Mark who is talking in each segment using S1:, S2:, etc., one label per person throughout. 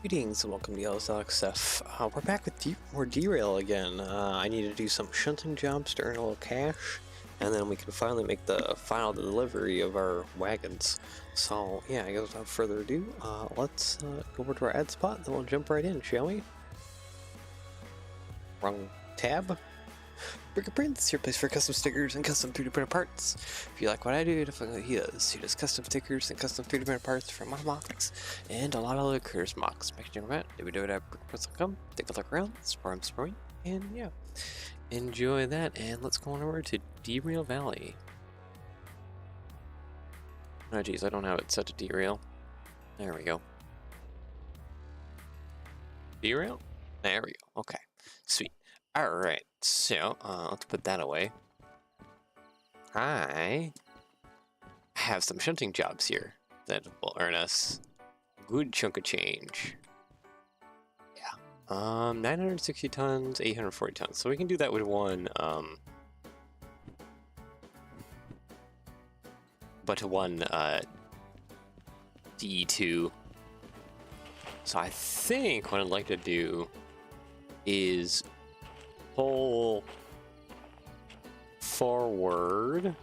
S1: Greetings and welcome to Yellow Stuff. We're back with more Derail again. I need to do some shunting jobs to earn a little cash, and then we can finally make the final delivery of our wagons. So yeah, I guess without further ado, let's go over to our ad spot, then we'll jump right in, shall we? Wrong tab. Rebrickable Prints, your place for custom stickers and custom 3D printed parts. If you like what I do, definitely he does. He does custom stickers and custom 3D printed parts for my mocks and a lot of other creators' mocks. Make sure you check them out. www.brickprints.com. Take a look around, support him, and yeah, enjoy that. And let's go on over to Derail Valley. Oh geez, I don't have it set to Derail. There we go. Derail? There we go. Okay, sweet. Alright, so let's put that away. I have some shunting jobs here that will earn us a good chunk of change. Yeah. 960 tons, 840 tons. So we can do that with one, D2. So I think what I'd like to do is pull forward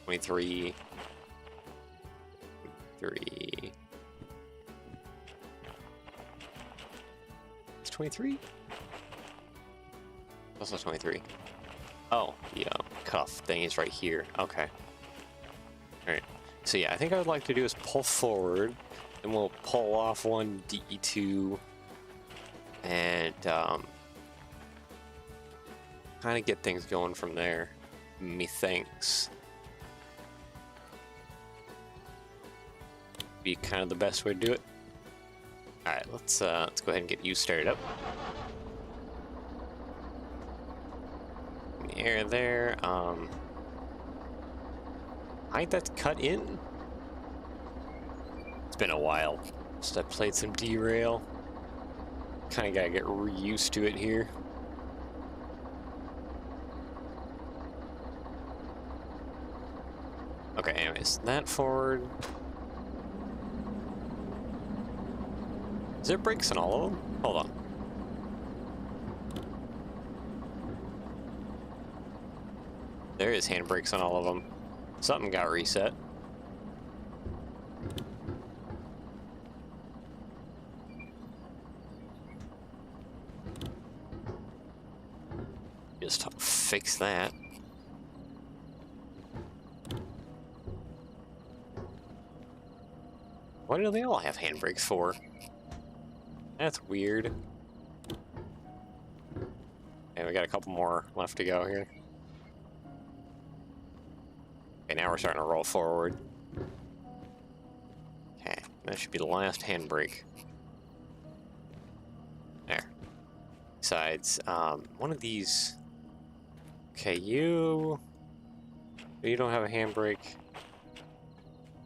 S1: 23, 3. It's 23? Also 23. Oh, yeah, cuff thing is right here. Okay. Alright. So yeah, I think I would like to do is pull forward, and we'll pull off one D2 and kind of get things going from there. Methinks be kind of the best way to do it. All right, let's go ahead and get you started up. In the air there. I think that's cut in. It's been a while since I played some Derail. Kind of gotta get used to it here. Okay, anyways, that forward. Is there brakes on all of them? Hold on. There is handbrakes on all of them. Something got reset. Just fix that. What do they all have handbrakes for? That's weird. And we got a couple more left to go here. Okay, now we're starting to roll forward. Okay, that should be the last handbrake. There. Besides, one of these. Okay, you don't have a handbrake.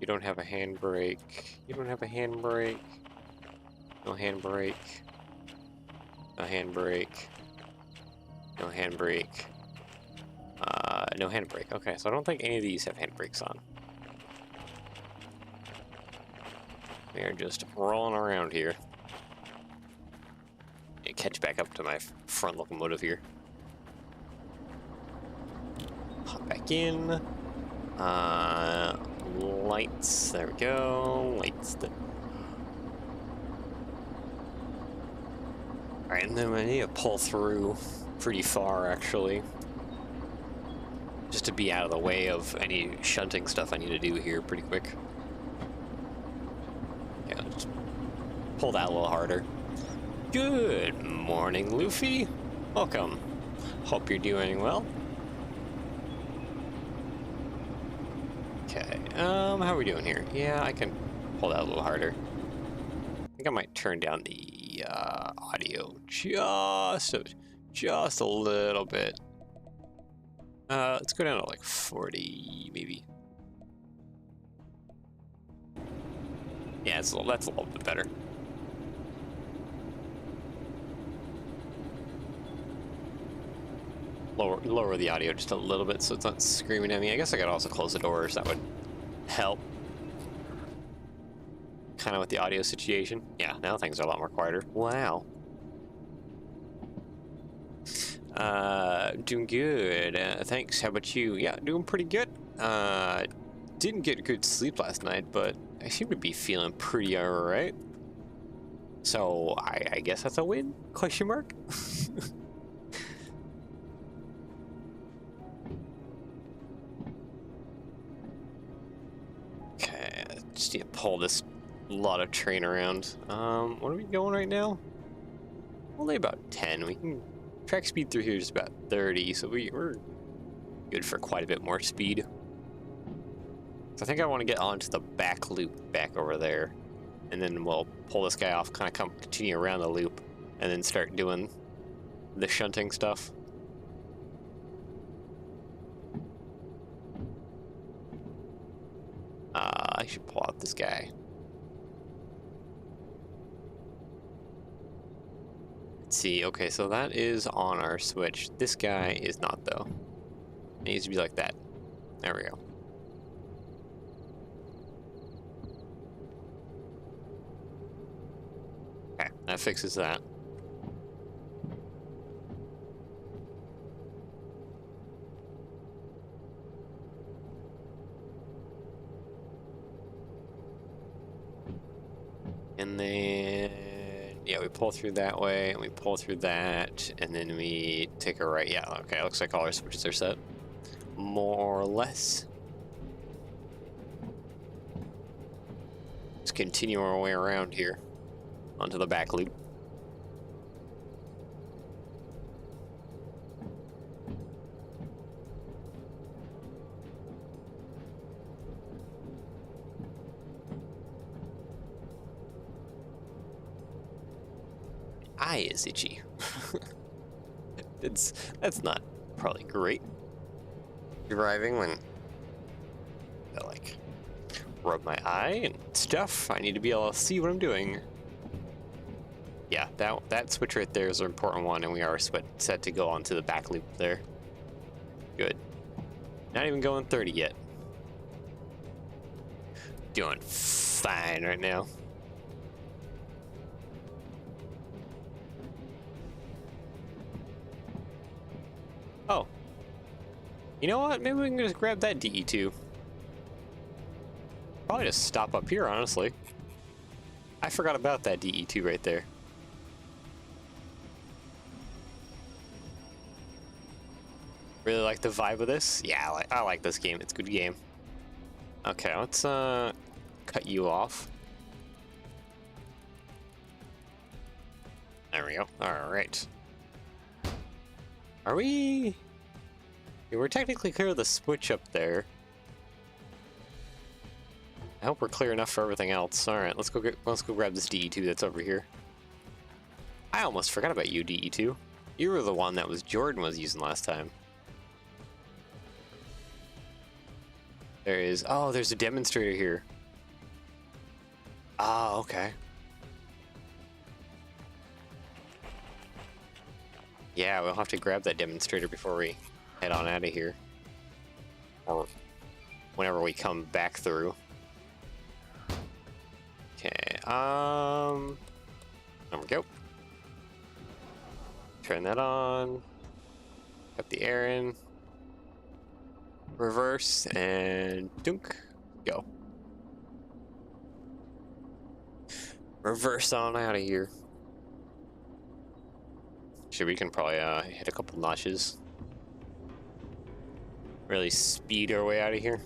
S1: You don't have a handbrake. You don't have a handbrake. No handbrake. No handbrake. No handbrake. No handbrake. Okay, so I don't think any of these have handbrakes on. We are just rolling around here. Catch back up to my front locomotive here. Hop back in. Lights. There we go. Lights. Alright, and then I need to pull through pretty far, actually. Just to be out of the way of any shunting stuff I need to do here pretty quick. Yeah, just pull that a little harder. Good morning, Luffy. Welcome. Hope you're doing well. Okay, how are we doing here? Yeah, I can pull that a little harder. I think I might turn down the audio just a little bit. Let's go down to like 40, maybe. Yeah, that's a little bit better. Lower the audio just a little bit so it's not screaming at me. I guess I could also close the doors. That would help. kind of with the audio situation. Yeah, now things are a lot more quieter. Wow. Doing good. Thanks. How about you? Yeah, doing pretty good. Didn't get good sleep last night, but I seem to be feeling pretty alright. So I guess that's a win? Question mark? Okay, just need to pull this lot of train around. What are we going right now? Only about 10. We can track speed through here is about 30, so we're good for quite a bit more speed. So I think I want to get onto the back loop back over there, and then we'll pull this guy off, kind of continue around the loop, and then start doing the shunting stuff. I should pull out this guy. Let's see. Okay, so that is on our switch. This guy is not, though. It needs to be like that. There we go. Okay, that fixes that. And then, yeah, we pull through that way, and we pull through that, and then we take a right. Yeah, okay, looks like all our switches are set. More or less. Let's continue our way around here onto the back loop. Eye is itchy. That's not probably great. Driving when I like rub my eye and stuff. I need to be able to see what I'm doing. Yeah, that switch right there is an important one, and we are set to go onto the back loop there. Good. Not even going 30 yet. Doing fine right now. Oh. You know what? Maybe we can just grab that DE2. Probably just stop up here, honestly. I forgot about that DE2 right there. Really like the vibe of this. Yeah, I like this game. It's a good game. Okay, let's cut you off. There we go. All right. Are we? Yeah, we're technically clear of the switch up there. I hope we're clear enough for everything else. All right, let's go grab this DE2 that's over here. I almost forgot about you, DE2. You were the one that Jordan was using last time. There's a demonstrator here. Oh, okay. Yeah, we'll have to grab that demonstrator before we head on out of here. Or whenever we come back through. Okay, there we go. Turn that on. Cut the air in. Reverse and dunk. Go. Reverse on out of here. Sure, we can probably hit a couple notches. Really speed our way out of here.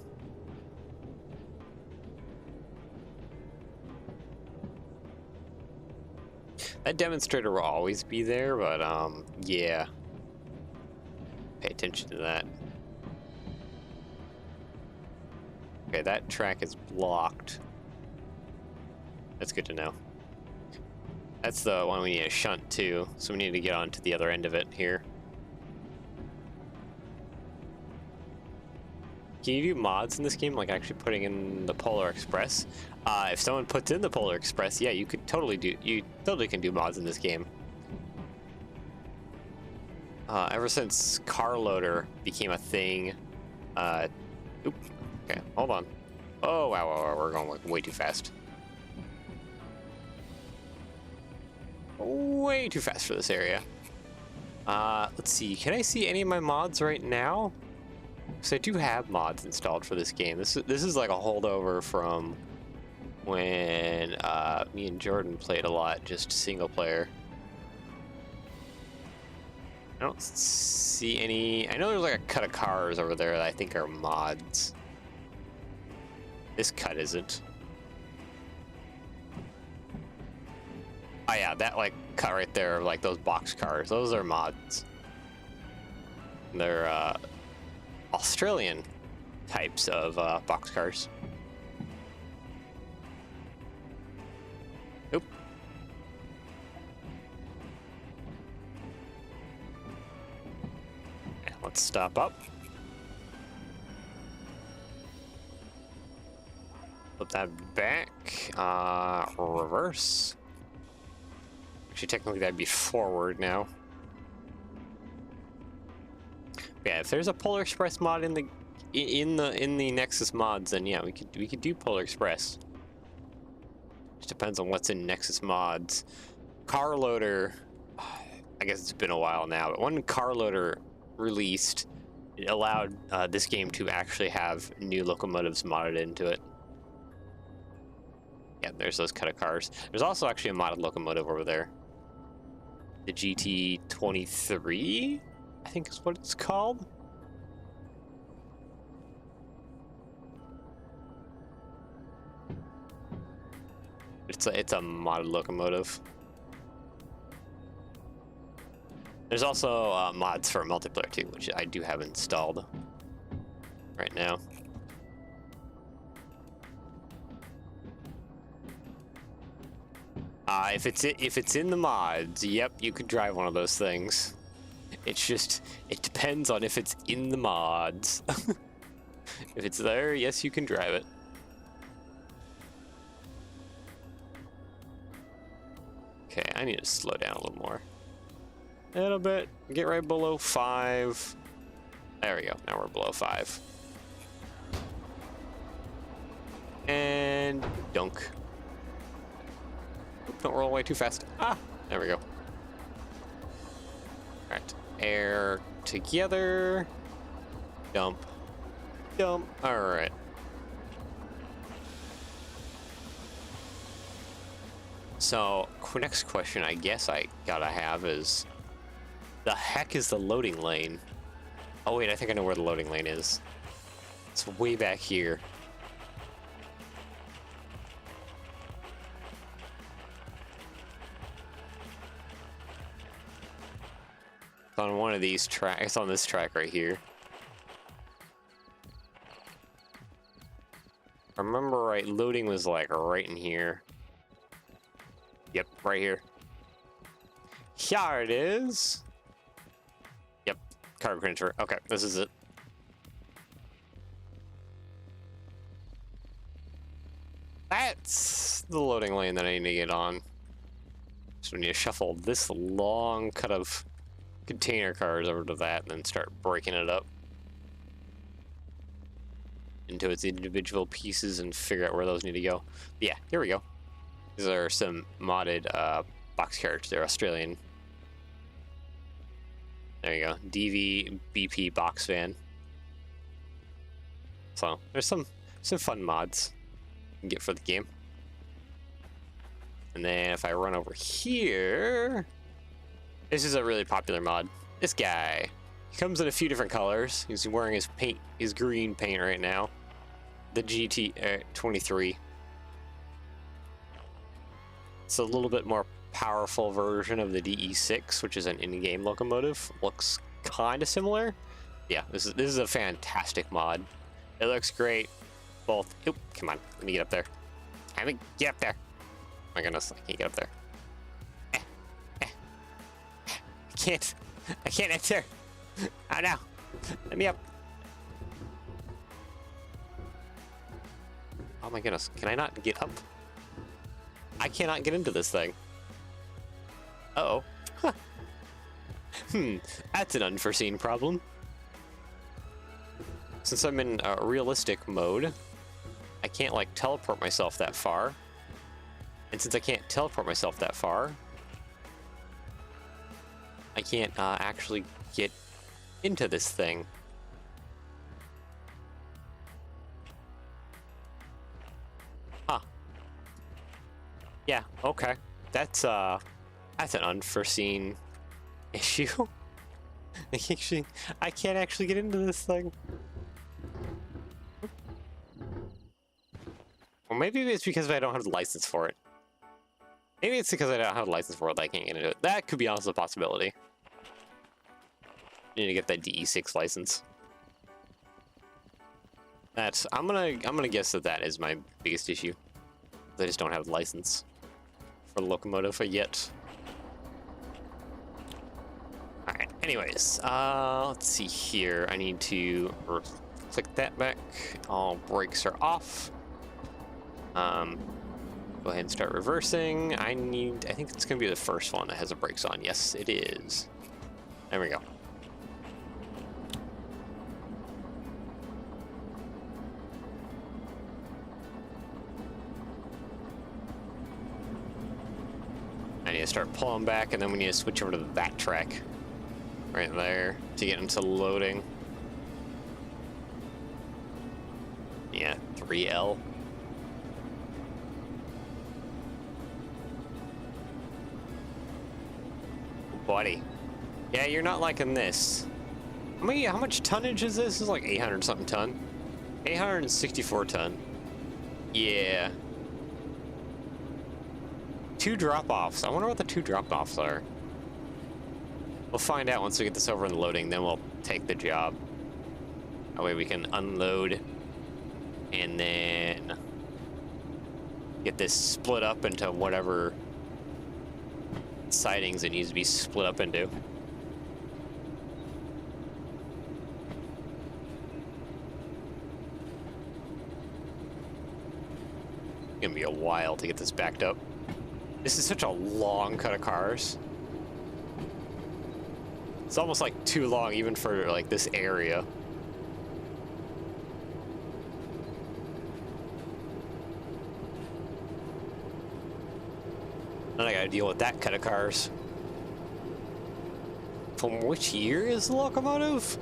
S1: That demonstrator will always be there, but yeah. Pay attention to that. Okay, that track is blocked. That's good to know. That's the one we need to shunt to, so we need to get onto the other end of it here. Can you do mods in this game, like actually putting in the Polar Express? If someone puts in the Polar Express, yeah, you totally can do mods in this game. Ever since car loader became a thing, oop, okay, hold on. Oh, wow, we're going way too fast. way too fast for this area. Let's see. Can I see any of my mods right now? Because I do have mods installed for this game. This is like a holdover from when me and Jordan played a lot, just single player. I don't see any. I know there's like a cut of cars over there that I think are mods. This cut isn't. Oh yeah, that like cut right there, like those box cars, those are mods. They're Australian types of box cars. Oop. Let's stop up. Flip that back. Reverse. Actually, technically that'd be forward now. Yeah, if there's a Polar Express mod in the Nexus mods, then yeah, we could do Polar Express. Just depends on what's in Nexus mods. Car loader. I guess it's been a while now, but when car loader released, it allowed this game to actually have new locomotives modded into it. Yeah, there's those cut of cars. There's also actually a modded locomotive over there. The GT23, I think is what it's called. It's a modded locomotive. There's also mods for multiplayer too, which I do have installed right now. If it's in the mods, yep, you could drive one of those things. It's just, it depends on if it's in the mods. If it's there, yes, you can drive it. Okay, I need to slow down a little more. A little bit. Get right below 5. There we go. Now we're below 5. And dunk. Don't roll away too fast. Ah, there we go. All right, air together. Dump. Dump. All right. So, next question I guess I gotta have is, the heck is the loading lane? Oh wait, I think I know where the loading lane is. It's way back here. It's on one of these tracks. It's on this track right here. If I remember right, loading was like right in here. Yep, right here. Here it is. Yep, cargo transfer. Okay, this is it. That's the loading lane that I need to get on. So we need to shuffle this long cut of container cars over to that and then start breaking it up into its individual pieces and figure out where those need to go. Yeah, here we go. These are some modded box carriage. They're Australian. There you go. DV BP box van. So there's some fun mods you can get for the game. And then if I run over here, this is a really popular mod. This guy. He comes in a few different colors. He's wearing his green paint right now. The GT23. It's a little bit more powerful version of the DE6, which is an in-game locomotive. Looks kind of similar. Yeah, this is a fantastic mod. It looks great. Both. Oop, come on, let me get up there. Let me get up there. Oh my goodness, I can't get up there. I can't enter. Oh no, let me up. Oh my goodness, can I not get up? I cannot get into this thing. Uh-oh. Huh. That's an unforeseen problem. Since I'm in realistic mode, I can't, like, teleport myself that far. And since I can't teleport myself that far, I can't actually get into this thing. Huh. Yeah, okay. That's an unforeseen issue. I can't actually get into this thing. Or maybe it's because I don't have the license for it. Maybe it's because I don't have the license for it that I can't get into it. That could be also a possibility. You need to get that DE6 license. I'm gonna guess that is my biggest issue. I just don't have the license for the locomotive yet. Alright, anyways, let's see here. I need to click that back. All brakes are off. Go ahead and start reversing. I think it's gonna be the first one that has the brakes on. Yes, it is. There we go. I need to start pulling back, and then we need to switch over to that track right there to get into loading. Yeah, 3L. Buddy. Yeah, you're not liking this. How much tonnage is this? This is like 800 something ton. 864 ton. Yeah. 2 drop-offs. I wonder what the 2 drop-offs are. We'll find out once we get this over in the loading, then we'll take the job. That way we can unload and then get this split up into whatever sidings it needs to be split up into. It's gonna be a while to get this backed up. This is such a long cut of cars. It's almost like too long even for like this area. Then I gotta deal with that cut of cars. From which year is the locomotive?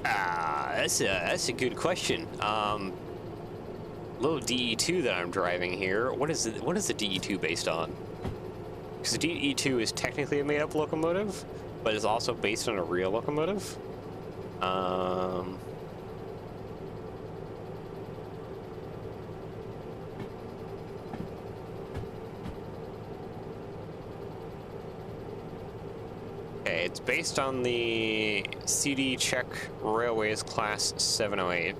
S1: That's a good question. Little DE2 that I'm driving here. What is the DE2 based on? Because the DE2 is technically a made-up locomotive, but it's also based on a real locomotive. Okay, it's based on the CD Czech Railways Class 708.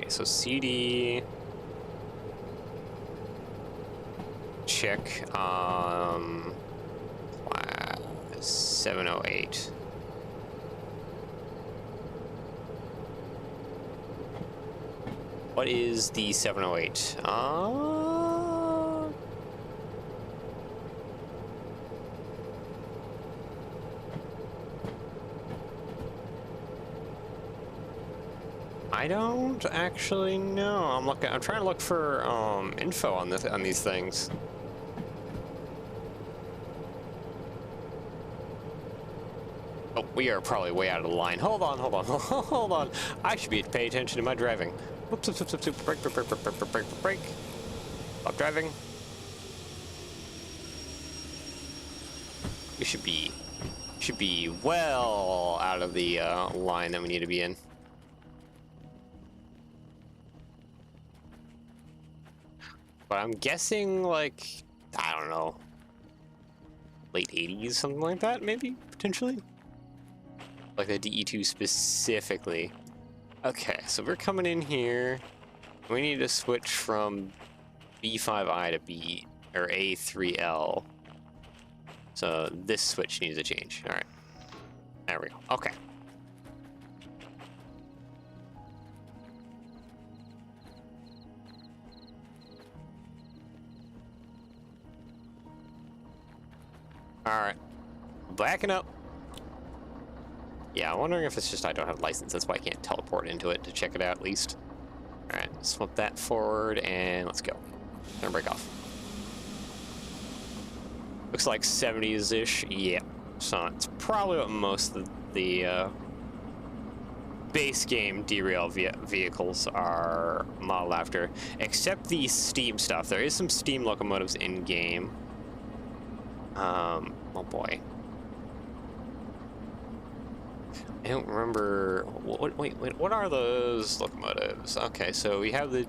S1: So CD Czech 708. What is the 708? I don't actually know. I'm trying to look for info on these things. Oh, we are probably way out of the line. Hold on. Hold on. I should be paying attention to my driving. Whoops, break. Stop driving. We should be well out of the line that we need to be in. But I'm guessing, like, I don't know, late 80s, something like that, maybe, potentially? Like the DE2 specifically. Okay, so we're coming in here. We need to switch from B5I to A3L. So this switch needs to change. All right, there we go. Okay. All right, backing up. Yeah, I'm wondering if it's just I don't have a license. That's why I can't teleport into it to check it out at least. All right, swap that forward and let's go. Turn brake off. Looks like 70s-ish. Yeah, so it's probably what most of the base game Derail vehicles are modeled after, except the steam stuff. There is some steam locomotives in game. Oh boy. I don't remember. Wait, what are those locomotives? Okay, so we have the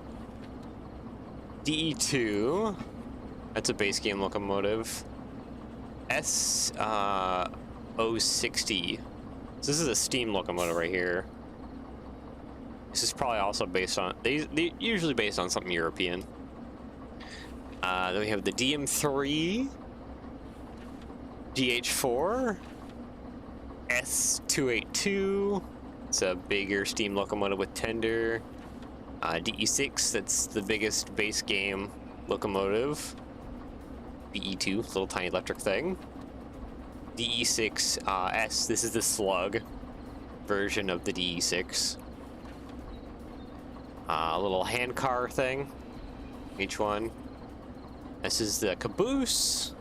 S1: DE2. That's a base game locomotive. S060. So this is a steam locomotive right here. This is probably also based on, they usually based on something European. Then we have the DM3, GH4, S282. It's a bigger steam locomotive with tender. DE6, that's the biggest base game locomotive. DE2, little tiny electric thing. DE6 S, this is the slug version of the DE6. A little hand car thing, each one. This is the caboose.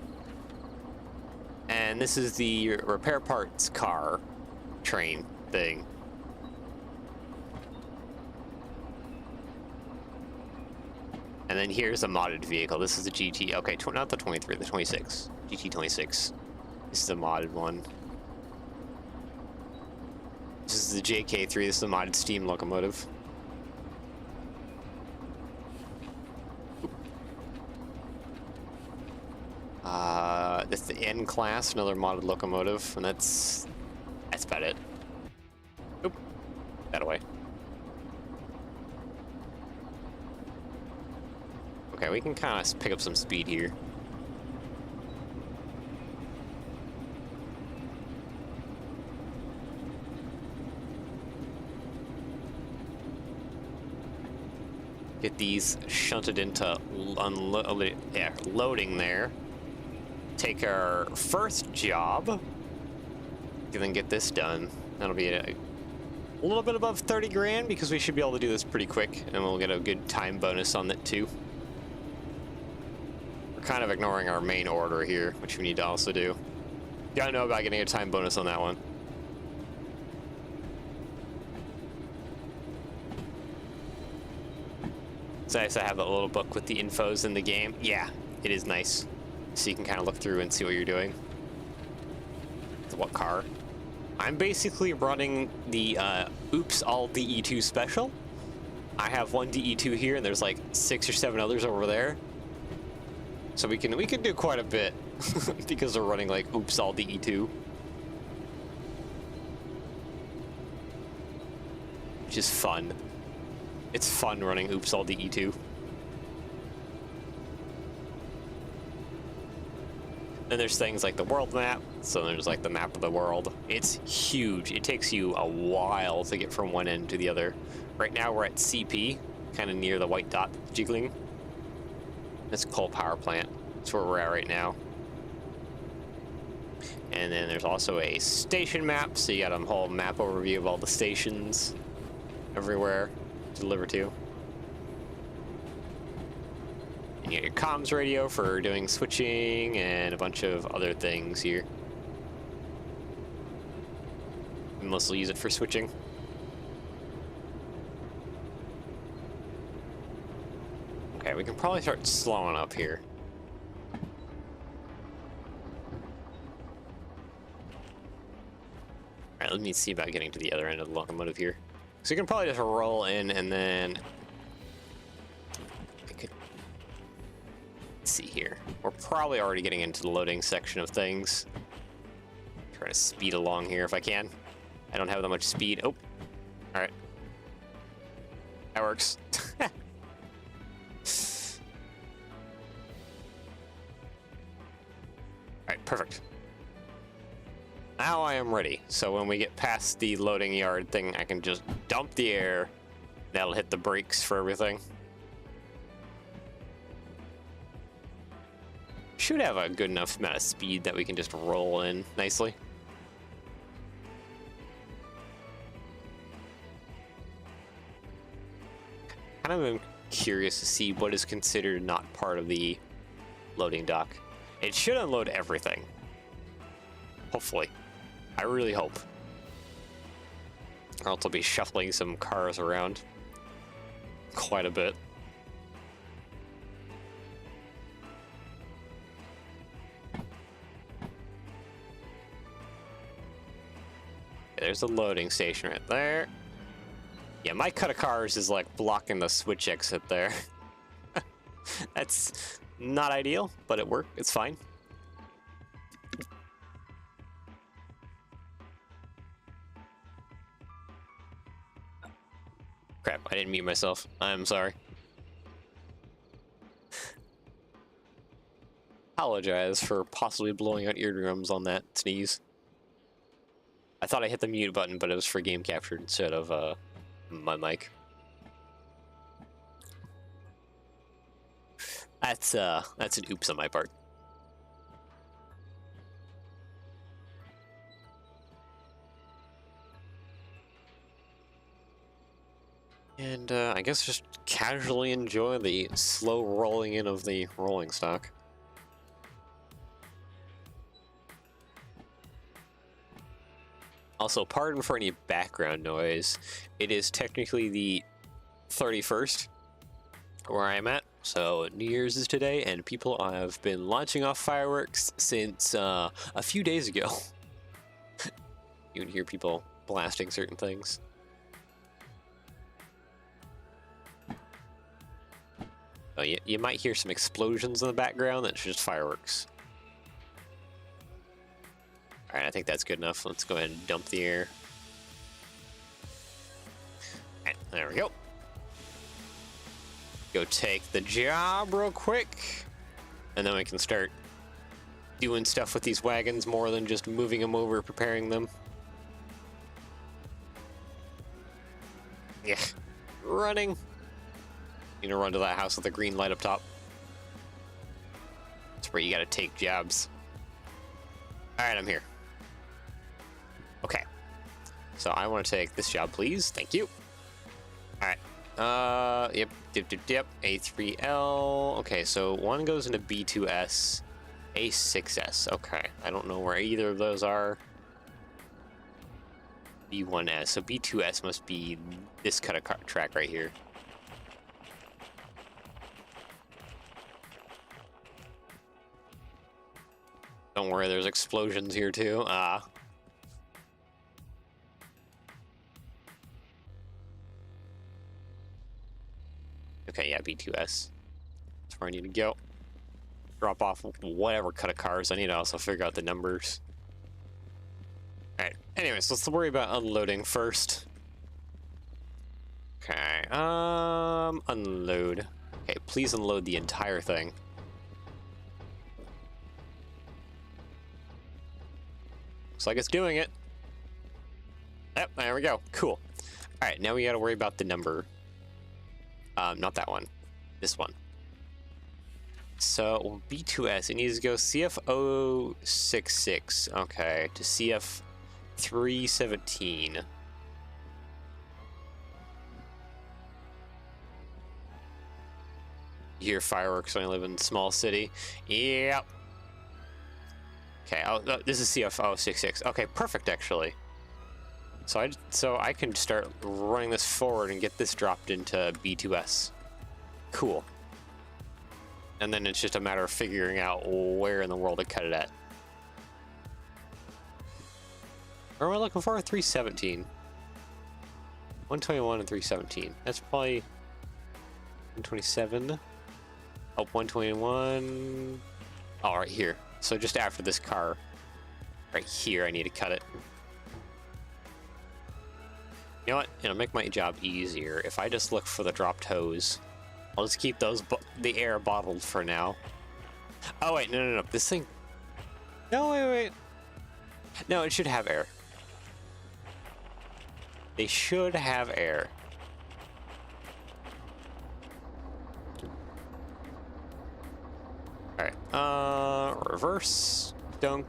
S1: And this is the repair parts car train thing. And then here's a modded vehicle. This is the GT. Okay, not the 23, the 26. GT26. This is a modded one. This is the JK3. This is a modded steam locomotive. That's the N class, another modded locomotive, and that's about it. Oop, that away. Okay, we can kind of pick up some speed here. Get these shunted into loading there. Take our first job, and then get this done. That'll be a little bit above 30 grand because we should be able to do this pretty quick, and we'll get a good time bonus on that too. We're kind of ignoring our main order here, which we need to also do. Gotta know about getting a time bonus on that one. It's nice to have that little book with the infos in the game. Yeah, it is nice. So you can kind of look through and see what you're doing. What car? I'm basically running the Oops All DE2 special. I have one DE2 here, and there's like 6 or 7 others over there. So we can do quite a bit because we're running like Oops All DE2, which is fun. It's fun running Oops All DE2. Then there's things like the world map. So there's like the map of the world. It's huge. It takes you a while to get from one end to the other. Right now we're at CP, kind of near the white dot jiggling. It's a coal power plant. That's where we're at right now. And then there's also a station map, so you got a whole map overview of all the stations everywhere to deliver to. And you get your comms radio for doing switching and a bunch of other things here. We mostly use it for switching. Okay, we can probably start slowing up here. Alright, let me see about getting to the other end of the locomotive here. So you can probably just roll in and then... Let's see here. We're probably already getting into the loading section of things. Trying to speed along here if I can. I don't have that much speed. Oh, alright. That works. Alright, perfect. Now I am ready. So when we get past the loading yard thing, I can just dump the air. That'll hit the brakes for everything. Should have a good enough amount of speed that we can just roll in nicely. kind of am curious to see what is considered not part of the loading dock. It should unload everything. Hopefully. I really hope. Or else I'll be shuffling some cars around quite a bit. There's the loading station right there. Yeah, my cut of cars is like blocking the switch exit there. That's not ideal, but it worked. It's fine. Crap, I didn't mute myself. I'm sorry. Apologize for possibly blowing out eardrums on that sneeze. I thought I hit the mute button, but it was for game capture instead of my mic. That's an oops on my part. And I guess just casually enjoy the slow rolling in of the rolling stock. Also, pardon for any background noise. It is technically the 31st where I'm at, so New Year's is today, and people have been launching off fireworks since a few days ago. You can hear people blasting certain things. Oh, you might hear some explosions in the background. That's just fireworks. Alright, I think that's good enough. Let's go ahead and dump the air. Alright, there we go. Go take the job real quick. And then we can start doing stuff with these wagons more than just moving them over, preparing them. Yeah. Running. You know, run to that house with the green light up top. That's where you gotta take jobs. Alright, I'm here. Okay. So I want to take this job, please. Thank you. Alright. Yep. A3L. Okay, so one goes into B2S. A6S. Okay. I don't know where either of those are. B1S. So B2S must be this cut of track right here. Don't worry, there's explosions here too. Okay, yeah, B2S. That's where I need to go. Drop off whatever cut of cars. I need to also figure out the numbers. Alright, anyways, let's worry about unloading first. Okay, unload. Okay, please unload the entire thing. Looks like it's doing it. Yep, there we go. Cool. Alright, now we gotta worry about the number. Not that one. This one. So, B2S, it needs to go CF066, okay, to CF317. You hear fireworks when I live in a small city. Yep. Okay, this is CF066. Okay, perfect, actually. So I can start running this forward and get this dropped into B2S. Cool. And then it's just a matter of figuring out where in the world to cut it at. Where am I looking for? 317. 121 and 317. That's probably 127. Oh, 121. Oh, right here. So just after this car, right here, I need to cut it. You know what? It'll make my job easier if I just look for the dropped hose. I'll just keep those the air bottled for now. Oh wait, no. This thing. No, wait. No, it should have air. They should have air. Alright, reverse, dunk.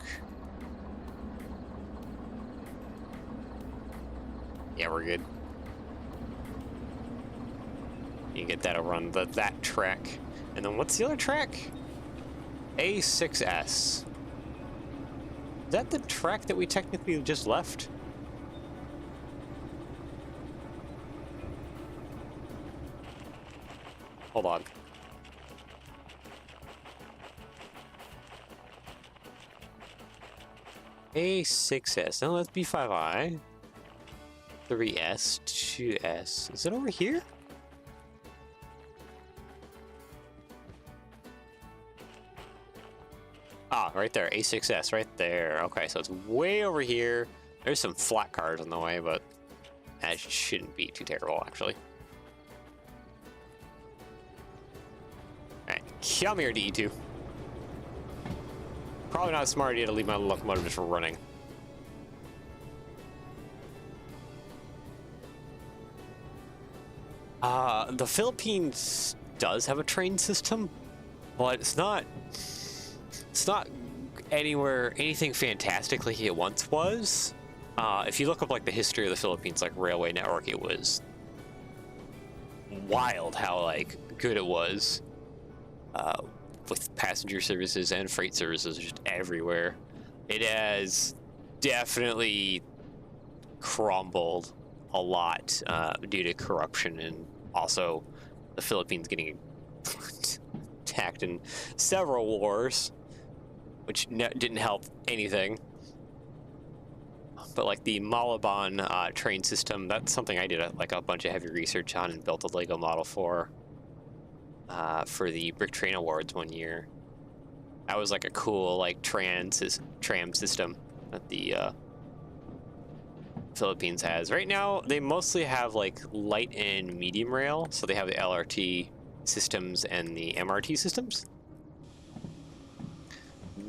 S1: Yeah, we're good. You get that to run that track. And then what's the other track? A6S. Is that the track that we technically just left? Hold on. A6S. No, that's B5I. 3S, 2S. Is it over here? Ah, right there. A6S, right there. Okay, so it's way over here. There's some flat cars on the way, but that shouldn't be too terrible, actually. Alright, come here, DE2. Probably not a smart idea to leave my locomotive just running. The Philippines does have a train system, but it's not anything fantastic like it once was. If you look up like the history of the Philippines like railway network, it was wild how like good it was, with passenger services and freight services just everywhere. It has definitely crumbled a lot due to corruption, and also the Philippines getting attacked in several wars, which didn't help anything. But like the Malabon train system, that's something I did like a bunch of heavy research on and built a Lego model for the Brick Train Awards one year. That was like a cool like tram system that the Philippines has. Right now, they mostly have like light and medium rail, so they have the LRT systems and the MRT systems.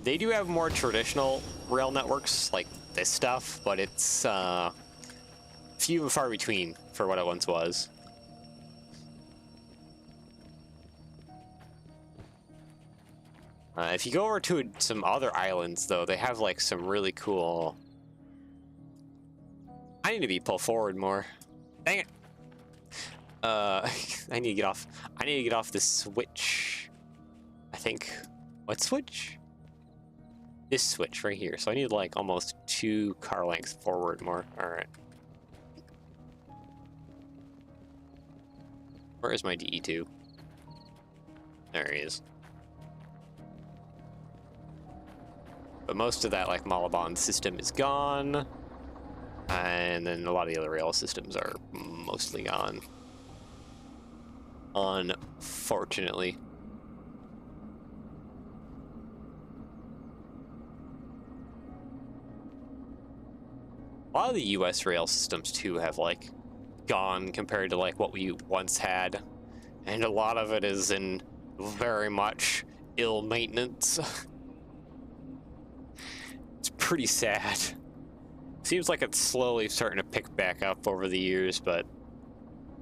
S1: They do have more traditional rail networks like this stuff, but it's few and far between for what it once was. If you go over to some other islands, though, they have like some really cool. I need to be pulled forward more. Dang it! I need to get off. I need to get off this switch. I think. What switch? This switch right here. So I need like almost 2 car lengths forward more. All right. Where is my DE2? There he is. But most of that like Malabon system is gone. And then a lot of the other rail systems are mostly gone. Unfortunately. A lot of the US rail systems too have like gone compared to like what we once had. And a lot of it is in very much ill maintenance. It's pretty sad. Seems like it's slowly starting to pick back up over the years, but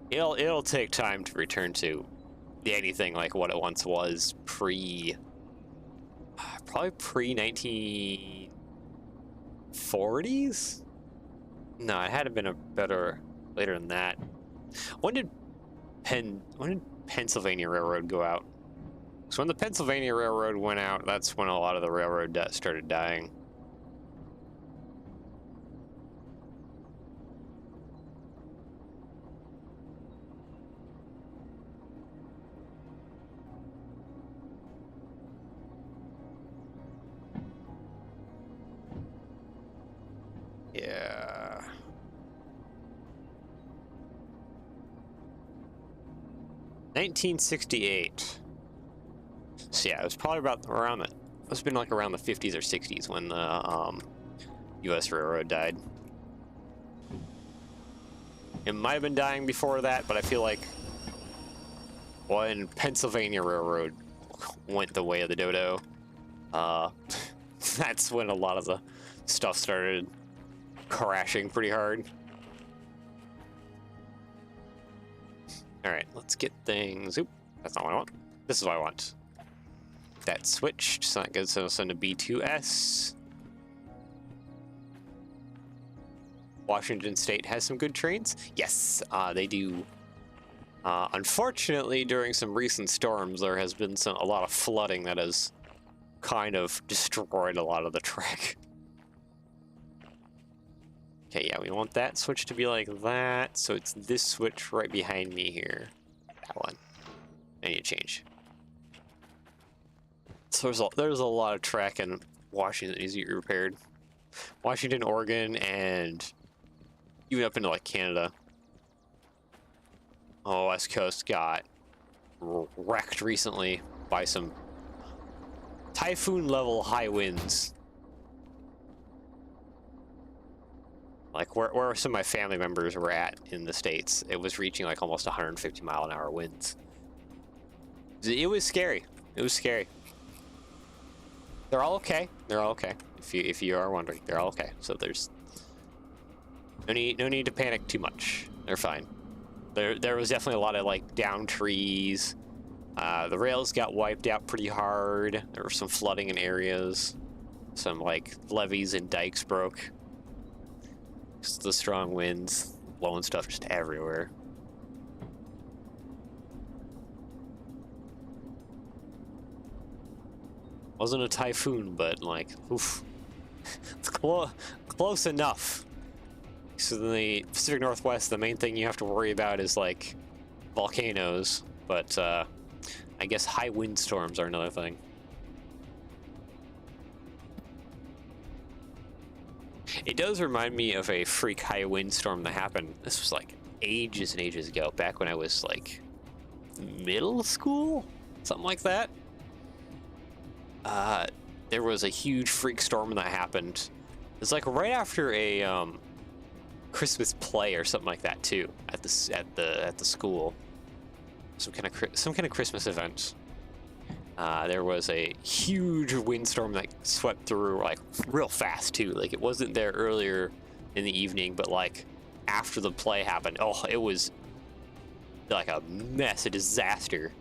S1: it'll take time to return to anything like what it once was probably pre-1940s? No, it had to been a better later than that. When did Pennsylvania Railroad go out? So when the Pennsylvania Railroad went out, that's when a lot of the railroad started dying. Yeah. $1968. So yeah, it was probably about around it. Must have been like around the 50s or 60s when the U.S. Railroad died. It might have been dying before that, but I feel like when Pennsylvania Railroad went the way of the dodo, that's when a lot of the stuff started crashing pretty hard. All right, let's get things. Oop, that's not what I want. This is what I want. That switched, so that goes us into B2S. Washington State has some good trains. Yes, they do. Unfortunately, during some recent storms, there has been a lot of flooding that has kind of destroyed a lot of the track. Okay, yeah, we want that switch to be like that, so it's this switch right behind me here. That one. I need to change. So there's a lot of track in Washington that needs to get repaired. Washington, Oregon, and even up into like Canada. Oh, West Coast got wrecked recently by some typhoon level high winds. Like where some of my family members were at in the States, it was reaching like almost 150-mile-an-hour winds. It was scary. It was scary. They're all okay. They're all okay. If you are wondering, they're all okay. So there's no need to panic too much. They're fine. There was definitely a lot of like downed trees. The rails got wiped out pretty hard. There was some flooding in areas. Some like levees and dikes broke. Just the strong winds blowing stuff just everywhere. Wasn't a typhoon, but like, oof. It's close enough. So in the Pacific Northwest, the main thing you have to worry about is like volcanoes, but I guess high windstorms are another thing. It does remind me of a freak high windstorm that happened. This was like ages and ages ago, back when I was like middle school, something like that. There was a huge freak storm that happened. It's like right after a Christmas play or something like that too, at the school. Some kind of Christmas event. There was a huge windstorm that swept through like real fast too. Like it wasn't there earlier in the evening, but like after the play happened, oh, it was like a mess, a disaster.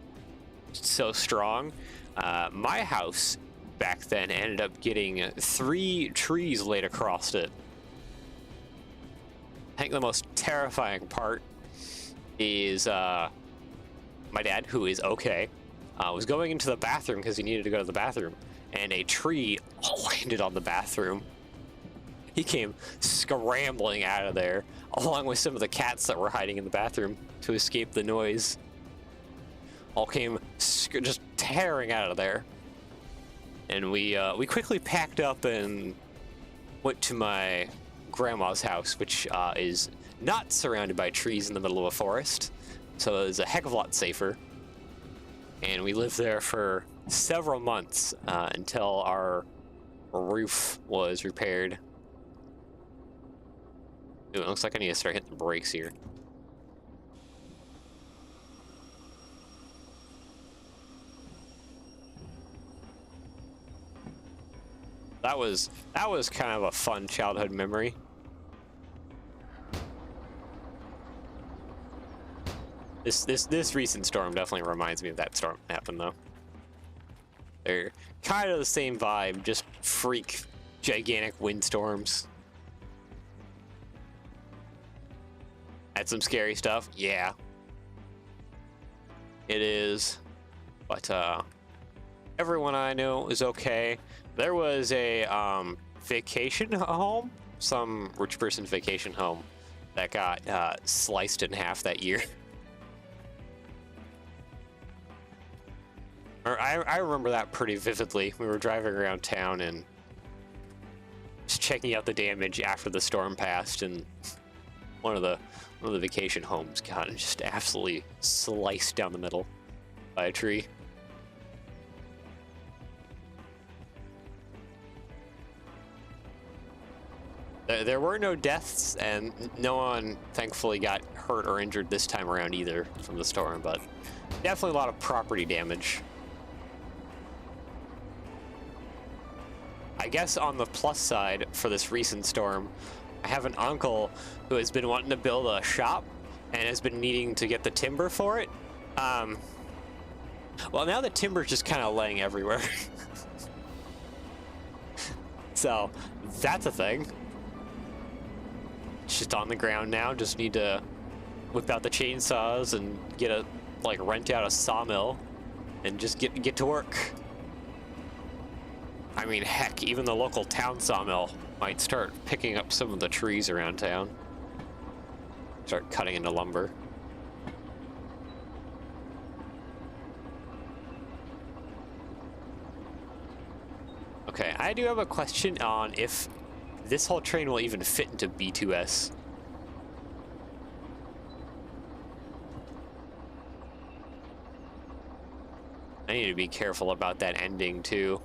S1: So strong. My house back then ended up getting 3 trees laid across it. I think the most terrifying part is my dad, who is okay, was going into the bathroom because he needed to go to the bathroom, and a tree landed on the bathroom. He came scrambling out of there, along with some of the cats that were hiding in the bathroom to escape the noise. All came just tearing out of there. And we quickly packed up and went to my grandma's house, which is not surrounded by trees in the middle of a forest, so it was a heck of a lot safer. And we lived there for several months until our roof was repaired. Ooh, it looks like I need to start hitting the brakes here. That was kind of a fun childhood memory. This recent storm definitely reminds me of that storm that happened though. They're kind of the same vibe, just freak gigantic windstorms. Had some scary stuff, yeah. It is, but everyone I know is okay. There was a vacation home, some rich person's vacation home, that got sliced in half that year. I remember that pretty vividly. We were driving around town and just checking out the damage after the storm passed, and one of the vacation homes got just absolutely sliced down the middle by a tree. There were no deaths, and no one, thankfully, got hurt or injured this time around either from the storm, but definitely a lot of property damage. I guess on the plus side for this recent storm, I have an uncle who has been wanting to build a shop and has been needing to get the timber for it. Well, now the timber's just kind of laying everywhere. So that's a thing. It's just on the ground now. Just need to whip out the chainsaws and get a, like, rent out a sawmill and just get to work. I mean, heck, even the local town sawmill might start picking up some of the trees around town. Start cutting into lumber. Okay, I do have a question on if this whole train will even fit into B2S. I need to be careful about that ending too.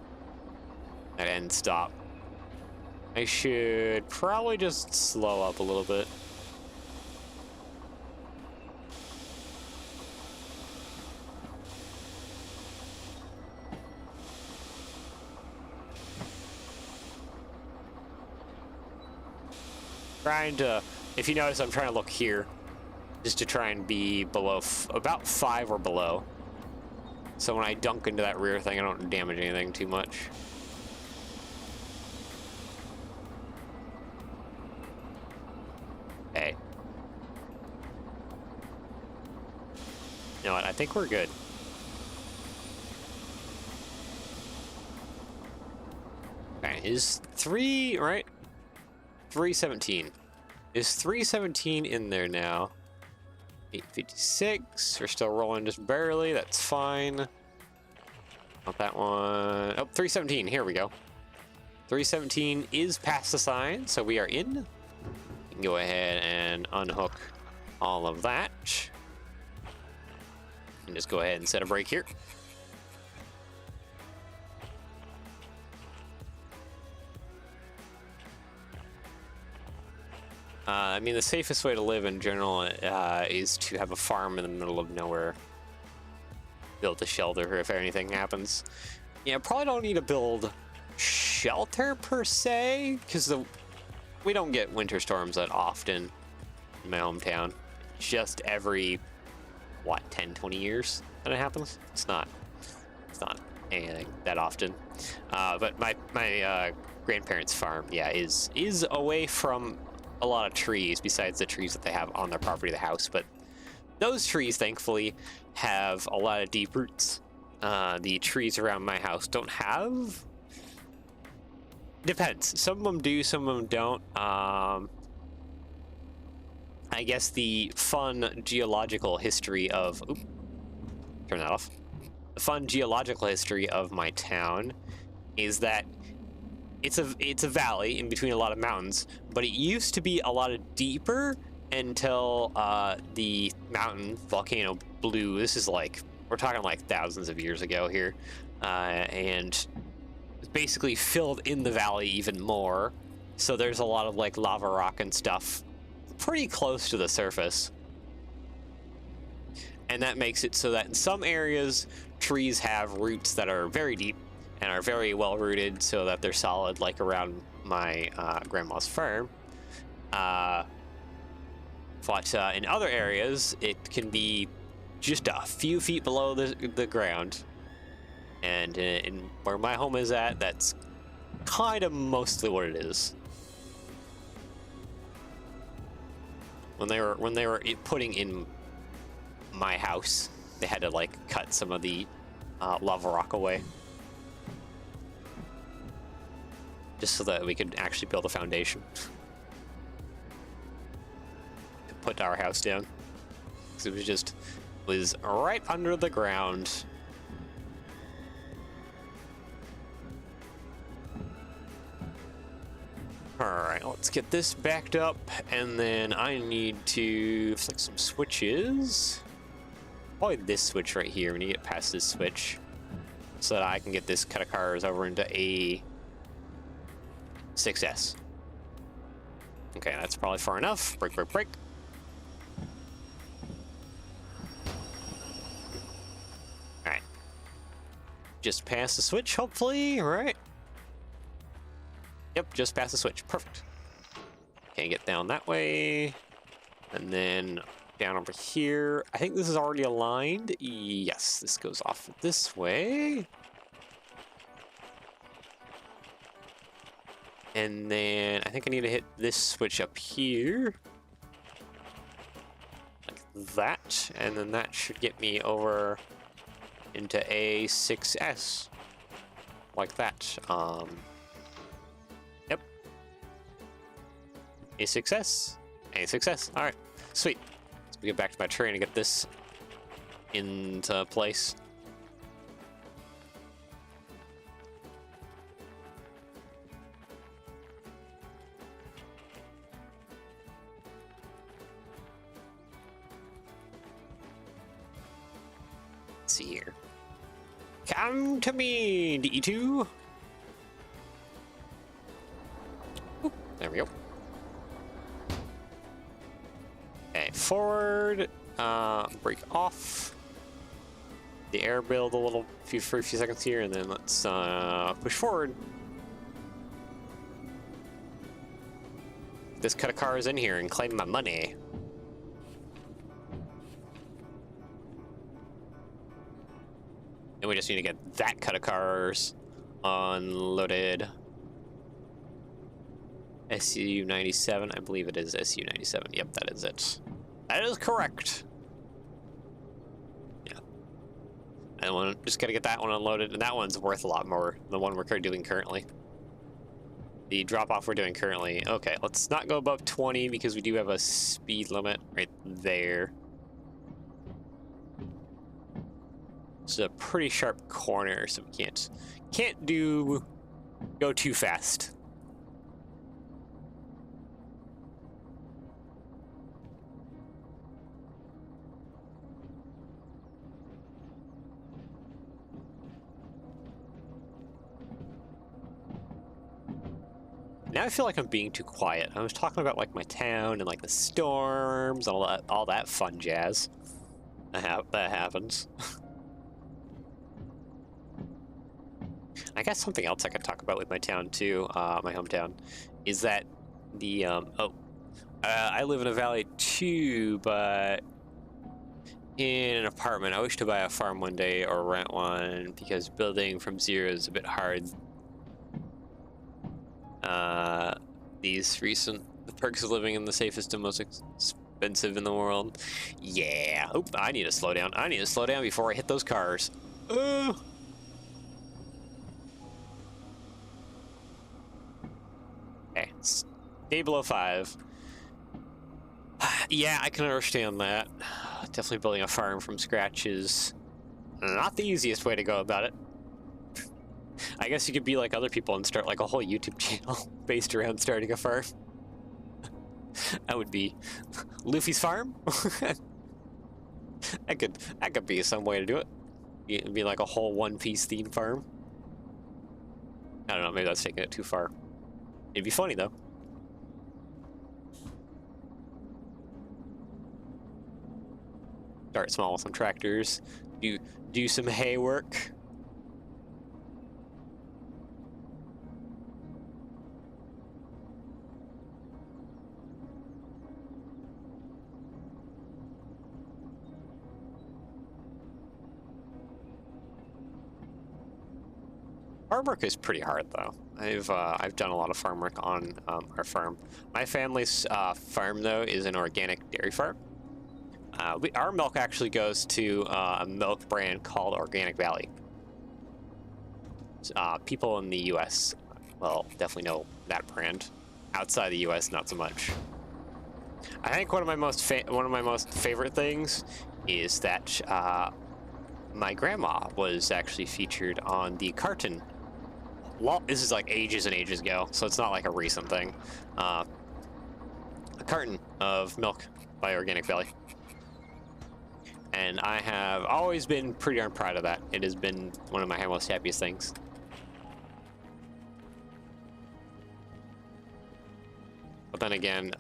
S1: That end stop. I should probably just slow up a little bit. Trying to, if you notice, I'm trying to look here just to try and be below, about 5 or below. So when I dunk into that rear thing, I don't damage anything too much. Okay. You know what? I think we're good. Okay, is 3, right? 317. Is 317 in there now? 856. We're still rolling just barely. That's fine. Not that one. Oh, 317. Here we go. 317 is past the sign, so we are in. You can go ahead and unhook all of that. And just go ahead and set a brake here. I mean, the safest way to live in general is to have a farm in the middle of nowhere. Build a shelter if anything happens. Yeah, probably don't need to build shelter per se, because we don't get winter storms that often in my hometown. Just every, what, 10, 20 years that it happens? It's not anything that often. But my grandparents' farm, yeah, is away from a lot of trees besides the trees that they have on their property, the house, but those trees thankfully have a lot of deep roots. The trees around my house don't have. Depends. Some of them do, some of them don't. I guess the fun geological history of turn that off. The fun geological history of my town is that it's a valley in between a lot of mountains, but it used to be a lot deeper until the mountain volcano blew. This is like, we're talking like thousands of years ago here, and basically filled in the valley even more. So there's a lot of like lava rock and stuff pretty close to the surface. And that makes it so that in some areas, trees have roots that are very deep and are very well rooted so that they're solid, like around my grandma's farm. But in other areas, it can be just a few feet below the ground. And in where my home is at, that's kind of mostly what it is. When they were putting in my house, they had to like cut some of the lava rock away, just so that we could actually build a foundation to put our house down. Because it was right under the ground. Alright, let's get this backed up, and then I need to flick some switches. Probably this switch right here when you get past this switch, so that I can get this cut of cars over into a 6S. Okay, that's probably far enough. Break, break, break. Alright. Just past the switch, hopefully, right? Yep, just past the switch. Perfect. Okay, get down that way. And then down over here. I think this is already aligned. Yes, this goes off this way. And then I think I need to hit this switch up here. Like that, and then that should get me over into A6S. Like that. Yep. A6S. A6S. Alright. Sweet. Let's get back to my train and get this into place. Let's see here. Come to me, D2. Oop, there we go. Okay, forward. Break off. The air build for a few seconds here, and then let's push forward. This cut of cars in here and claim my money. And we just need to get that cut of cars unloaded. SU-97, I believe it is SU-97. Yep, that is it. That is correct. Yeah. And just gotta get that one unloaded, and that one's worth a lot more than the one we're doing currently. The drop-off we're doing currently. Okay, let's not go above 20 because we do have a speed limit right there. It's a pretty sharp corner, so we can't go too fast. Now I feel like I'm being too quiet. I was talking about like my town and like the storms and all that fun jazz. That happens. I guess something else I could talk about with my town too, my hometown, is that the I live in a valley too, but in an apartment. I wish to buy a farm one day or rent one because building from zero is a bit hard. The perks of living in the safest and most expensive in the world. Yeah. Oop, I need to slow down. I need to slow down before I hit those cars. Okay, stay below 5. Yeah, I can understand that. Definitely building a farm from scratch is not the easiest way to go about it. I guess you could be like other people and start like a whole YouTube channel based around starting a farm. That would be Luffy's farm. That could be some way to do it. It'd be like a whole One Piece theme farm. I don't know, maybe that's taking it too far. It'd be funny though. Start small with some tractors. Do some hay work. Farm work is pretty hard though. I've done a lot of farm work on our farm. My family's farm though is an organic dairy farm. Our milk actually goes to a milk brand called Organic Valley. People in the U.S. well definitely know that brand. Outside the U.S. not so much. I think one of my most favorite things is that my grandma was actually featured on the carton. This is like ages and ages ago, so it's not like a recent thing. A carton of milk by Organic Valley. And I have always been pretty darn proud of that. It has been one of my most happiest things. But then again,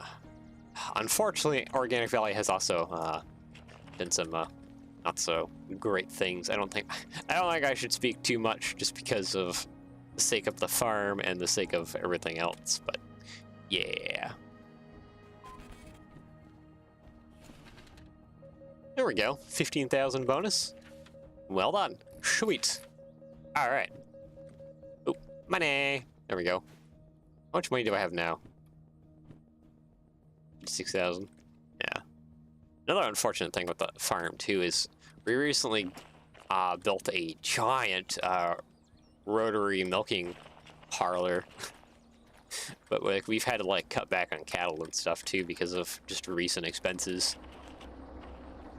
S1: unfortunately, Organic Valley has also done some not so great things. I don't think I should speak too much just because of the sake of the farm and the sake of everything else. But yeah. There we go. 15,000 bonus. Well done. Sweet. All right. Oh, money. There we go. How much money do I have now? 6,000. Yeah. Another unfortunate thing with the farm too is we recently built a giant rotary milking parlor, but like we've had to like cut back on cattle and stuff too because of just recent expenses.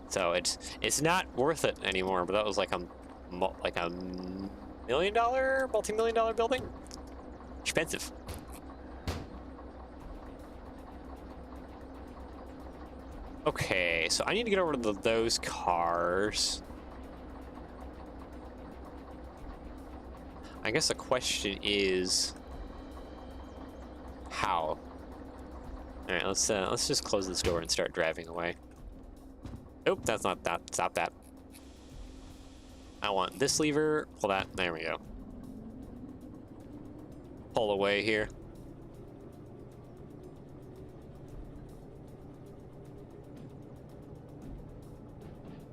S1: So it's not worth it anymore. But that was like a multi-million-dollar building. Expensive. Okay, so I need to get over to those cars. I guess the question is how. All right, let's just close this door and start driving away. Nope, that's not that. Stop that. I want this lever. Pull that. There we go. Pull away here.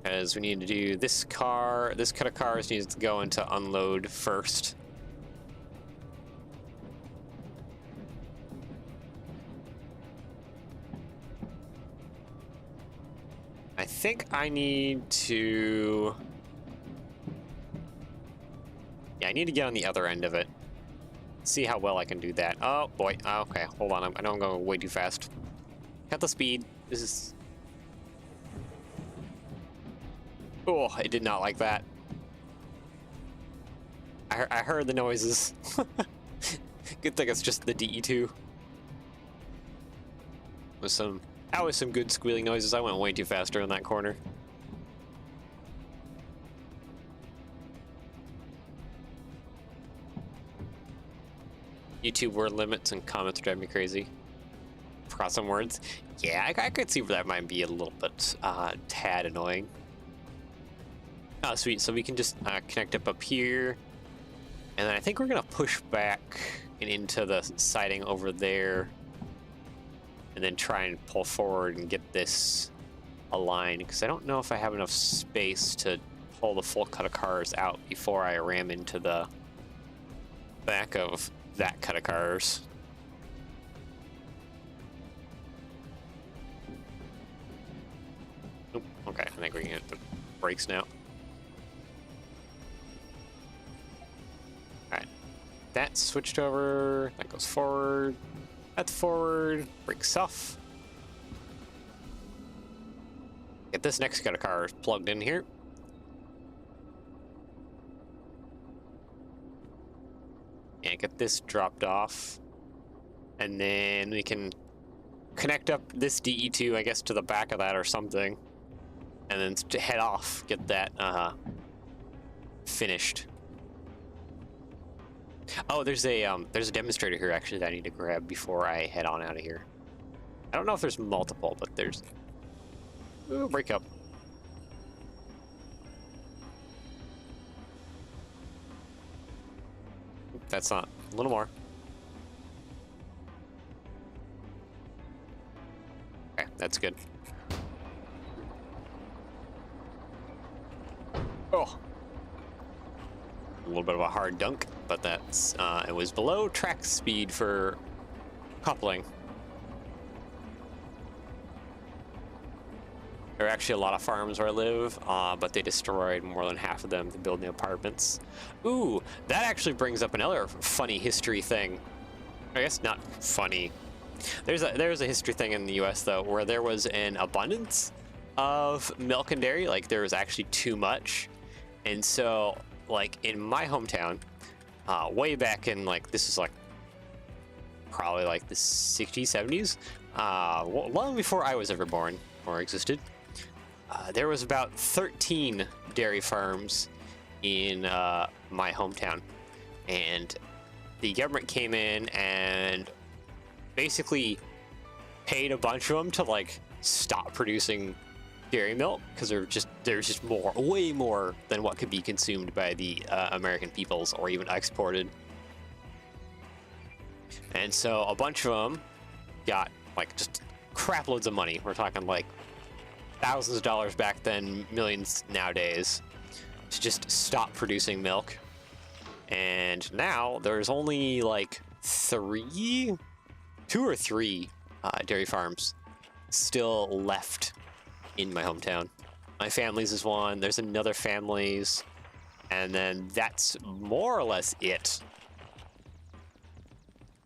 S1: Because we need to do this car. This cut of cars needs to go into unload first. I think I need to... Yeah, I need to get on the other end of it. See how well I can do that. Oh, boy. Okay, hold on. I know I'm going way too fast. Cut the speed. This is... Oh, I did not like that. I heard the noises. Good thing it's just the DE2. That was some good squealing noises. I went way too fast in that corner. YouTube word limits and comments drive me crazy. Forgot some words. Yeah, I could see where that might be a little bit tad annoying. Oh, sweet. So we can just connect up here. And then I think we're going to push back and into the siding over there. And then try and pull forward and get this aligned. Because I don't know if I have enough space to pull the full cut of cars out before I ram into the back of that cut of cars. Nope. Okay, I think we can hit the brakes now. That switched over, that goes forward, that's forward, brakes off. Get this next cut of cars plugged in here. And get this dropped off. And then we can connect up this DE2, I guess, to the back of that or something. And then to head off, get that finished. Oh, there's a demonstrator here actually that I need to grab before I head on out of here. I don't know if there's multiple, but there's... Ooh, break up. That's not... A little more. Okay, that's good. Oh! A little bit of a hard dunk, but that's it was below track speed for coupling. There are actually a lot of farms where I live, but they destroyed more than half of them to build new apartments. Ooh, that actually brings up another funny history thing. I guess not funny. There's a history thing in the U.S. though, where there was an abundance of milk and dairy. Like there was actually too much, and so. Like in my hometown, way back in like this is like probably like the 60s, 70s, long before I was ever born or existed, there was about 13 dairy farms in my hometown, and the government came in and basically paid a bunch of them to like stop producing dairy milk because there's just way more than what could be consumed by the American peoples or even exported. And so a bunch of them got like just crap loads of money. We're talking like thousands of dollars back then, millions nowadays, to just stop producing milk. And now there's only like two or three dairy farms still left in my hometown. My family's is one. There's another family's, and then that's more or less it.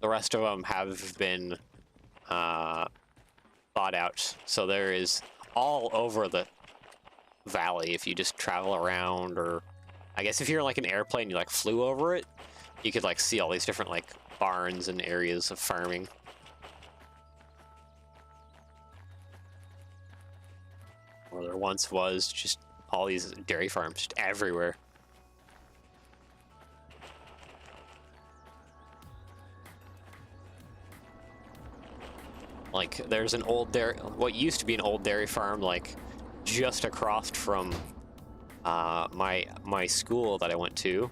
S1: The rest of them have been bought out. So there is all over the valley if you just travel around, or I guess if you're like an airplane, you like flew over it, you could like see all these different like barns and areas of farming. Or there once was just all these dairy farms just everywhere. Like there's an old dairy, what used to be an old dairy farm, like just across from my school that I went to.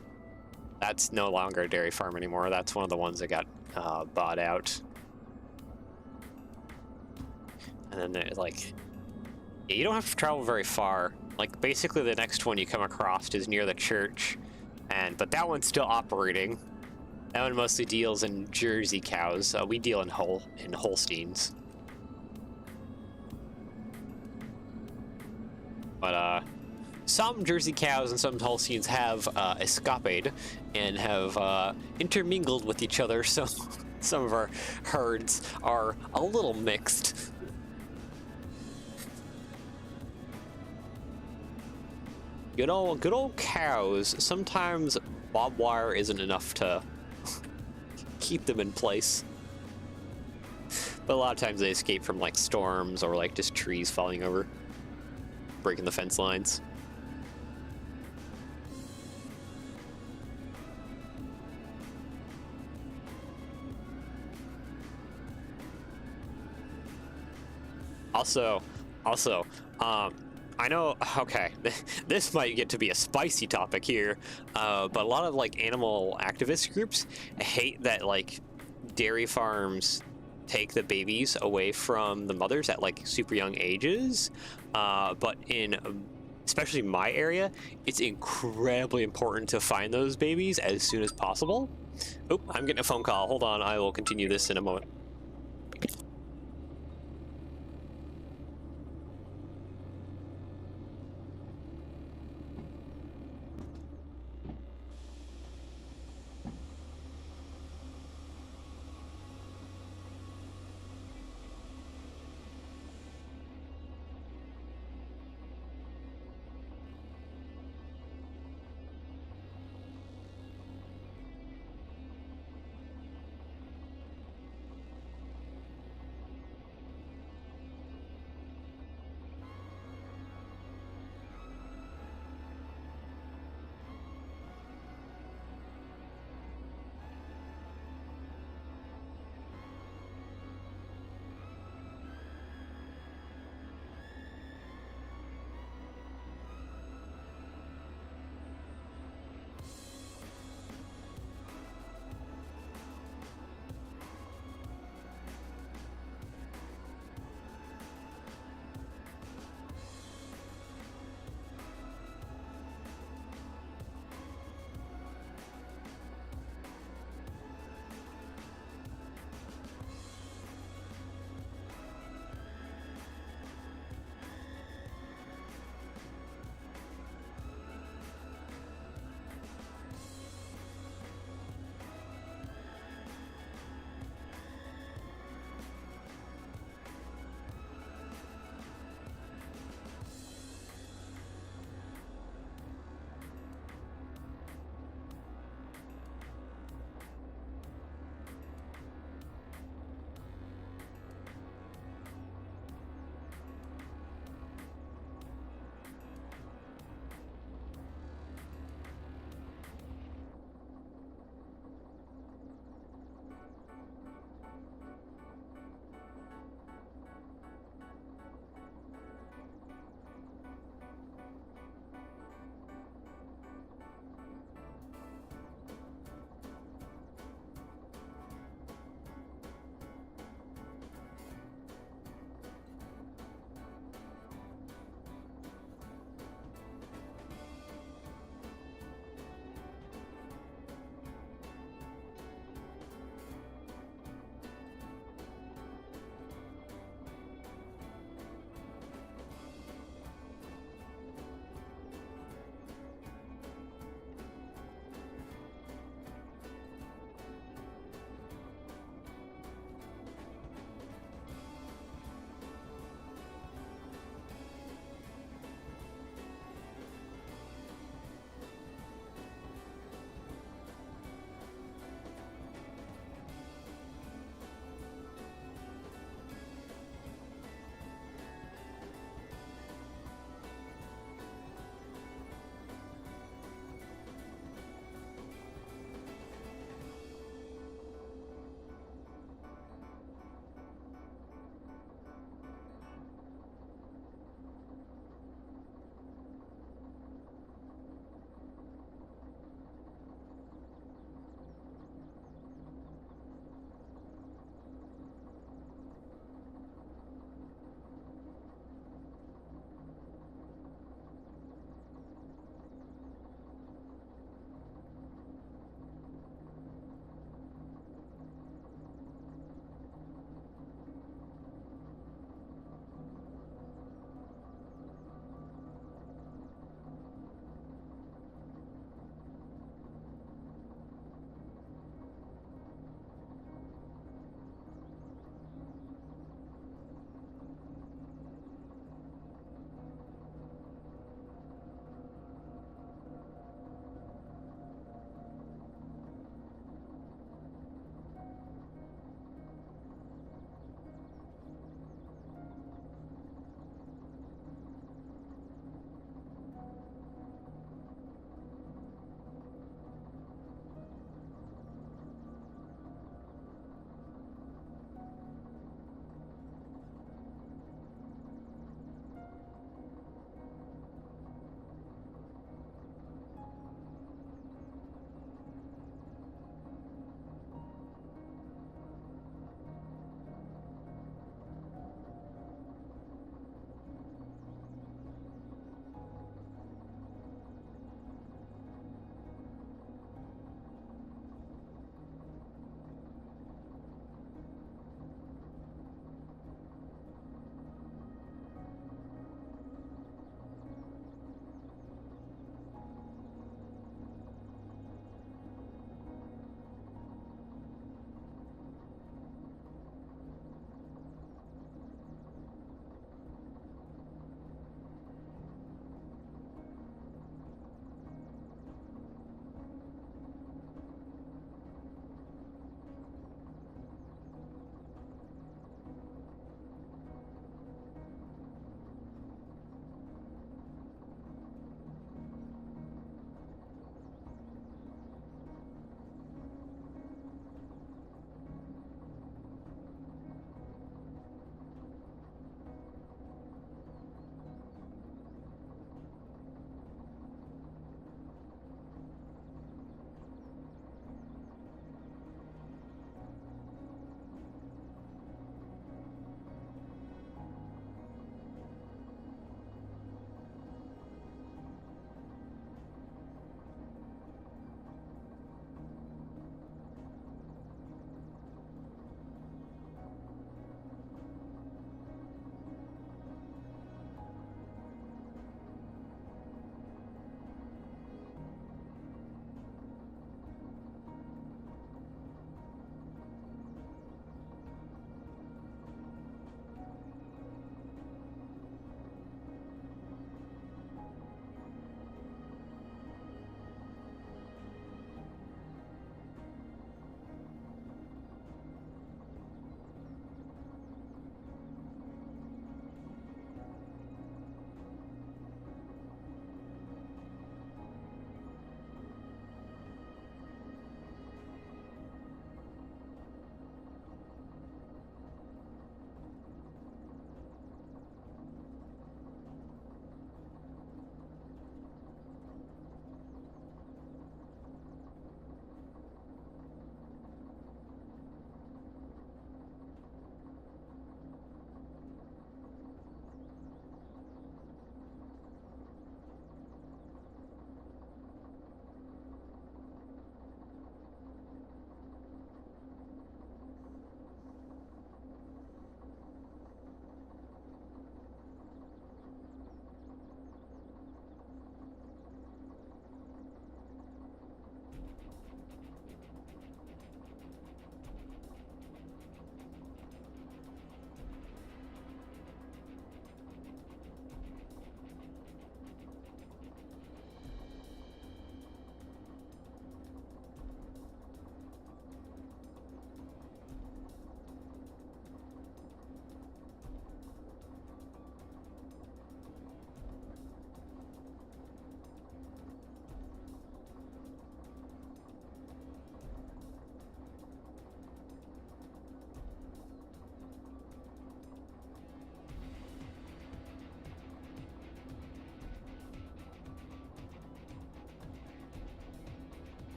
S1: That's no longer a dairy farm anymore. That's one of the ones that got bought out. And then there's like, yeah, you don't have to travel very far. Like basically the next one you come across is near the church, but that one's still operating. That one mostly deals in Jersey cows. We deal in Holsteins. But some Jersey cows and some Holsteins have escaped and have intermingled with each other, so some of our herds are a little mixed. Good old cows. Sometimes barbed wire isn't enough to keep them in place. But a lot of times they escape from like storms or like just trees falling over, breaking the fence lines. Also, I know, okay, this might get to be a spicy topic here, but a lot of like animal activist groups hate that like dairy farms take the babies away from the mothers at like super young ages. But in especially my area, it's incredibly important to find those babies as soon as possible. Oh, I'm getting a phone call. Hold on, I will continue this in a moment.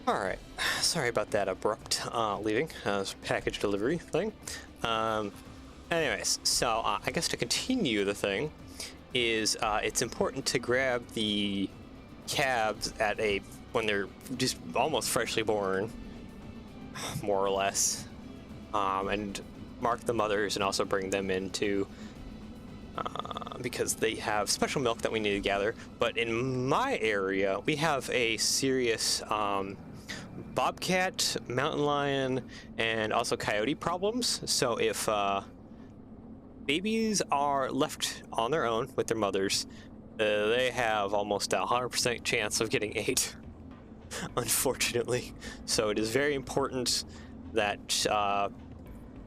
S1: Alright, sorry about that abrupt leaving. Package delivery thing. Anyways, so I guess to continue the thing is it's important to grab the calves when they're just almost freshly born, more or less, and mark the mothers and also bring them into because they have special milk that we need to gather. But in my area, we have a serious bobcat, mountain lion, and also coyote problems. So if babies are left on their own with their mothers, they have almost a 100% chance of getting ate, unfortunately. So it is very important that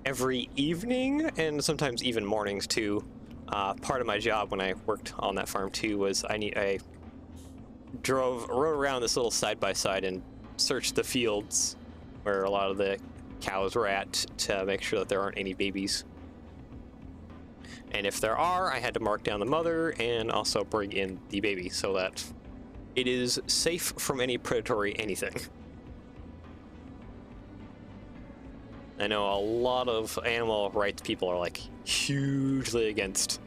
S1: every evening, and sometimes even mornings too, part of my job when I worked on that farm too was I rode around this little side-by-side and searched the fields where a lot of the cows were at to make sure that there aren't any babies. And if there are, I had to mark down the mother and also bring in the baby so that it is safe from any predatory anything. I know a lot of animal rights people are like hugely against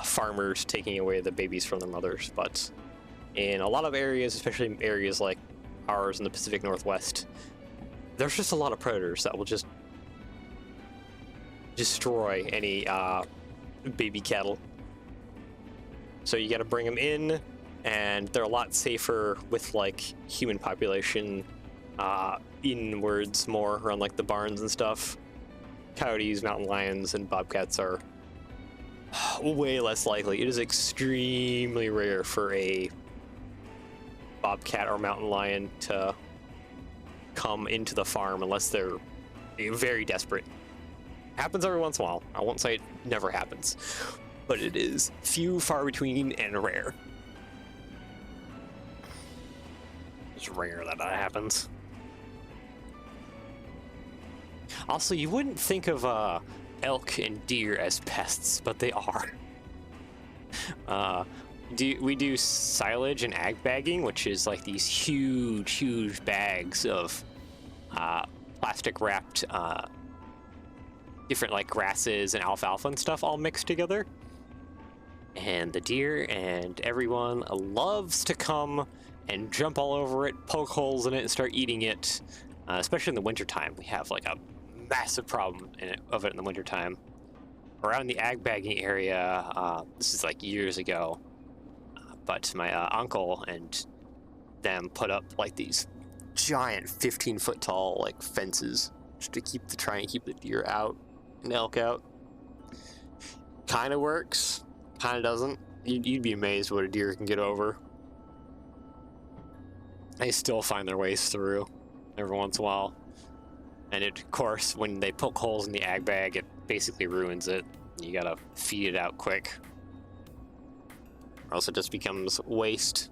S1: farmers taking away the babies from their mothers, but in a lot of areas, especially areas like ours in the Pacific Northwest, there's just a lot of predators that will just destroy any baby cattle. So you got to bring them in, and they're a lot safer with like human population inwards more around like the barns and stuff. Coyotes, mountain lions, and bobcats are way less likely. It is extremely rare for a bobcat or mountain lion to come into the farm unless they're very desperate. Happens every once in a while. I won't say it never happens, but it is few, far between, and rare. It's rare that happens. Also, you wouldn't think of elk and deer as pests, but they are. We do silage and ag bagging, which is like these huge bags of plastic wrapped different like grasses and alfalfa and stuff all mixed together. And the deer and everyone loves to come and jump all over it, poke holes in it, and start eating it. Especially in the wintertime. We have like a massive problem of it in the wintertime. Around the ag bagging area, this is like years ago, but my uncle and them put up like these giant 15-foot tall like fences just to try and keep the deer out and elk out. Kind of works, kind of doesn't. You'd be amazed what a deer can get over. They still find their ways through every once in a while. And it, of course, when they poke holes in the ag bag, it basically ruins it. You gotta feed it out quick, or else it just becomes waste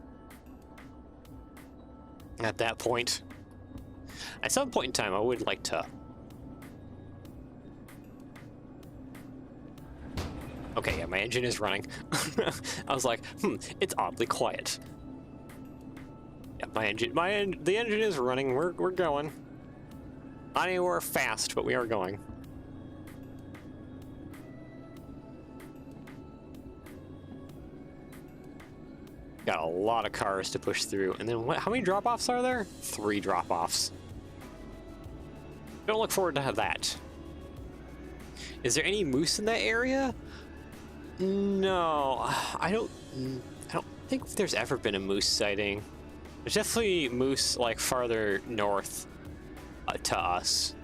S1: at that point. At some point in time, I would like to... Okay, yeah, my engine is running. I was like, it's oddly quiet. Yeah, the engine is running. We're going. Not anywhere fast, but we are going. Got a lot of cars to push through. And then how many drop-offs are there? 3 drop-offs. Don't look forward to that. Is there any moose in that area? No, I don't think there's ever been a moose sighting. There's definitely moose like farther north to us,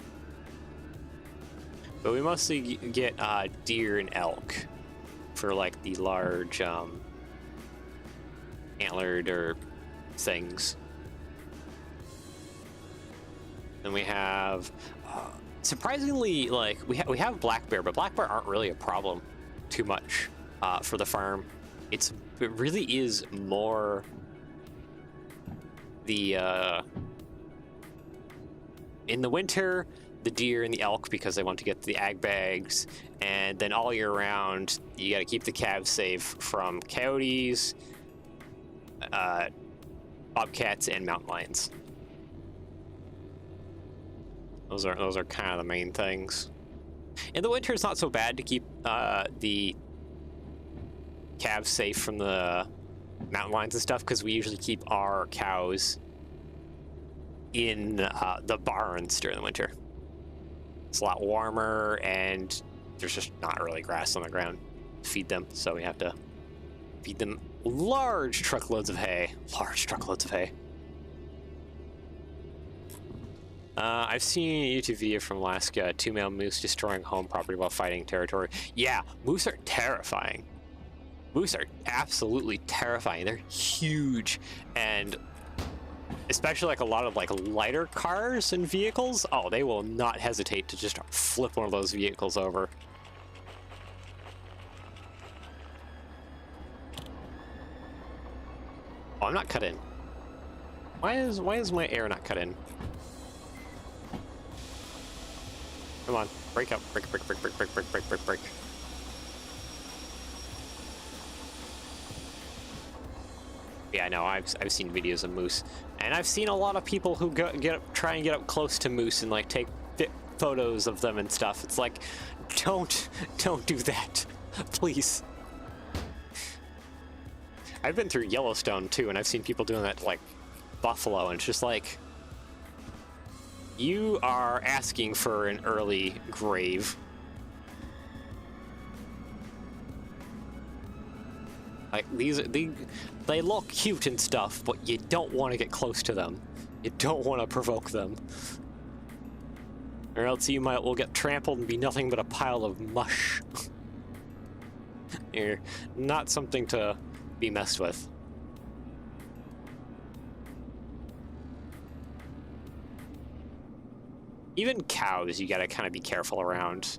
S1: but we mostly get deer and elk for like the large antlered or things. Then we have surprisingly, like we have black bear, but black bear aren't really a problem too much for the farm. It really is more the in the winter, the deer and the elk, because they want to get to the ag bags, and then all year round you got to keep the calves safe from coyotes, bobcats, and mountain lions. Those are kind of the main things. In the winter, it's not so bad to keep the calves safe from the mountain lions and stuff, because we usually keep our cows in the barns during the winter. It's a lot warmer, and there's just not really grass on the ground to feed them, so we have to feed them large truckloads of hay. Large truckloads of hay. I've seen a YouTube video from Alaska, 2 male moose destroying home property while fighting territory. Yeah, moose are terrifying. Moose are absolutely terrifying. They're huge, and especially like a lot of like lighter cars and vehicles. Oh, they will not hesitate to just flip one of those vehicles over. Oh, I'm not cut in. Why is my air not cut in? Come on, break up, break. Yeah, no, I've seen videos of moose, and I've seen a lot of people who try and get up close to moose and like take photos of them and stuff. It's like, don't do that, please. I've been through Yellowstone too, and I've seen people doing that to like buffalo, and it's just like, you are asking for an early grave. Like, they look cute and stuff, but you don't want to get close to them. You don't want to provoke them. Or else you will get trampled and be nothing but a pile of mush. You're not something to be messed with. Even cows, you gotta kind of be careful around.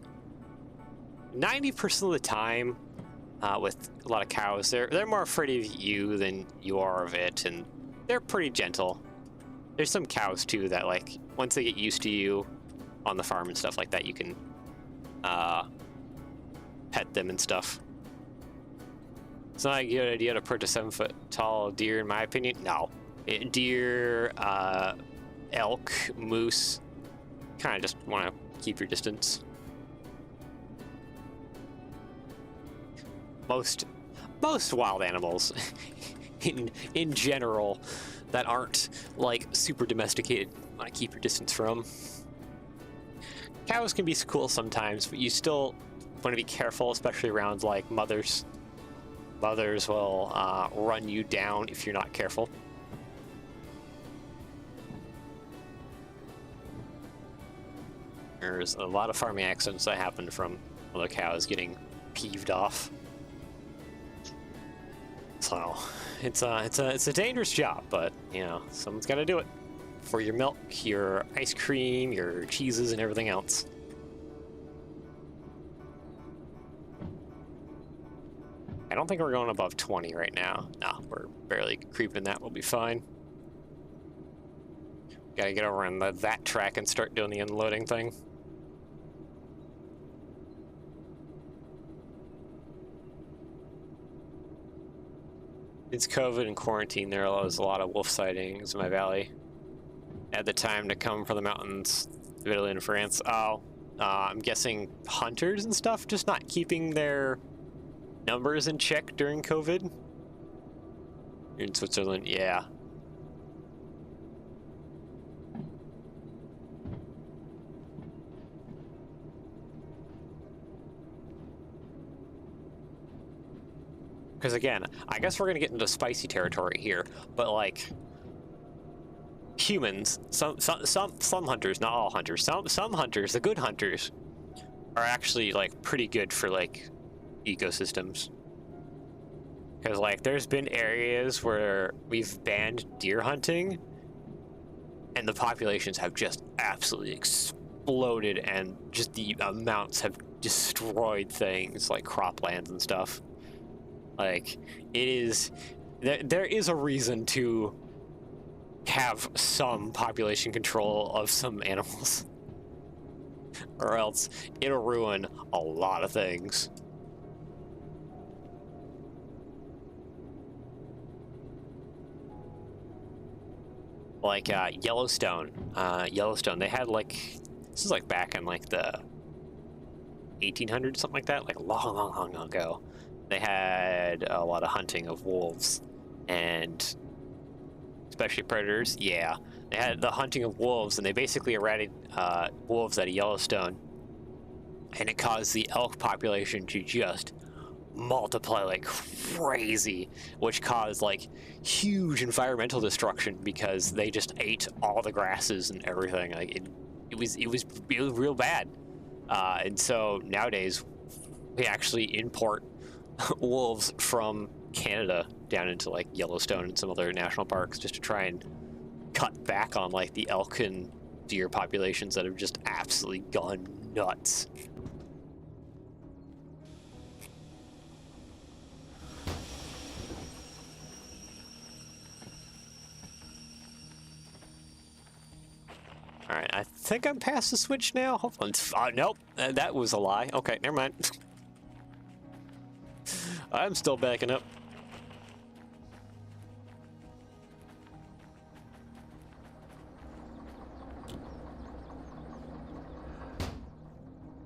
S1: 90% of the time, with a lot of cows, they're more afraid of you than you are of it, and they're pretty gentle. There's some cows too that, like, once they get used to you on the farm and stuff like that, you can pet them and stuff. It's not a good idea to put a 7-foot tall deer, in my opinion. No, deer, elk, moose. Kind of just want to keep your distance. Most wild animals in general that aren't like super domesticated, want to keep your distance from. Cows can be cool sometimes, but you still want to be careful, especially around like mothers. Mothers will run you down if you're not careful. There's a lot of farming accidents that happen from other cows getting peeved off. So it's a dangerous job, but you know, someone's got to do it for your milk, your ice cream, your cheeses, and everything else. I don't think we're going above 20 right now. No, we're barely creeping that. We'll be fine. Gotta get over on that track and start doing the unloading thing. Since COVID and quarantine, there was a lot of wolf sightings in my valley. At the time to come from the mountains of Italy and France. Oh, I'm guessing hunters and stuff just not keeping their numbers in check during COVID. In Switzerland, yeah. Because again, I guess we're gonna get into spicy territory here, but like humans, some hunters, not all hunters, some hunters, the good hunters, are actually like pretty good for like ecosystems. Because like there's been areas where we've banned deer hunting, and the populations have just absolutely exploded, and just the amounts have destroyed things like croplands and stuff. Like, it is, there is a reason to have some population control of some animals, or else it'll ruin a lot of things. like Yellowstone. Yellowstone, they had like, this is like back in like the 1800s, something like that, like long ago. They had a lot of hunting of wolves, and especially predators. Yeah, they had the hunting of wolves, and they basically eradicated wolves out of Yellowstone, and it caused the elk population to just multiply like crazy, which caused like huge environmental destruction because they just ate all the grasses and everything. Like it was real bad. And so nowadays we actually import wolves from Canada down into like Yellowstone and some other national parks just to try and cut back on like the elk and deer populations that have just absolutely gone nuts. Alright, I think I'm past the switch now. Hopefully, nope, that was a lie. Okay, never mind. I'm still backing up.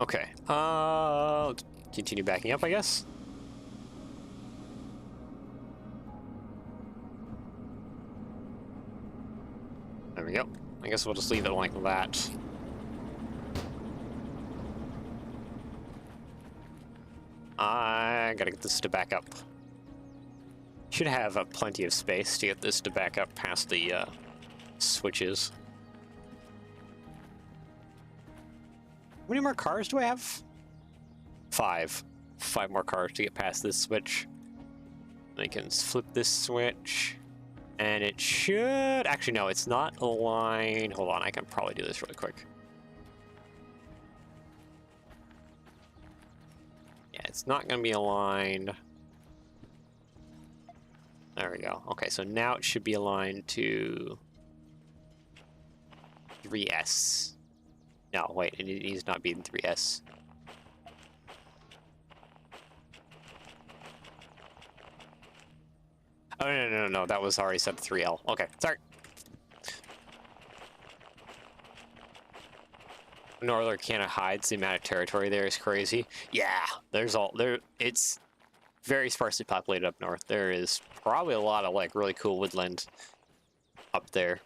S1: Okay, let's continue backing up, I guess. There we go. I guess we'll just leave it like that. I gotta get this to back up. Should have plenty of space to get this to back up past the switches. How many more cars do I have? 5. 5 more cars to get past this switch. I can flip this switch. And it should... Actually, no, it's not aligned. Hold on, I can probably do this really quick. Yeah, it's not going to be aligned. There we go. Okay, so now it should be aligned to 3S. No, wait, it needs not be in 3S. Oh, no, that was already set to 3L. Okay, sorry. Northern Canada hides, the amount of territory there is crazy. Yeah, it's very sparsely populated up north. There is probably a lot of like really cool woodland up there.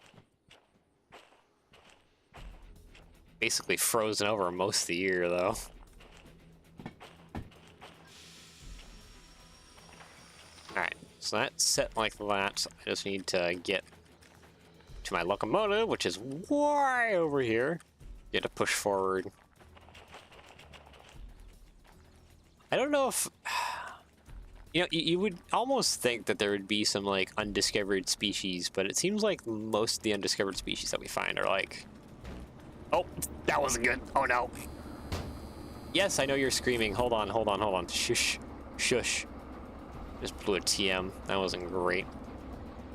S1: Basically frozen over most of the year though. Alright, so that's set like that. I just need to get to my locomotive, which is way over here. Get to push forward. I don't know if... You know, you would almost think that there would be some, like, undiscovered species, but it seems like most of the undiscovered species that we find are, like... Oh, that wasn't good. Oh, no. Yes, I know you're screaming. Hold on. Shush. Shush. Just blew a TM. That wasn't great.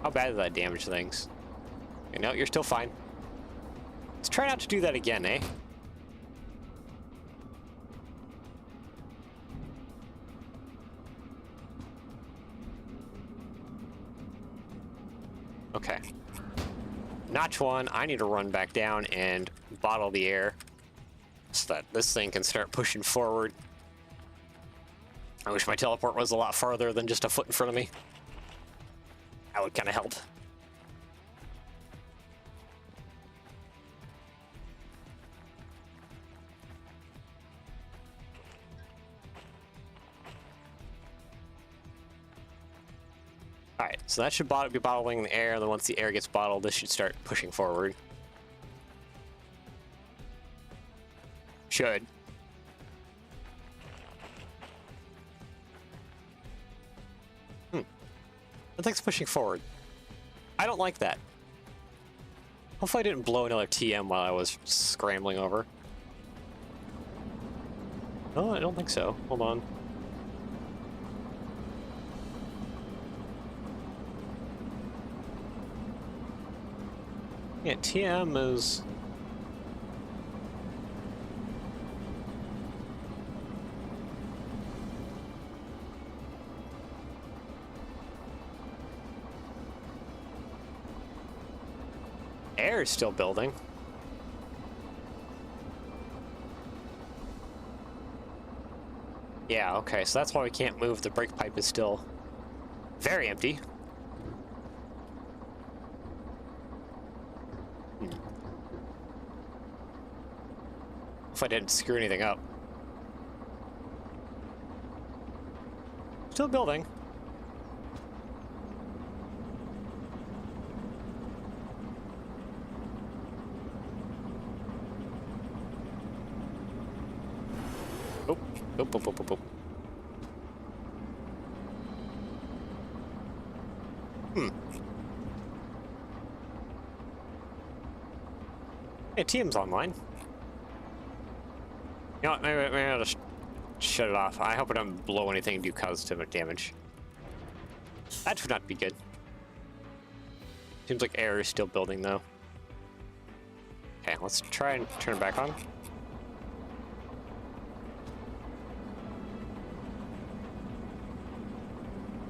S1: How bad did that damage things? Okay, no, you're still fine. Let's try not to do that again, eh? Okay. Notch 1, I need to run back down and bottle the air so that this thing can start pushing forward. I wish my teleport was a lot farther than just a foot in front of me. That would kind of help. Alright, so that should be bottling the air, and then once the air gets bottled, this should start pushing forward. Should. That thing's pushing forward. I don't like that. Hopefully I didn't blow another TM while I was scrambling over. Oh, I don't think so. Hold on. Yeah, TM is... air is still building. Yeah, okay, so that's why we can't move. The brake pipe is still very empty. If I didn't screw anything up. Still building. Oh, oh, oh, oh, oh, oh. Hey, TM's online. You know what, maybe I'll just shut it off. I hope it doesn't blow anything and do cosmetic damage. That should not be good. Seems like air is still building though. Okay, let's try and turn it back on.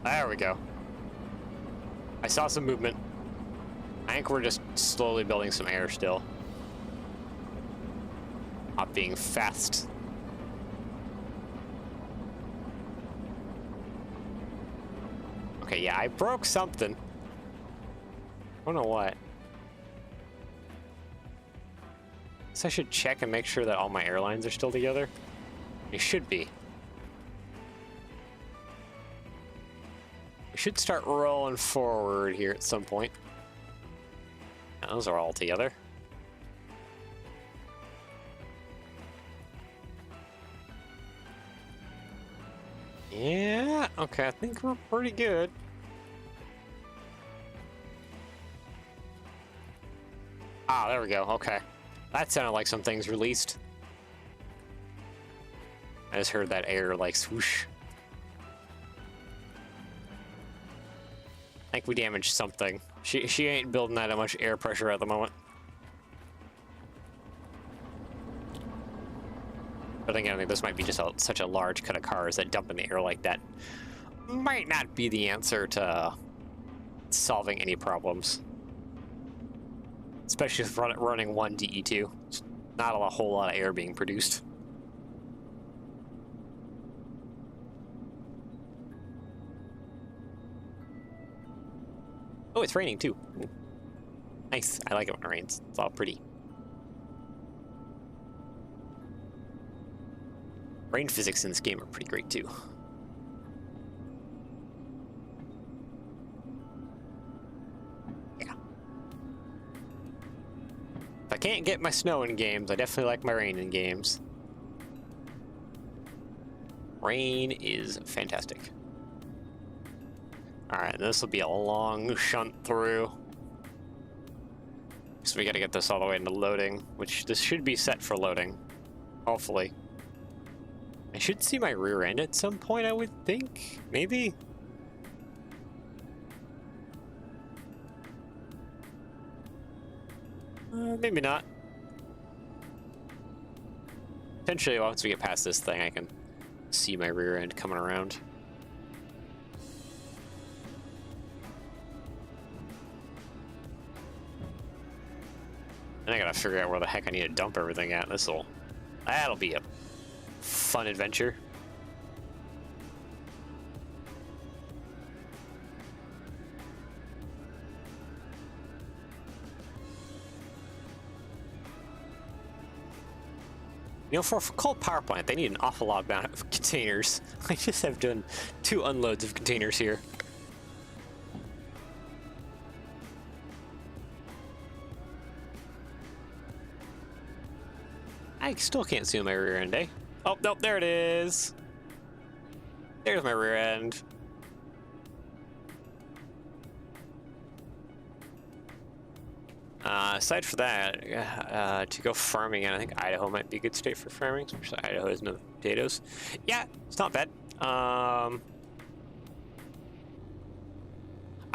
S1: There we go. I saw some movement. I think we're just slowly building some air still. Not being fast. Okay, yeah, I broke something. I don't know what. So I should check and make sure that all my airlines are still together. They should be. We should start rolling forward here at some point. Those are all together. Yeah, okay, I think we're pretty good. Ah, there we go, okay. That sounded like some things released. I just heard that air like swoosh. I think we damaged something. She ain't building that much air pressure at the moment. But again, I think this might be just such a large cut of cars that dumping the air like that might not be the answer to solving any problems. Especially if running one DE2. It's not a whole lot of air being produced. Oh, it's raining too. Nice. I like it when it rains. It's all pretty. Rain physics in this game are pretty great too. Yeah. If I can't get my snow in games, I definitely like my rain in games. Rain is fantastic. Alright, this will be a long shunt through. So we gotta get this all the way into loading, which this should be set for loading. Hopefully. I should see my rear end at some point, I would think. Maybe? Maybe not. Potentially, once we get past this thing, I can see my rear end coming around. And I gotta figure out where the heck I need to dump everything at. That'll be a fun adventure. You know, for a coal power plant, they need an awful lot of containers. I just have done 2 unloads of containers here. I still can't see my rear end, eh? Oh, nope, there it is. There's my rear end. Aside for that, to go farming, and I think Idaho might be a good state for farming, especially Idaho has no potatoes. Yeah, it's not bad. I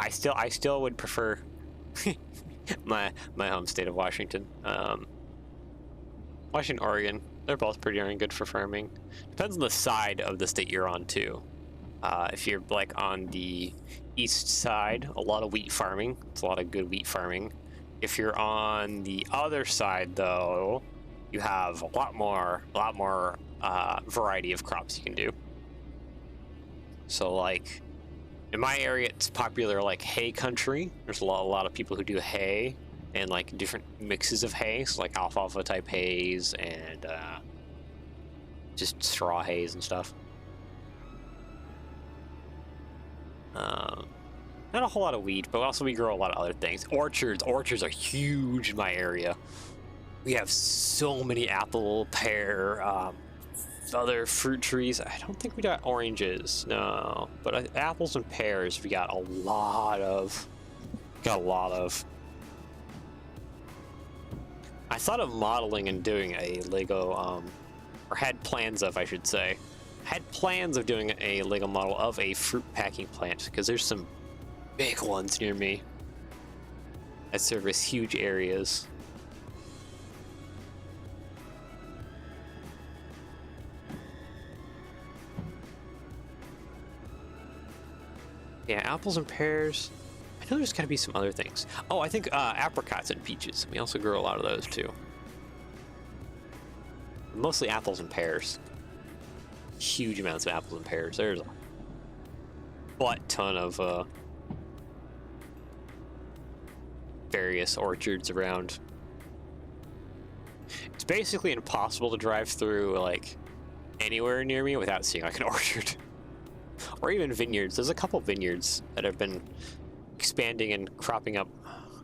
S1: still would prefer my home state of Washington. Washington, Oregon, they're both pretty darn good for farming. Depends on the side of the state you're on too. If you're like on the east side, a lot of wheat farming. It's a lot of good wheat farming. If you're on the other side, though, you have a lot more variety of crops you can do. So, like, in my area, it's popular, like, hay country. There's a lot of people who do hay and, like, different mixes of hay, so, like, alfalfa type hays and just straw hays and stuff. Not a whole lot of wheat, but also we grow a lot of other things. Orchards are huge in my area. We have so many apple, pear, other fruit trees. I don't think we got oranges, no, but apples and pears we got a lot of. I thought of modeling and doing a Lego, or had plans of, I should say, doing a Lego model of a fruit packing plant, because there's some big ones near me that service huge areas. Yeah, apples and pears. I know there's got to be some other things. Oh, I think apricots and peaches. We also grow a lot of those too. Mostly apples and pears. Huge amounts of apples and pears. There's a butt ton of various orchards around. It's basically impossible to drive through like anywhere near me without seeing like an orchard. Or even vineyards. There's a couple vineyards that have been expanding and cropping up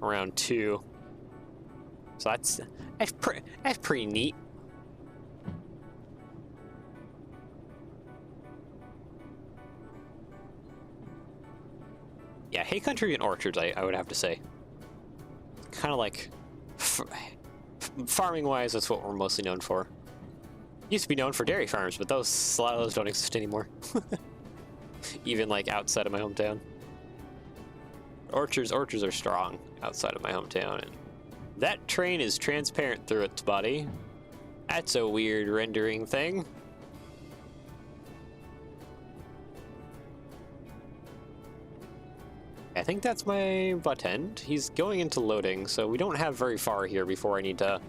S1: around too. So that's pretty neat. Yeah, hay country and orchards, I would have to say. Kind of like farming wise, that's what we're mostly known for. Used to be known for dairy farms, but a lot of those don't exist anymore. Even like outside of my hometown. Orchards are strong outside of my hometown. And that train is transparent through its body. That's a weird rendering thing. I think that's my butt end. He's going into loading, so we don't have very far here before I need to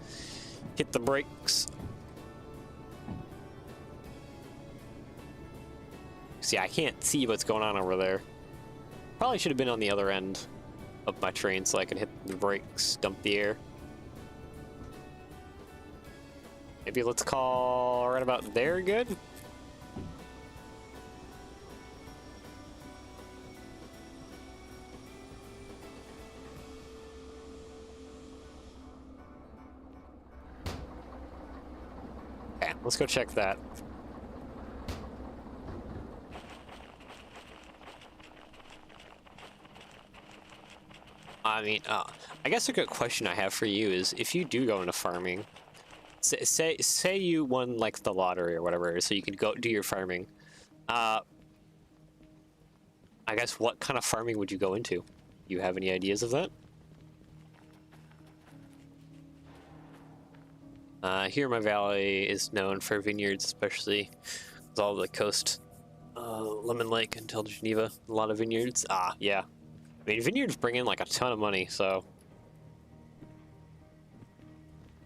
S1: hit the brakes. See, I can't see what's going on over there. Probably should have been on the other end of my train so I could hit the brakes, dump the air. Maybe let's call right about there good? Okay, let's go check that. I mean, I guess a good question I have for you is, if you do go into farming, say you won like the lottery or whatever, so you could go do your farming. I guess what kind of farming would you go into? You have any ideas of that? Here, my valley is known for vineyards, especially with all the coast, Lemon Lake until Geneva. A lot of vineyards. Yeah. I mean, vineyards bring in like a ton of money, so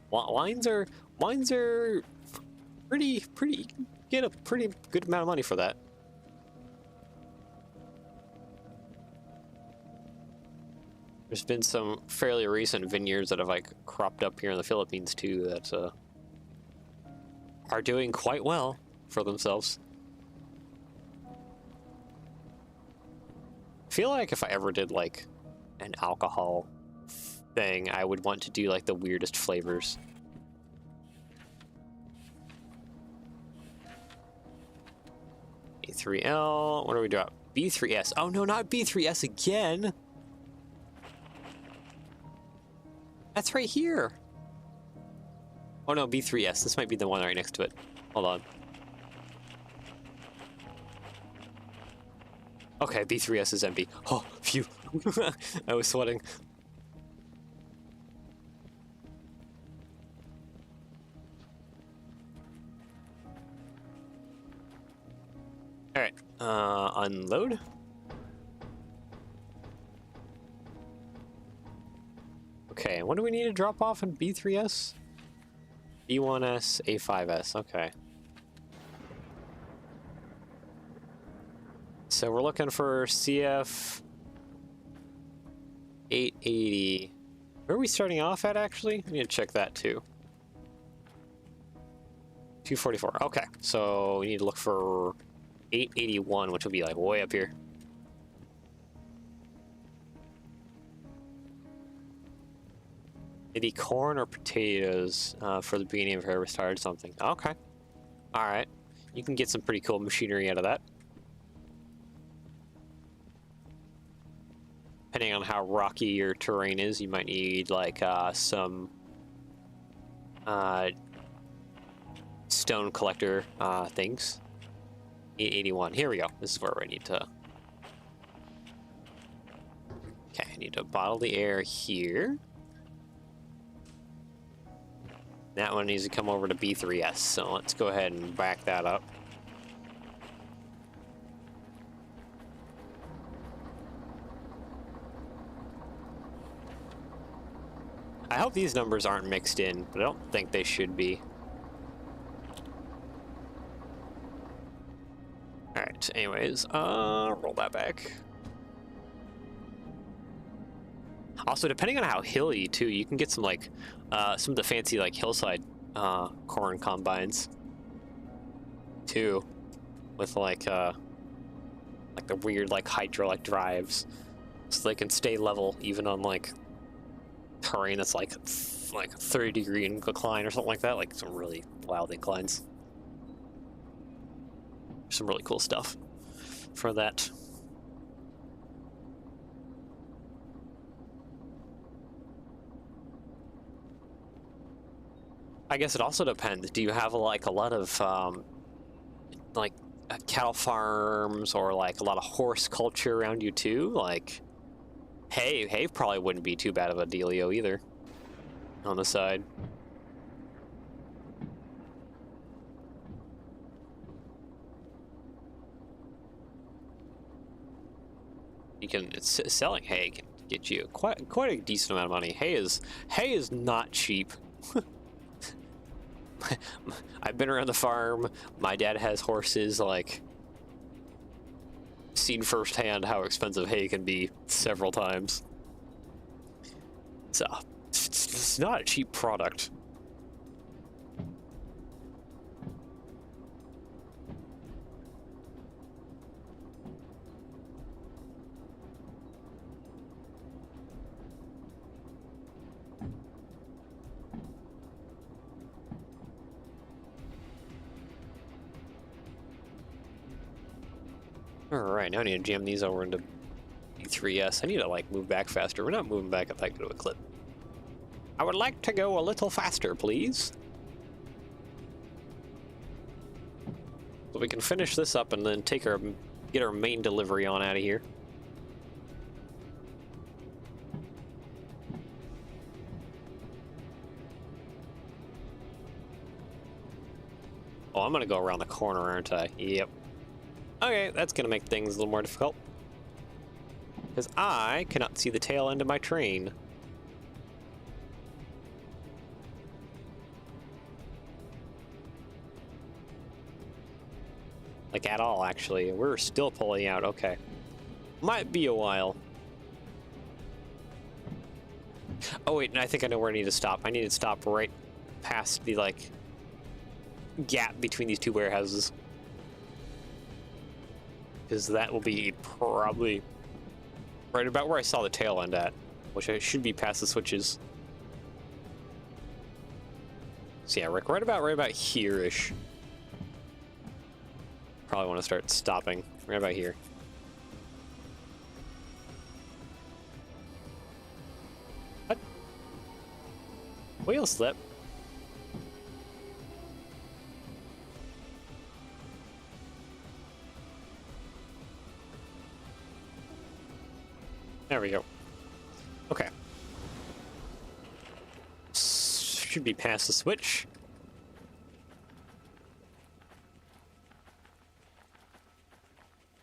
S1: wines are pretty. You can get a pretty good amount of money for that. There's been some fairly recent vineyards that have like cropped up here in the Philippines too that are doing quite well for themselves. I feel like if I ever did like an alcohol thing, I would want to do like the weirdest flavors. B3L, what do we drop? B3S. Oh no, not B3S again. That's right here. Oh no, B3S. This might be the one right next to it. Hold on. Okay, B3S is empty. Oh, phew. I was sweating. Alright, unload. Okay, What do we need to drop off in B3S? B1S, A5S, okay. So we're looking for CF 880. Where are we starting off at, actually? I need to check that, too. 244, okay. So we need to look for 881, which will be, like, way up here. Maybe corn or potatoes for the beginning of harvest or something. Okay. Alright. You can get some pretty cool machinery out of that. Depending on how rocky your terrain is, you might need like some stone collector things. 881. Here we go. This is where I need to. Okay, I need to bottle the air here. That one needs to come over to B3S, so let's go ahead and back that up. I hope these numbers aren't mixed in, but I don't think they should be. Alright, anyways, roll that back. Also, depending on how hilly, too, you can get some, like, some of the fancy, like, hillside corn combines, too, with, like the weird, like, hydraulic drives, so they can stay level even on, like, terrain that's like 30-degree incline or something like that, like some really wild inclines. Some really cool stuff for that. I guess it also depends. Do you have like a lot of like cattle farms or like a lot of horse culture around you too? Like hay probably wouldn't be too bad of a dealio either on the side. You can selling hay can get you quite a decent amount of money. Hay is not cheap. I've been around the farm. My dad has horses. Like, seen firsthand how expensive hay can be several times. So it's not a cheap product. Alright, now I need to jam these over into B3S. I need to, like, move back faster. We're not moving back at that good of a clip. I would like to go a little faster, please. So we can finish this up and then get our main delivery on out of here. Oh, I'm gonna go around the corner, aren't I? Yep. Okay, that's gonna make things a little more difficult. Because I cannot see the tail end of my train. Like, at all, actually. We're still pulling out, okay. Might be a while. Oh, wait, I think I know where I need to stop. I need to stop right past the, like, gap between these two warehouses. Because that will be probably right about where I saw the tail end at, which I should be past the switches. So yeah, Rick, right about here-ish. Probably want to start stopping right about here. What? Wheel slip? There we go. Okay. Should be past the switch.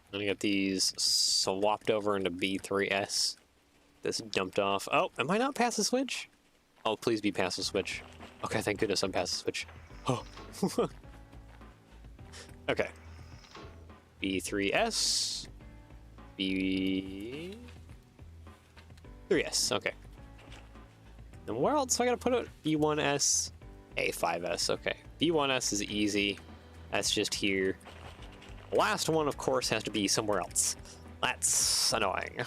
S1: I'm gonna get these swapped over into B3S. This dumped off. Oh, am I not past the switch? Oh, please be past the switch. Okay, thank goodness I'm past the switch. Oh. Okay. B3S. B3S, okay. And where else do I gotta put it? B1S, A5S, okay. B1S is easy. That's just here. The last one, of course, has to be somewhere else. That's annoying.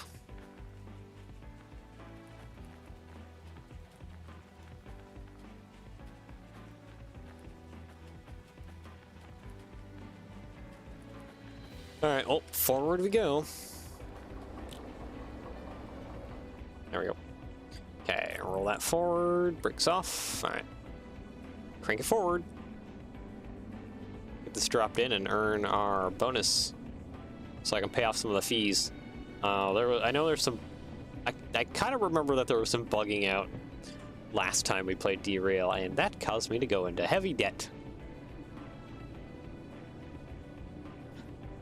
S1: Alright, well, forward we go. There we go. Okay, roll that forward, brakes off. Alright. Crank it forward. Get this dropped in and earn our bonus so I can pay off some of the fees. I know there's some... I kind of remember that there was some bugging out last time we played Derail, and that caused me to go into heavy debt.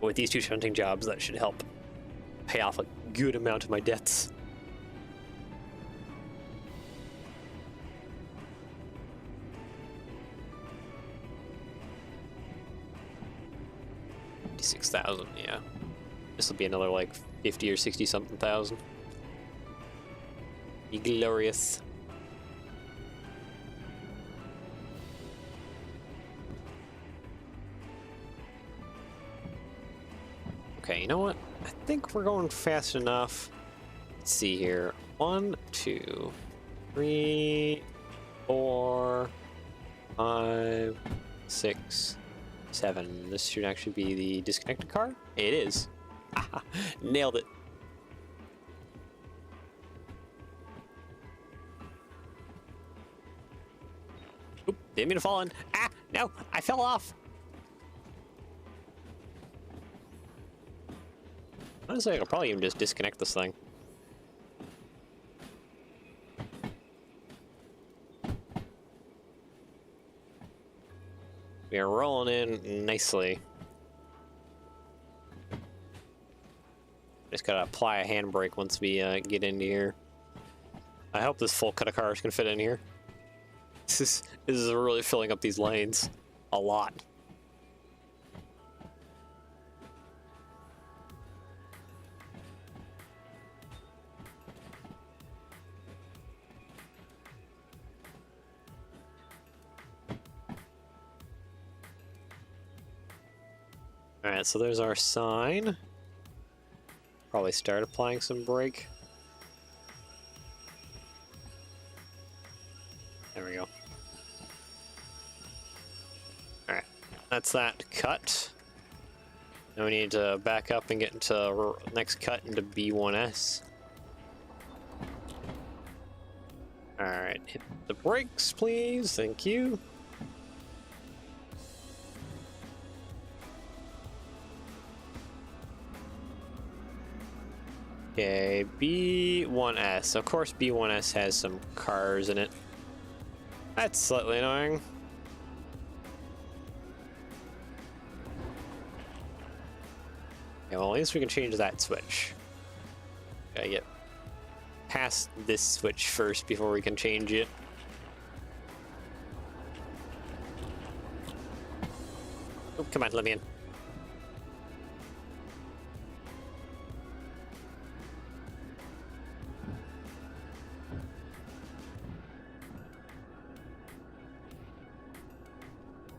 S1: With these 2 shunting jobs, that should help pay off a good amount of my debts. $56,000, yeah. This will be another like 50 or 60 something thousand. Be glorious. Okay, you know what? I think we're going fast enough. Let's see here. 1, 2, 3, 4, 5, 6, 7. This should actually be the disconnected car. It is. Nailed it. Oop, didn't mean to fall in. Ah, no, I fell off. Honestly, I could probably even just disconnect this thing. We are rolling in nicely. Just gotta apply a handbrake once we get into here. I hope this full cut of cars can fit in here. This is really filling up these lanes a lot. Alright, so there's our sign. Probably start applying some brake. There we go. Alright, that's that cut. Now we need to back up and get into next cut into B1S. Alright, hit the brakes, please. Thank you. Okay, B1S. Of course, B1S has some cars in it. That's slightly annoying. Okay, well, at least we can change that switch. Gotta get past this switch first before we can change it. Oh, come on, let me in.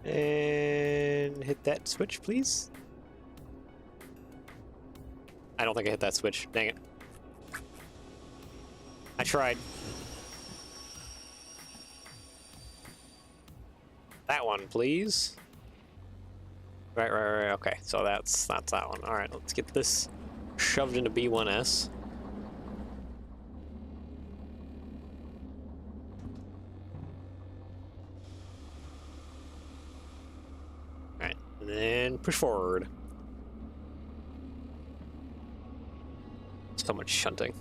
S1: And hit that switch, please. I don't think I hit that switch. Dang it. I tried. That one, please. Right. Okay, so that's that one. All right, let's get this shoved into B1S. All right, and then push forward. So much shunting.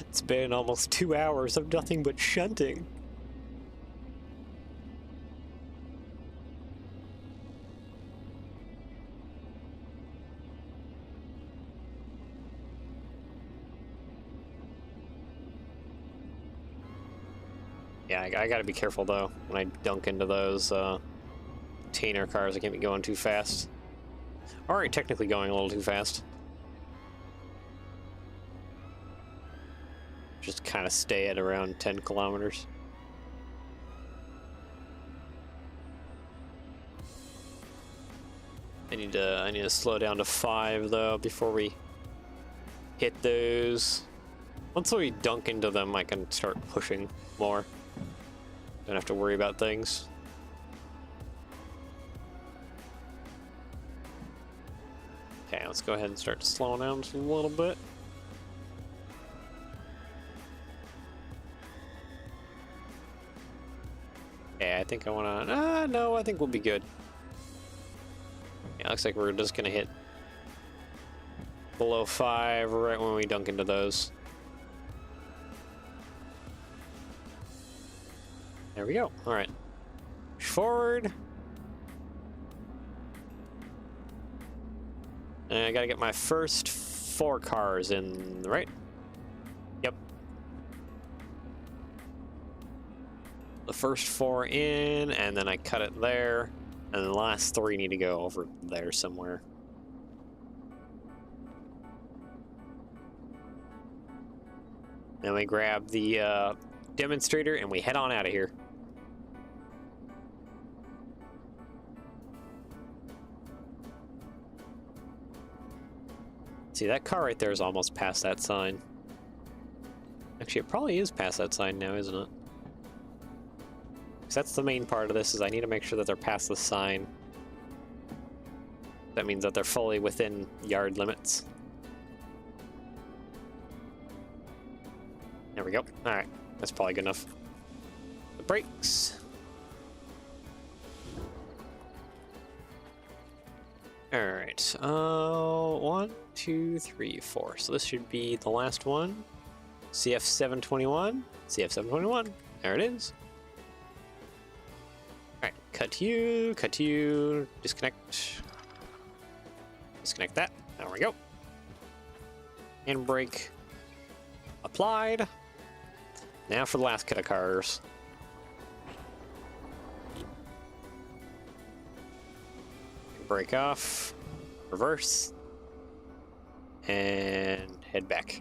S1: It's been almost 2 hours of nothing but shunting. Yeah, I gotta be careful though when I dunk into those container cars. I can't be going too fast. Alright, technically going a little too fast. Just kind of stay at around 10 kilometers. I need to slow down to 5 though before we hit those. Once we dunk into them, I can start pushing more. Don't have to worry about things. Okay, let's go ahead and start slowing down just a little bit. Okay, I think I want to... no, I think we'll be good. Yeah, looks like we're just going to hit below 5 right when we dunk into those. There we go. All right. Push forward. And I got to get my first 4 cars in, right? Yep. The first 4 in, and then I cut it there. And the last 3 need to go over there somewhere. Then we grab the demonstrator and we head on out of here. See, that car right there is almost past that sign. Actually, it probably is past that sign now, isn't it? Because that's the main part of this, is I need to make sure that they're past the sign. That means that they're fully within yard limits. There we go. Alright, that's probably good enough. The brakes. Alright, 1, 2, 3, 4. So this should be the last one. CF721. CF721. There it is. Alright, cut to you, disconnect. Disconnect that. There we go. Handbrake applied. Now for the last cut of cars. Brake off, reverse, and head back.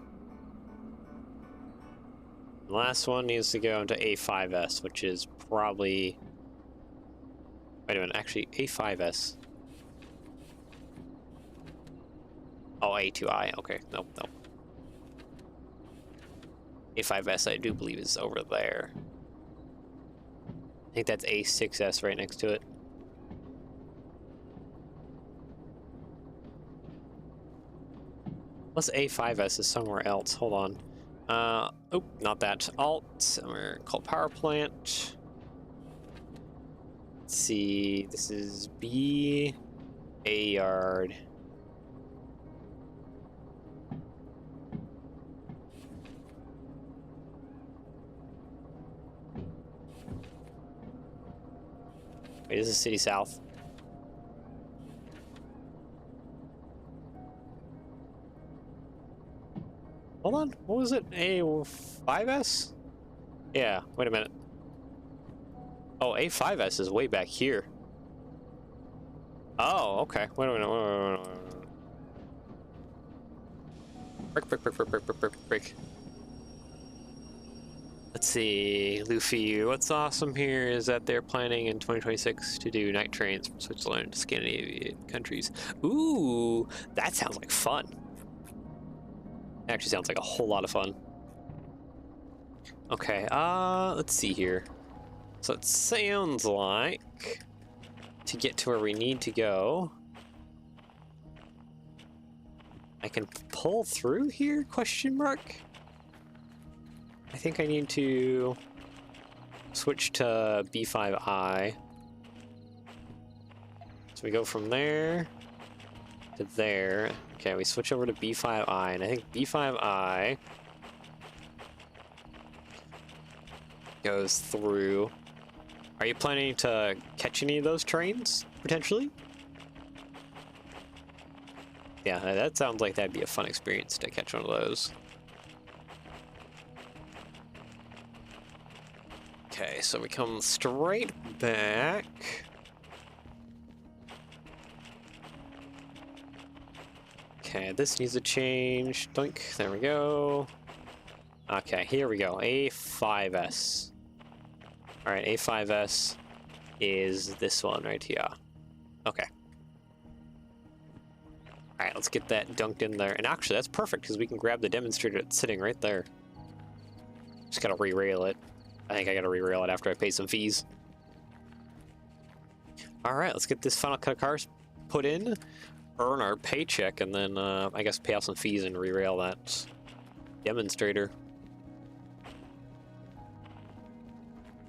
S1: The last one needs to go into A5S, which is probably... Wait a minute, actually A5S. Oh, A2I, okay, nope. A5S I do believe is over there. I think that's A6S right next to it. Plus A5S is somewhere else. Hold on. Oh, not that. Alt. We're called power plant. Let's see. This is B. A yard. Wait, this is City South. Hold on, what was it? A5S? Yeah, wait a minute. Oh, A5S is way back here. Oh, okay. Wait a minute. Break. Let's see, Luffy, what's awesome here is that they're planning in 2026 to do night trains from Switzerland to Scandinavian countries. Ooh, that sounds like fun. Actually sounds like a whole lot of fun. Okay, let's see here. So it sounds like to get to where we need to go, I can pull through here, question mark? I think I need to switch to B5I. So we go from there to there. Okay, we switch over to B5I, and I think B5I goes through. Are you planning to catch any of those trains, potentially? Yeah, that sounds like that'd be a fun experience to catch one of those. Okay, so we come straight back. Okay, this needs to change. Doink, there we go. Okay, here we go. A5S. Alright, A5S is this one right here. Okay. Alright, let's get that dunked in there. And actually, that's perfect, because we can grab the demonstrator that's sitting right there. Just gotta re-rail it. I think I gotta re-rail it after I pay some fees. Alright, let's get this final cut of cars put in, earn our paycheck, and then I guess pay off some fees and re-rail that demonstrator.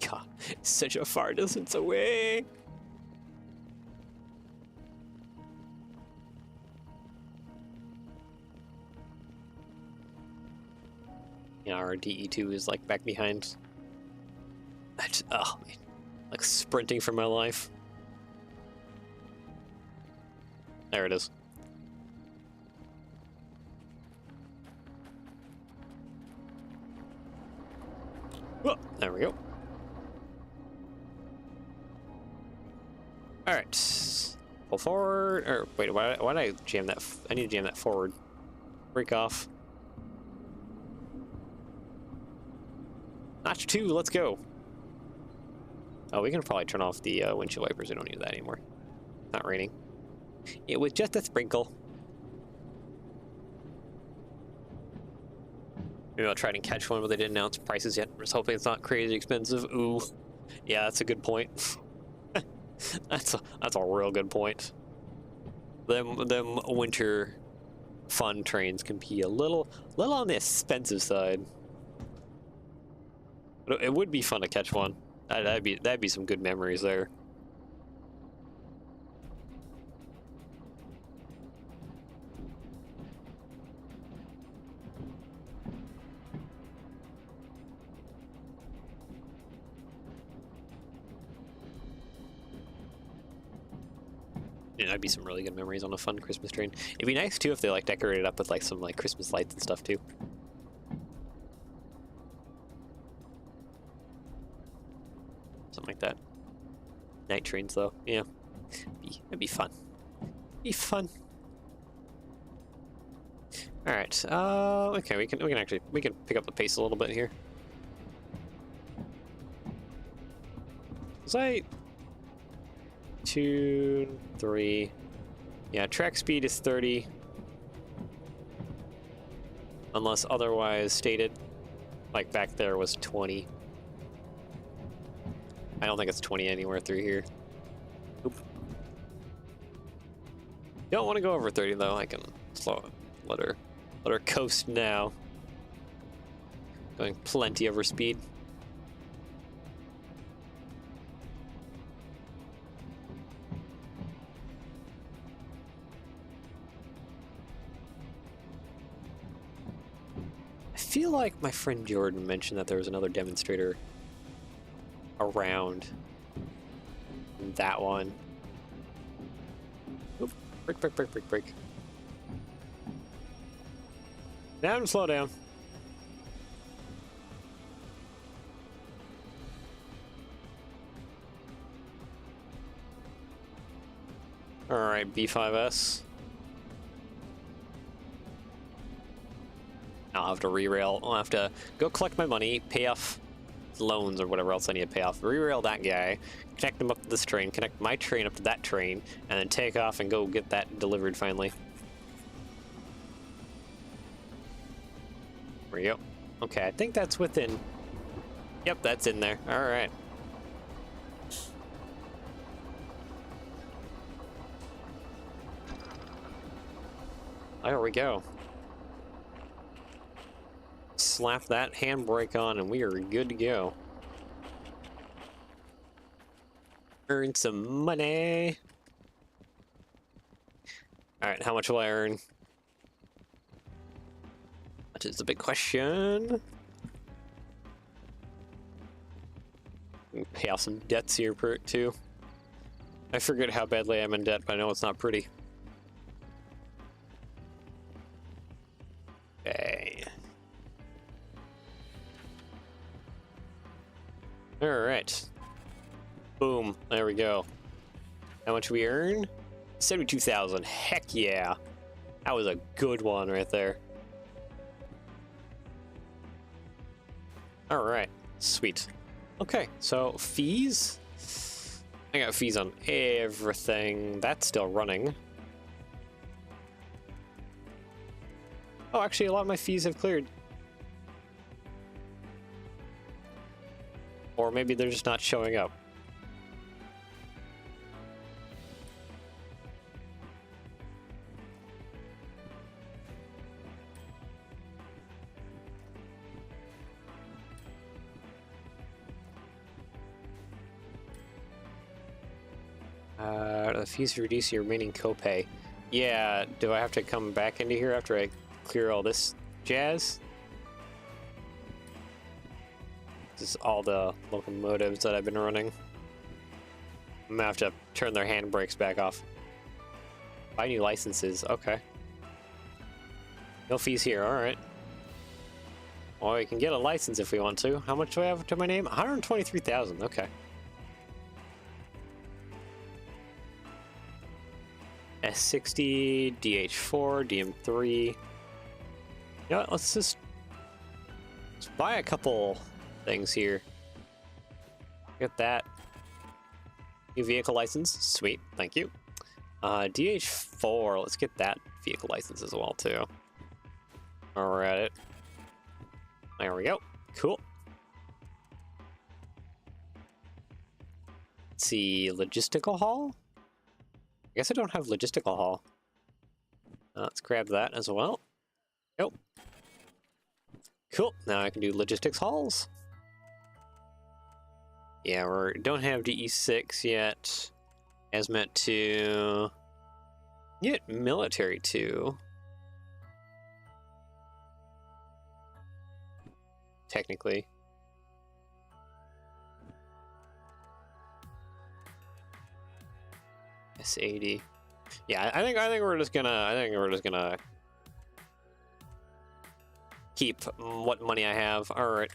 S1: God, it's such a far distance away. Yeah, our DE2 is like back behind. Oh, man. Like sprinting for my life. There it is. Whoa, there we go. All right, pull forward. Or wait, why did I jam that? I need to jam that forward. Break off. Notch 2, let's go. Oh, we can probably turn off the windshield wipers. We don't need that anymore. It's not raining. It was just a sprinkle. Maybe I'll try and catch one, but they didn't announce prices yet. I'm just hoping it's not crazy expensive. Ooh, yeah, that's a good point. that's a real good point. Them winter fun trains can be a little on the expensive side. But it would be fun to catch one. That'd be some good memories there. Yeah, that'd be some really good memories on a fun Christmas train. It'd be nice too if they like decorated up with like some like Christmas lights and stuff too. Something like that. Night trains though, yeah. It'd be fun. Be fun. All right. Okay, we can pick up the pace a little bit here. Was I 2, 3? Yeah, track speed is 30, unless otherwise stated. Like back there was 20. I don't think it's 20 anywhere through here. Oop. Don't want to go over 30 though. I can slow it. Let her coast now. Going plenty over speed. I feel like my friend Jordan mentioned that there was another demonstrator around that one. Oop, break. Down and slow down. All right, B5S. I'll have to re-rail. I'll have to go collect my money, pay off loans or whatever else I need to pay off. Re-rail that guy, connect him up to this train, connect my train up to that train, and then take off and go get that delivered finally. There we go. Okay, I think that's within. Yep, that's in there. All right. There we go. Slap that handbrake on and we are good to go. Earn some money. All right, how much will I earn? That is the big question. Pay off some debts here too. I forget how badly I'm in debt, but I know it's not pretty. Okay. All Alright. Boom. There we go. How much we earn? 72,000. Heck yeah. That was a good one right there. Alright. Sweet. Okay, so fees? I got fees on everything. That's still running. Oh, actually, a lot of my fees have cleared. Or maybe they're just not showing up. The fees reduce your remaining copay. Yeah, do I have to come back into here after I clear all this jazz? This is all the locomotives that I've been running. I'm gonna have to turn their handbrakes back off. Buy new licenses, okay. No fees here, alright. Well, we can get a license if we want to. How much do I have to my name? 123,000, okay. S60, DH4, DM3. You know what, let's buy a couple things here. Get that. New vehicle license, sweet, thank you. DH4, let's get that vehicle license as well too. Alright. There we go, cool. Let's see, logistical hall? I guess I don't have logistical hall. Let's grab that as well. Yep. Cool, now I can do logistics halls. Yeah, we don't have DE6 yet. Hazmat 2. Get military 2. Technically. S80. Yeah, I think we're just gonna keep what money I have. All right.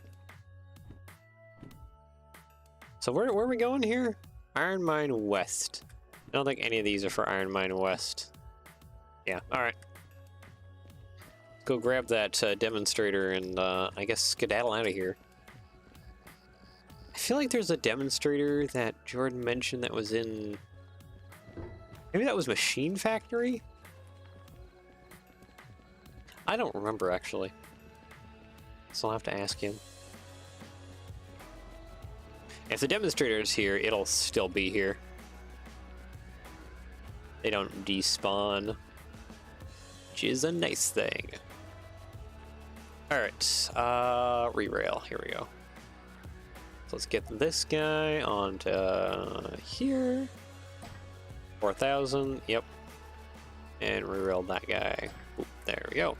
S1: So where are we going here? Iron Mine West. I don't think any of these are for Iron Mine West. Yeah. All right. Go grab that demonstrator and I guess skedaddle out of here. I feel like there's a demonstrator that Jordan mentioned that was in. Maybe that was Machine Factory? I don't remember, actually. So I'll have to ask him. If the demonstrator is here, it'll still be here. They don't despawn, which is a nice thing. Alright, Derail, here we go. So let's get this guy onto here. 4,000, yep. And reroll that guy. Oop, there we go.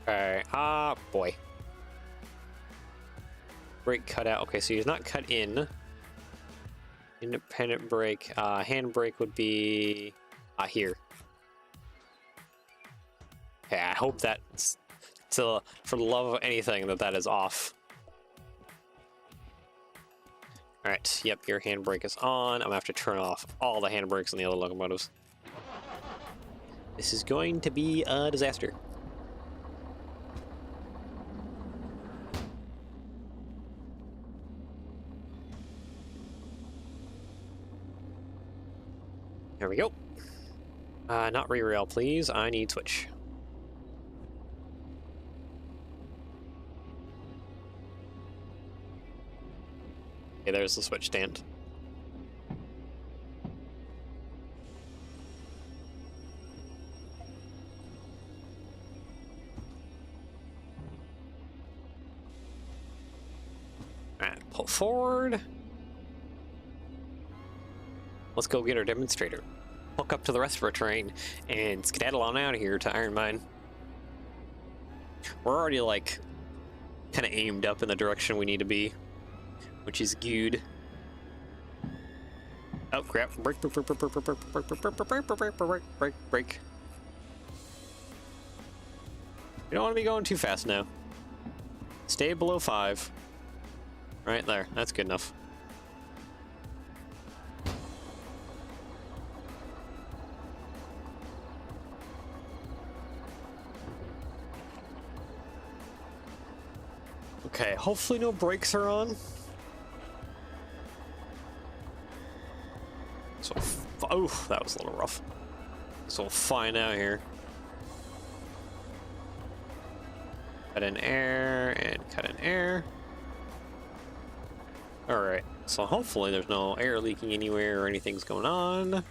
S1: Alright, boy. Brake cut out. Okay, so he's not cut in. Independent brake. Handbrake would be here. Okay, I hope that's, for the love of anything, that is off. Alright, yep, your handbrake is on. I'm gonna have to turn off all the handbrakes on the other locomotives. This is going to be a disaster. There we go. Not re-rail, please. I need switch. Okay, there's the switch stand. Alright, pull forward. Let's go get our demonstrator. Hook up to the rest of our train and skedaddle on out of here to Iron Mine. We're already like kind of aimed up in the direction we need to be, which is good. Oh crap! Break! You don't want to be going too fast now. Stay below 5. Right there. That's good enough. Okay, hopefully no brakes are on. So, oh, that was a little rough. So we'll find out here. Cut in air and cut in air. Alright, so hopefully there's no air leaking anywhere or anything's going on.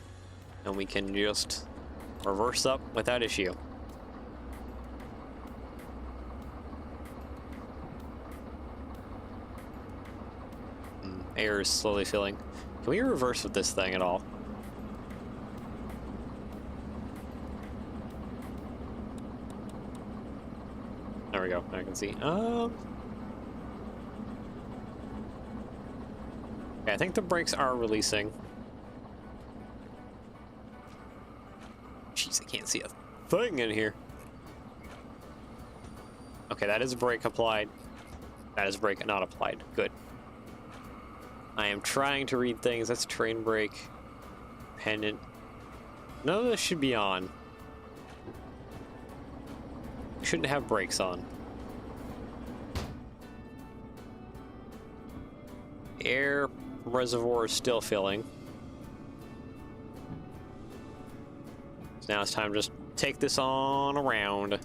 S1: And we can just reverse up without issue. Air is slowly filling. Can we reverse with this thing at all? There we go. I can see. Okay, I think the brakes are releasing. Jeez, I can't see a thing in here. Okay, that is a brake applied. That is brake not applied. Good. I am trying to read things. That's train brake. Pendant. None of this should be on. Shouldn't have brakes on. Air reservoir is still filling. So now it's time to just take this on around.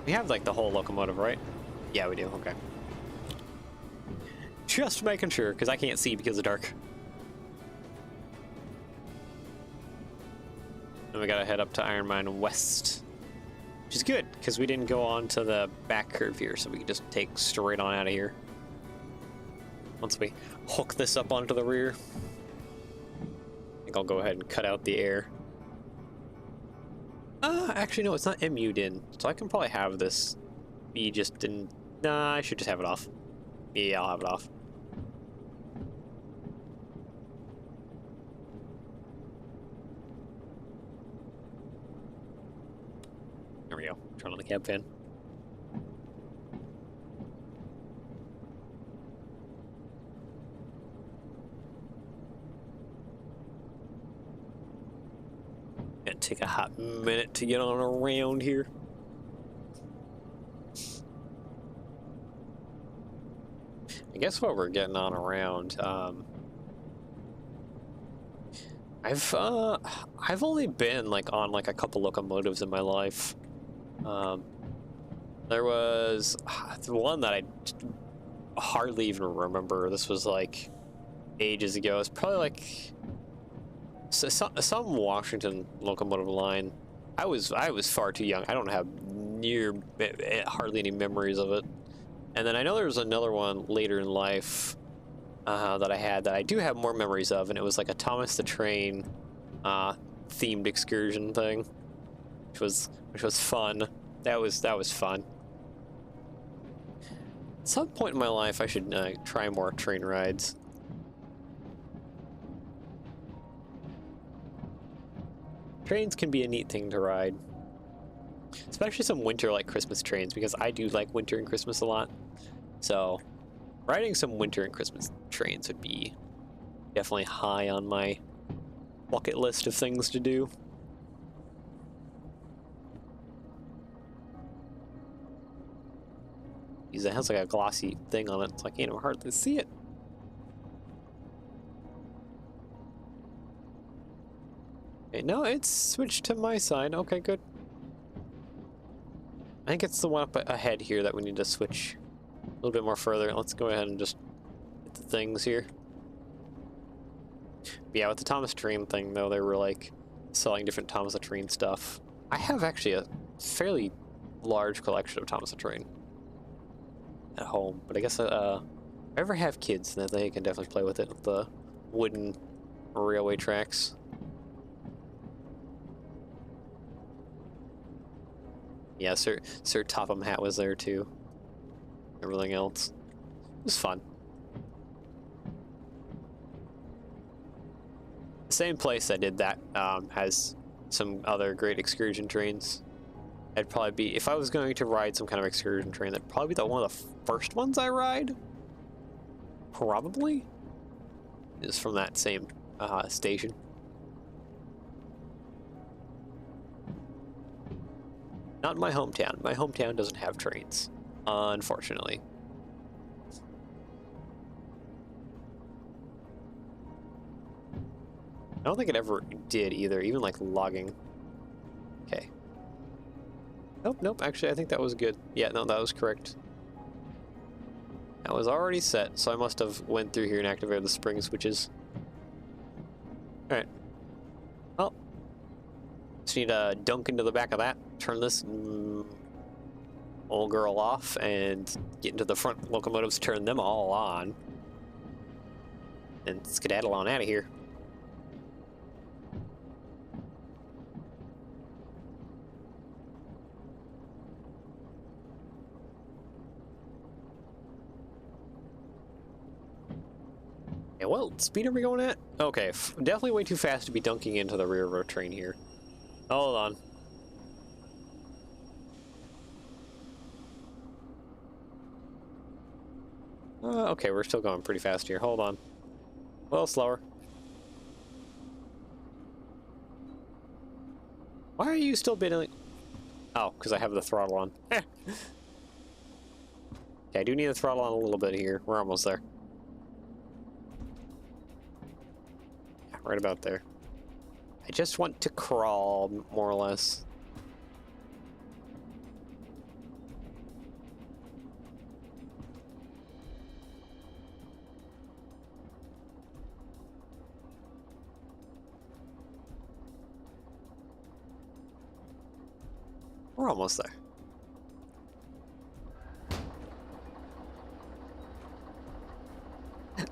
S1: We have like the whole locomotive, right? Yeah, we do. Okay. Just making sure, because I can't see because of dark. And we gotta head up to Iron Mine West, which is good because we didn't go on to the back curve here, so we can just take straight on out of here. Once we hook this up onto the rear, I think I'll go ahead and cut out the air. Actually, no, it's not MU'd in, so I can probably have this be just in. Nah, I should just have it off. Yeah, I'll have it off. There we go. Turn on the cab fan. Gonna take a hot minute to get on around here. I guess what we're getting on around, I've only been like on like a couple locomotives in my life. There was the one that I hardly even remember. This was like ages ago. It's probably like some Washington locomotive line. I was far too young. I don't have hardly any memories of it. And then I know there was another one later in life that I had that I do have more memories of, and it was like a Thomas the Train themed excursion thing, which was fun. That was fun. At some point in my life, I should try more train rides. Trains can be a neat thing to ride. Especially some winter like Christmas trains, because I do like winter and Christmas a lot. So riding some winter and Christmas trains would be definitely high on my bucket list of things to do. Because it has like a glossy thing on it, so I can't even hardly see it. Okay, no, it's switched to my side. Okay, good. I think it's the one up ahead here that we need to switch a little bit more further. Let's go ahead and just hit the things here. But yeah, with the Thomas Train thing, though, they were like selling different Thomas the Train stuff. I have actually a fairly large collection of Thomas the Train at home, but I guess if I ever have kids, then they can definitely play with it, with the wooden railway tracks. Yeah, Sir Topham Hatt was there too. Everything else. It was fun. same place I did that has some other great excursion trains. I'd probably be, if I was going to ride some kind of excursion train, that'd probably be one of the first ones I ride. Probably. Is from that same station. Not in my hometown. My hometown doesn't have trains, unfortunately. I don't think it ever did either, even like logging. Okay. Nope, nope, actually I think that was good. Yeah, no, that was correct. That was already set, so I must have went through here and activated the spring switches. Alright. Well, just need to dunk into the back of that, turn this old girl off, and get into the front locomotives, turn them all on. And skedaddle on out of here. Yeah, what speed are we going at? Okay, definitely way too fast to be dunking into the rear of our train here. Hold on. Okay, we're still going pretty fast here. Hold on. A little slower. Why are you still bidding? Oh, because I have the throttle on. Okay, I do need the throttle on a little bit here. We're almost there. Yeah, right about there. I just want to crawl, more or less. We're almost there.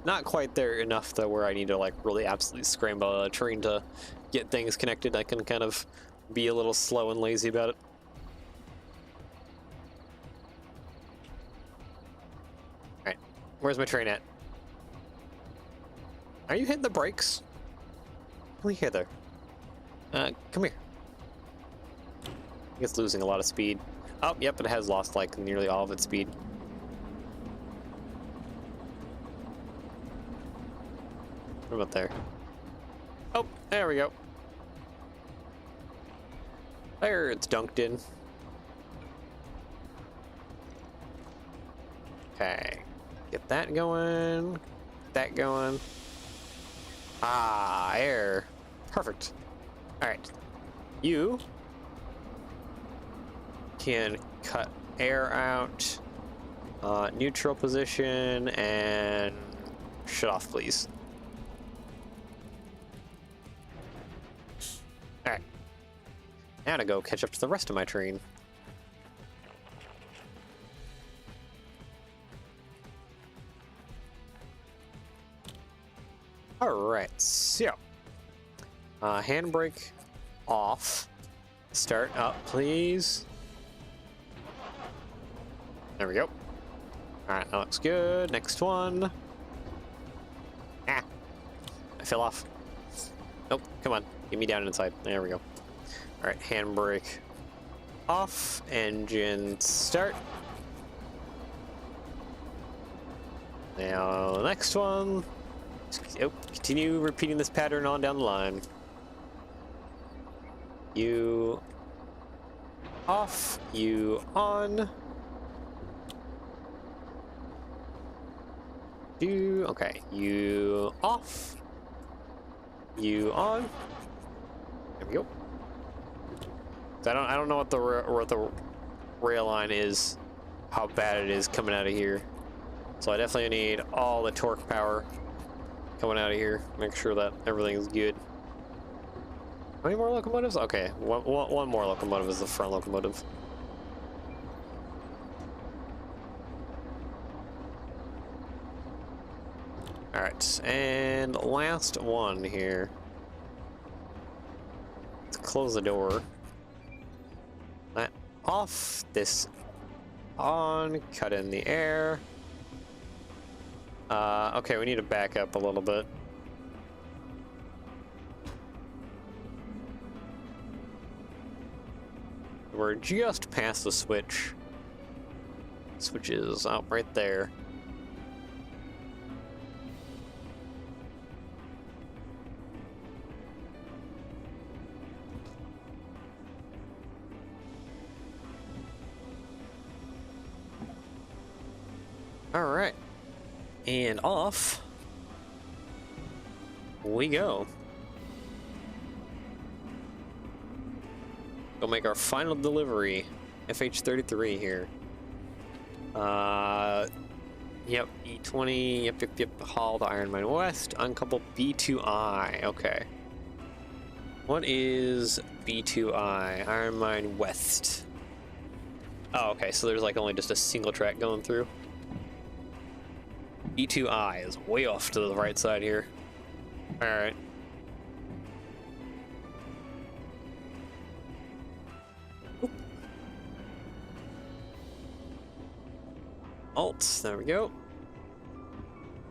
S1: Not quite there enough though where I need to like really absolutely scramble a train to get things connected. I can kind of be a little slow and lazy about it. Alright, where's my train at? Are you hitting the brakes? Come here there. Come here. It's losing a lot of speed. Oh, yep, it has lost like nearly all of its speed. What about there? Oh, there we go. There, it's dunked in. Okay, get that going. Get that going. Ah, air. Perfect. All right, you can cut air out, neutral position, and shut off, please. All right, now to go catch up to the rest of my train. All right, so handbrake off. Start up, please. There we go. Alright, that looks good. Next one. Ah! I fell off. Nope, come on. Get me down inside. There we go. Alright, handbrake off. Engine start. Now, the next one. Oh, continue repeating this pattern on down the line. You off, you on. Okay, you off, you on. There we go. So I don't know what the rail line is, how bad it is coming out of here. So I definitely need all the torque power coming out of here. Make sure that everything is good. How many more locomotives? Okay, one more locomotive is the front locomotive. Alright, and last one here. Let's close the door. That off, this on, cut in the air. Okay, we need to back up a little bit. we're just past the switch. Switch is out right there. All right, and off we go. Go make our final delivery. FH33 here. Yep, E20, yep, haul to Iron Mine West, uncouple B2I, okay. What is B2I? Iron Mine West. Oh, okay, so there's like only just a single track going through. B2I is way off to the right side here. Alright. Alt, there we go.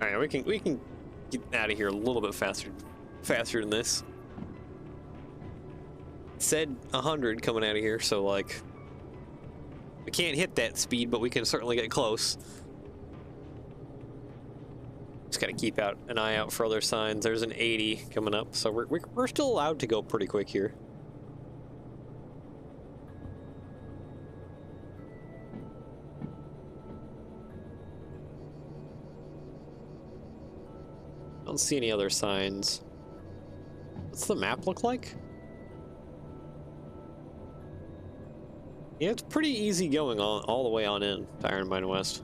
S1: Alright, we can get out of here a little bit faster than this. It said 100 coming out of here, so like we can't hit that speed, but we can certainly get close. Just gotta keep an eye out for other signs. There's an 80 coming up, so we're still allowed to go pretty quick here. Don't see any other signs. What's the map look like? Yeah, it's pretty easy going all the way on in to Iron Mine West.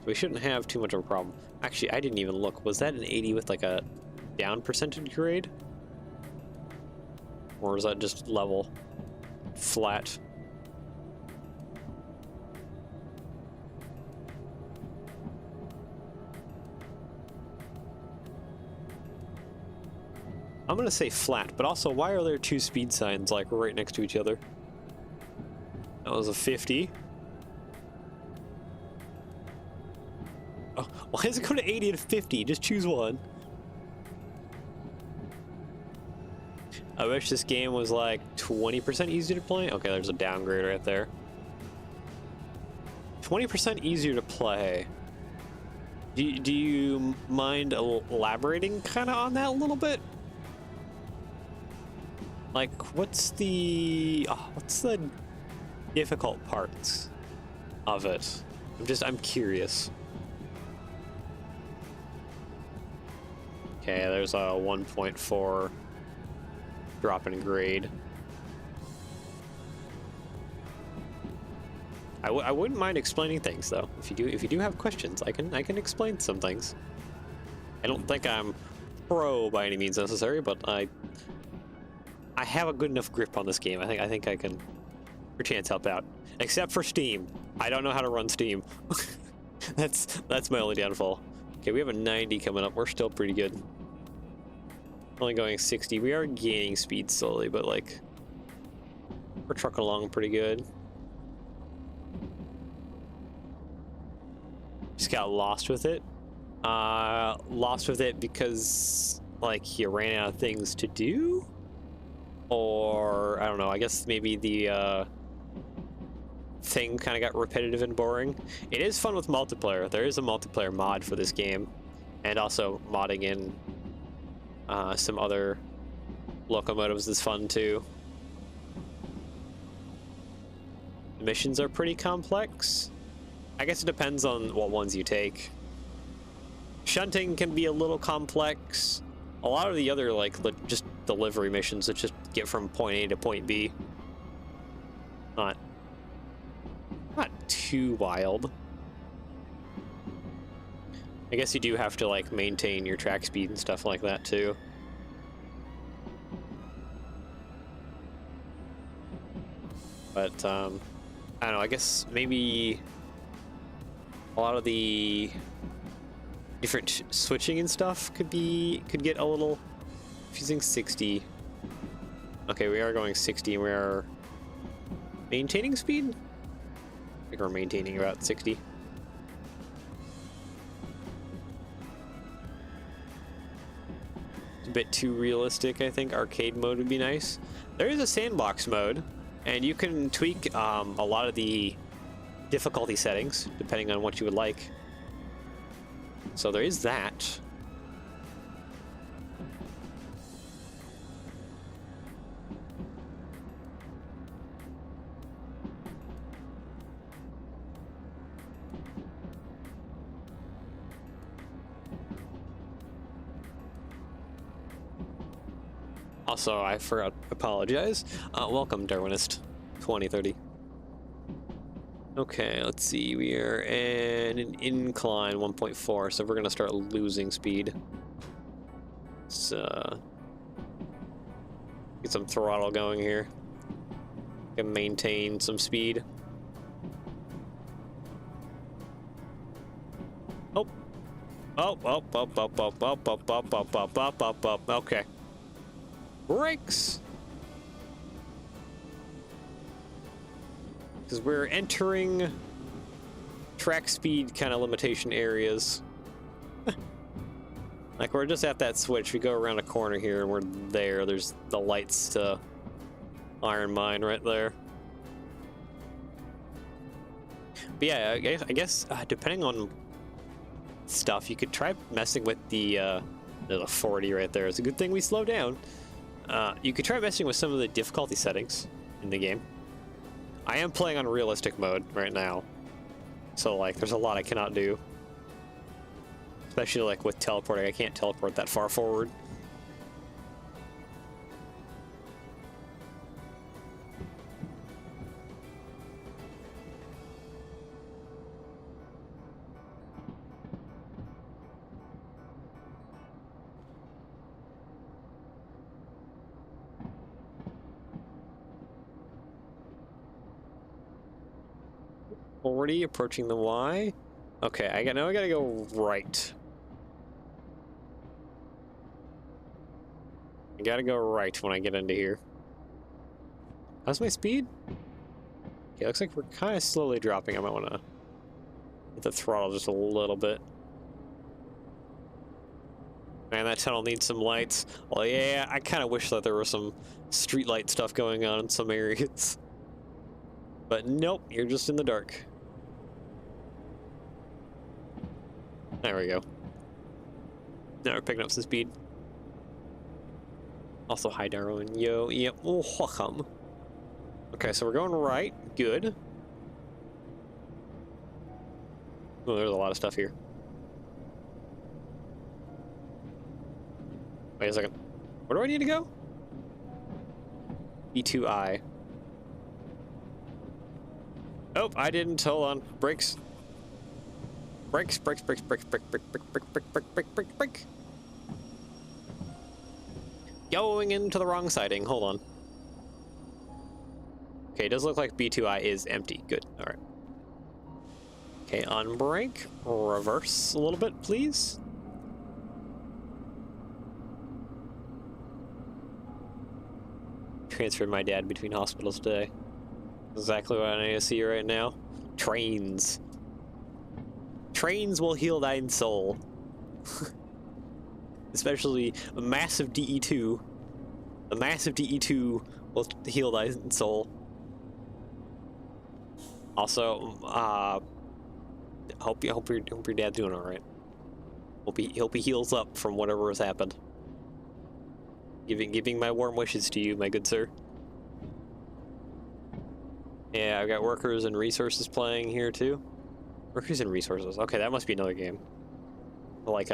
S1: We shouldn't have too much of a problem. Actually, I didn't even look. Was that an 80 with like a down percentage grade? Or was that just level? Flat? I'm gonna say flat, but also why are there two speed signs like right next to each other? That was a 50. Oh, why does it go to 80 and 50? Just choose one. I wish this game was like 20% easier to play. Okay, there's a downgrade right there. 20% easier to play. Do you mind elaborating kind of on that a little bit? Like, what's the difficult parts of it? I'm curious. Okay, there's a 1.4 drop in grade. I wouldn't mind explaining things though. If you do have questions, I can explain some things. I don't think I'm pro by any means necessary, but I have a good enough grip on this game. I think I can perchance help out. Except for Steam. I don't know how to run Steam. that's my only downfall. Okay, we have a 90 coming up. We're still pretty good. Only going 60. We are gaining speed slowly, but like we're trucking along pretty good. Just got lost with it. Lost with it because like you ran out of things to do? Or I don't know, I guess maybe the thing kind of got repetitive and boring. It is fun with multiplayer. There is a multiplayer mod for this game, and also modding in some other locomotives is fun too. The missions are pretty complex. I guess it depends on what ones you take. Shunting can be a little complex. A lot of the other like just delivery missions that just get from point A to point B. Not too wild. I guess you do have to like maintain your track speed and stuff like that too. But I don't know, I guess maybe a lot of the different switching and stuff could get a little confusing. 60. Okay, we are going 60 and we are maintaining speed? I think we're maintaining about 60. bit too realistic, I think arcade mode would be nice. There is a sandbox mode, and you can tweak a lot of the difficulty settings depending on what you would like. So there is that. Also, I forgot to apologize. Welcome, Darwinist 2030. Okay, let's see. We are in an incline 1.4, so we're going to start losing speed. So, get some throttle going here. Can maintain some speed. Oh. Oh. Okay. Brakes! Because we're entering track speed kind of limitation areas. Like, we're just at that switch. We go around a corner here and we're there. There's the lights to Iron Mine right there. But yeah, I guess depending on stuff, you could try messing with the there's a 40 right there. It's a good thing we slow down. You could try messing with some of the difficulty settings in the game. I am playing on realistic mode right now, so like there's a lot I cannot do. Especially like with teleporting, I can't teleport that far forward. Already approaching the Y. Okay, I gotta go right. I gotta go right when I get into here. How's my speed? Okay, looks like we're kind of slowly dropping. I might want to hit the throttle just a little bit. Man, that tunnel needs some lights. Well, yeah, I kind of wish that there was some street light stuff going on in some areas. But nope, you're just in the dark. There we go. Now we're picking up some speed. Also, hi Darwin. Yo, yep, oh, welcome. Okay, so we're going right. Good. Oh, there's a lot of stuff here. Wait a second. Where do I need to go? B2I. Oh, I didn't. Hold on. Brakes. Brakes. Going into the wrong siding. Hold on. Okay, it does look like B2I is empty. Good. All right. Okay, on brake. Reverse a little bit, please. Transferred my dad between hospitals today. Exactly what I need to see right now. Trains. Trains will heal thine soul. Especially a massive DE2. A massive DE2 will heal thy soul. Also, hope your dad's doing all right. Hope he heals up from whatever has happened. Giving my warm wishes to you, my good sir. Yeah, I've got workers and resources playing here too. Workers and resources. Okay, that must be another game. Like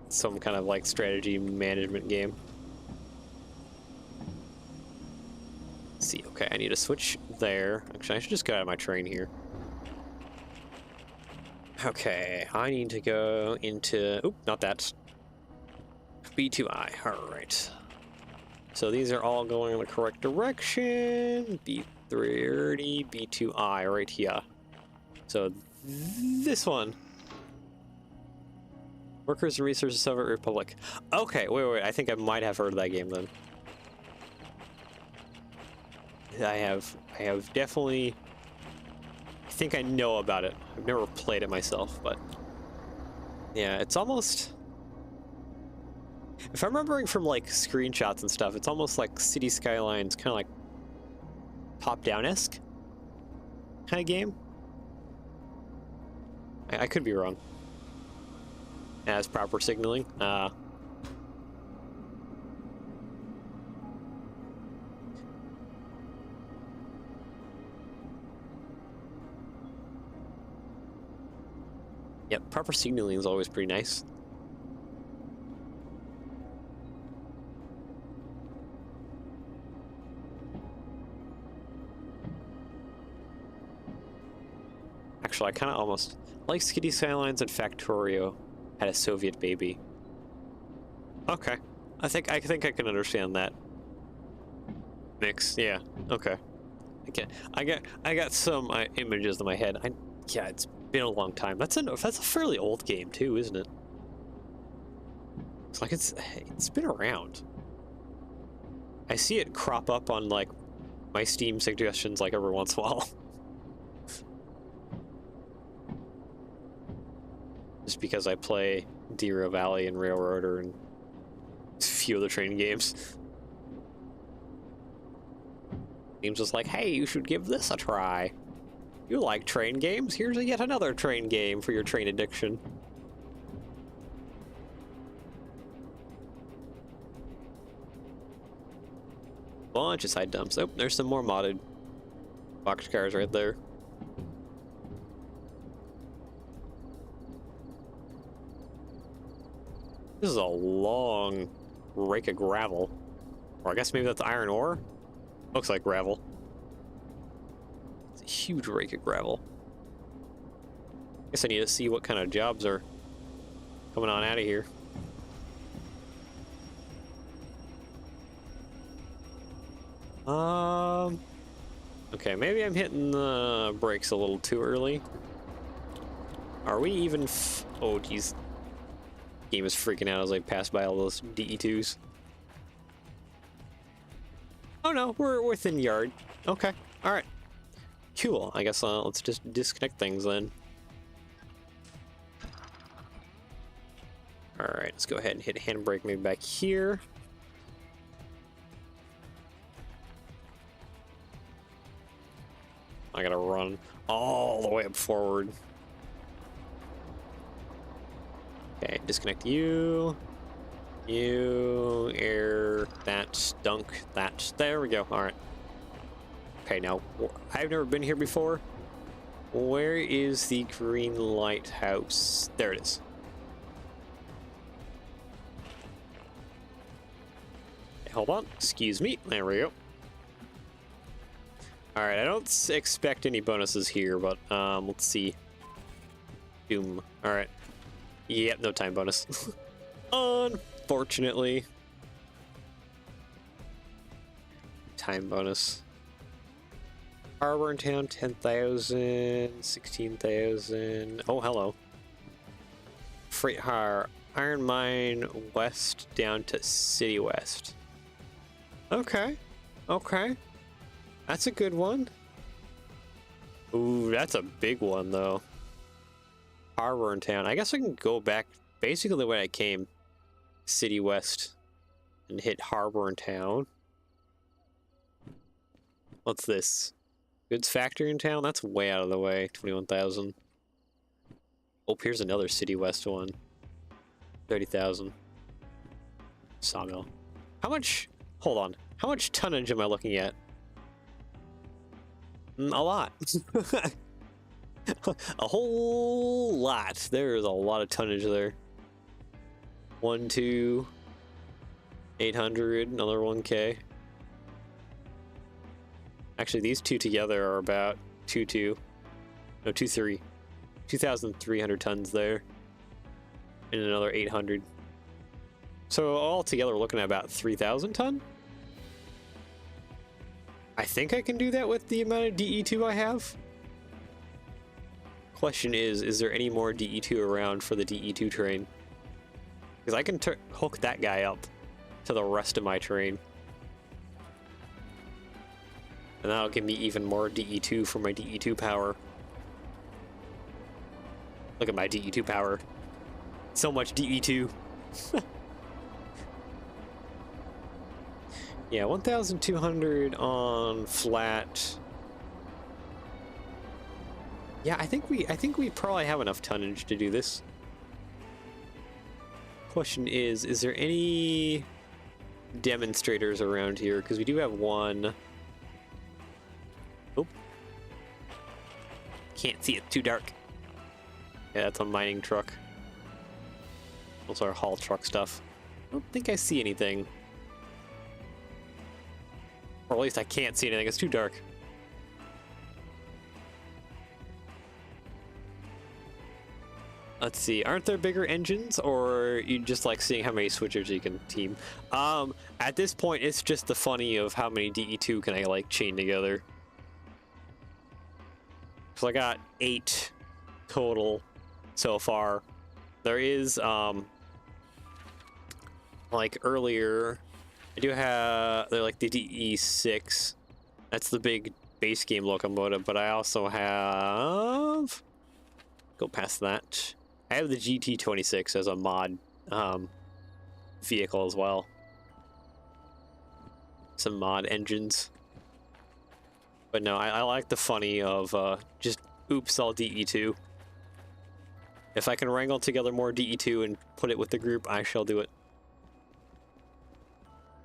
S1: some kind of like strategy management game. Let's see, okay, I need to switch there. Actually, I should just get out of my train here. Okay, I need to go into... Oop, not that. B2I, alright. So these are all going in the correct direction. B30, B2I, right here. So this one. Workers and Resources Soviet Republic. Okay, wait, I think I might have heard of that game then. I have definitely... I think I know about it. I've never played it myself, but... Yeah, it's almost... If I'm remembering from like screenshots and stuff, it's almost like City Skylines, kind of like top-down-esque kind of game. I could be wrong. As proper signaling. Yep, proper signaling is always pretty nice. Actually, I kind of almost like City Skylines and Factorio had a Soviet baby. Okay, I think I can understand that mix. Yeah. Okay. Okay. I got some images in my head. Yeah, it's been a long time. That's a fairly old game too, isn't it? It's like it's been around. I see it crop up on like my Steam suggestions like every once in a while. Just because I play Derail Valley and Railroader and a few other train games. Games just like, hey, you should give this a try. You like train games? Here's yet another train game for your train addiction. Bunch of side dumps. Oh, there's some more modded boxcars right there. This is a long rake of gravel. Or I guess maybe that's iron ore? Looks like gravel. It's a huge rake of gravel. Guess I need to see what kind of jobs are coming on out of here. Okay, maybe I'm hitting the brakes a little too early. Are we even oh, geez. Game is freaking out as I pass by all those DE2s. Oh no, we're within yard. Okay, alright. Cool, I guess let's just disconnect things then. Alright, let's go ahead and hit handbrake maybe back here. I gotta run all the way up forward. Okay, disconnect you. You, air, that, dunk, that. There we go, alright. Okay, now, I've never been here before. Where is the green lighthouse? There it is. Okay, hold on, excuse me. There we go. Alright, I don't expect any bonuses here, but let's see. Doom. Alright. Yep, no time bonus. Unfortunately. Time bonus. Harbor in town, 10,000, 16,000. Oh, hello. Freight hire. Iron mine west down to City West. Okay. Okay. That's a good one. Ooh, that's a big one, though. Harbor in town. I guess I can go back basically the way I came. City West. And hit Harbor in town. What's this? Goods factory in town? That's way out of the way. 21,000. Oh, here's another City West one. 30,000. Sawmill. How much... Hold on. How much tonnage am I looking at? A lot. A whole lot. There is a lot of tonnage there. 1, 2, 800, another 1K. Actually, these two together are about 2, 3. 2,300 tons there. And another 800. So all together, we're looking at about 3,000 ton? I think I can do that with the amount of DE2 I have. Question is there any more DE2 around for the DE2 train? Because I can hook that guy up to the rest of my train. And that'll give me even more DE2 for my DE2 power. Look at my DE2 power. So much DE2. Yeah, 1,200 on flat. Yeah, I think we probably have enough tonnage to do this. Question is there any demonstrators around here? Because we do have one. Oh, can't see it, too dark. Yeah, that's a mining truck. Those are haul truck stuff. I don't think I see anything. Or at least I can't see anything, it's too dark. Let's see, aren't there bigger engines, or you just like seeing how many switchers you can team? At this point, it's just the funny of how many DE2 can I like chain together. So I got 8 total so far. There is, like earlier, I do have, they're like the DE6. That's the big base game locomotive, but I also have, go past that. I have the GT26 as a mod vehicle as well. Some mod engines. But no, I like the funny of just oops, all DE2. If I can wrangle together more DE2 and put it with the group, I shall do it.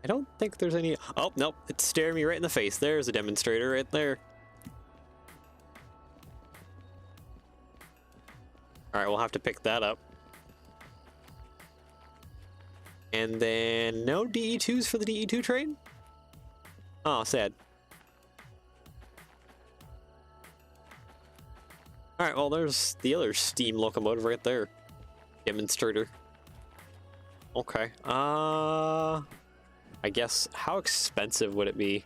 S1: I don't think there's any... Oh, nope, it's staring me right in the face. There's a demonstrator right there. Alright, we'll have to pick that up. And then no DE2s for the DE2 train? Oh, sad. Alright, well, there's the other steam locomotive right there. Demonstrator. Okay. I guess, how expensive would it be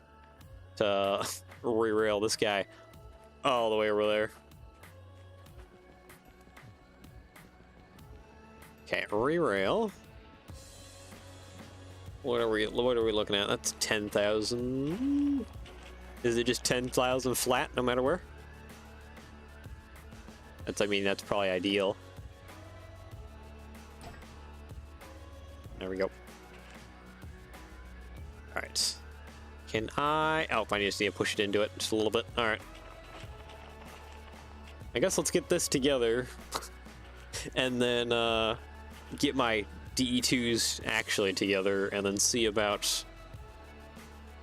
S1: to re-rail this guy all the way over there? Okay, re-rail. What are we looking at? That's 10,000. Is it just 10,000 flat no matter where? That's, I mean, that's probably ideal. There we go. Alright. Can I... Oh, I just need to push it into it just a little bit. Alright. I guess let's get this together. And then, get my DE2s actually together, and then see about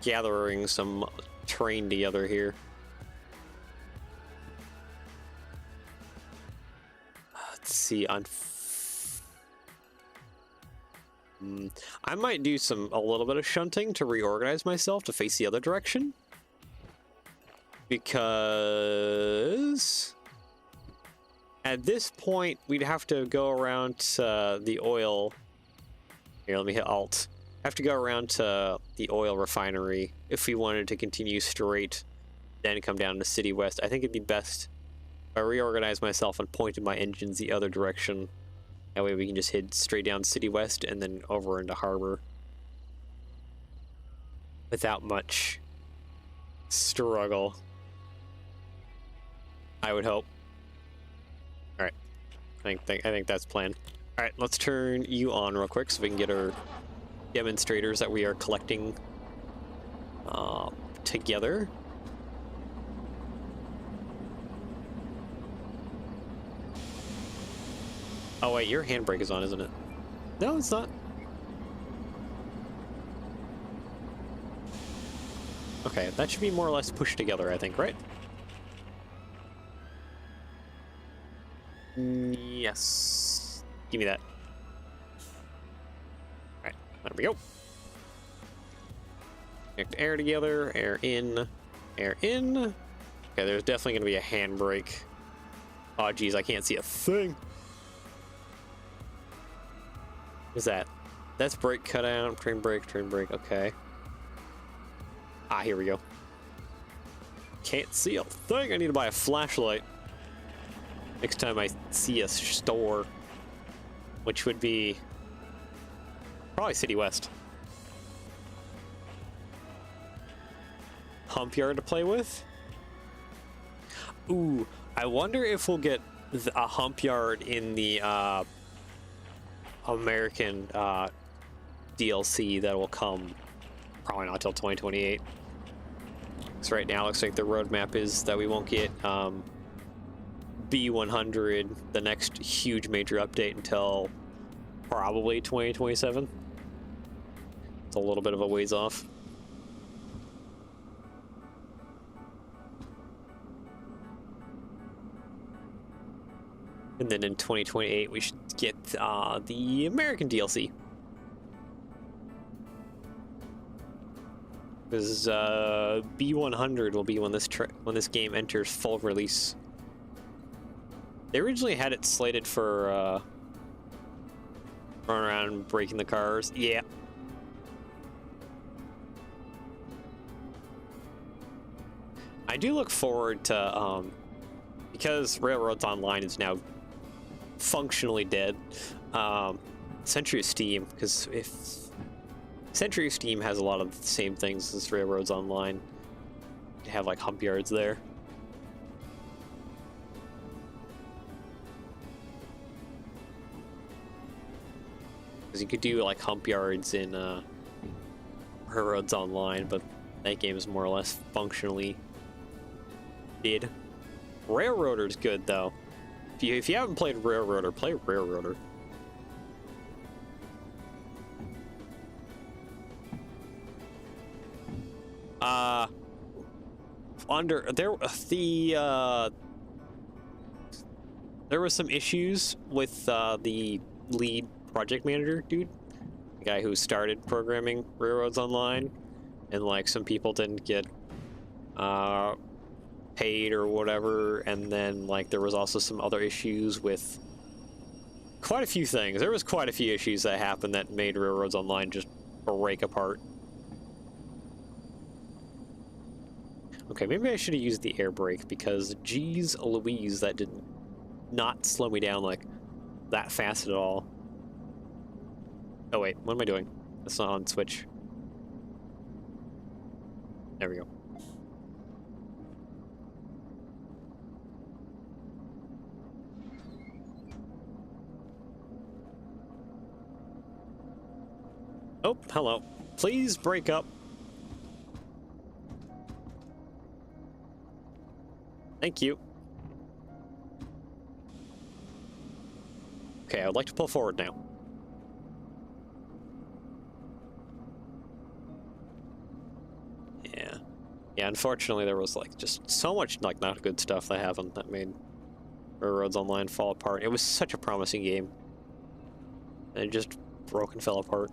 S1: gathering some train together here. Let's see, on... I might do a little bit of shunting to reorganize myself to face the other direction. Because... at this point, we'd have to go around to the oil... Here, let me hit Alt. Have to go around to the oil refinery if we wanted to continue straight, then come down to City West. I think it'd be best if I reorganize myself and pointed my engines the other direction. That way we can just head straight down City West and then over into Harbor. Without much struggle. I would hope. Alright. I think that's planned. Alright, let's turn you on real quick so we can get our demonstrators that we are collecting together. Oh wait, your handbrake is on, isn't it? No, it's not. Okay, that should be more or less pushed together, I think, right? Yes. Give me that. Alright, there we go. Connect air together, air in, air in. Okay, there's definitely going to be a handbrake. Oh, geez, I can't see a thing. What is that? That's brake cutout, train brake, okay. Ah, here we go. Can't see a thing. I need to buy a flashlight next time I see a store, which would be probably City West. Hump yard to play with. Ooh, I wonder if we'll get a hump yard in the American DLC that will come probably not till 2028. So right now, it looks like the roadmap is that we won't get B100, the next huge major update, until probably 2027. It's a little bit of a ways off. And then in 2028, we should get the American DLC. Because B100 will be when this game enters full release. They originally had it slated for running around and breaking the cars. Yeah. I do look forward to because Railroads Online is now functionally dead. Century of Steam, because if Century of Steam has a lot of the same things as Railroads Online, you have like hump yards there. Because you could do like hump yards in Railroads Online, but that game is more or less functionally dead. Railroader's good though. If you haven't played Railroader, play Railroader. There was some issues with the lead project manager dude, the guy who started programming Railroads Online, and like some people didn't get paid or whatever, and then like there was also some other issues with quite a few things. There was quite a few issues that happened that made Railroads Online just break apart. Okay, maybe I should have used the air brake, because geez Louise, that did not slow me down like that fast at all. Oh wait, what am I doing? That's not on Switch. There we go. Oh, hello. Please break up. Thank you. Okay, I would like to pull forward now. Yeah. Yeah, unfortunately there was like just so much like not good stuff that happened that made Railroads Online fall apart. It was such a promising game. And it just broke and fell apart.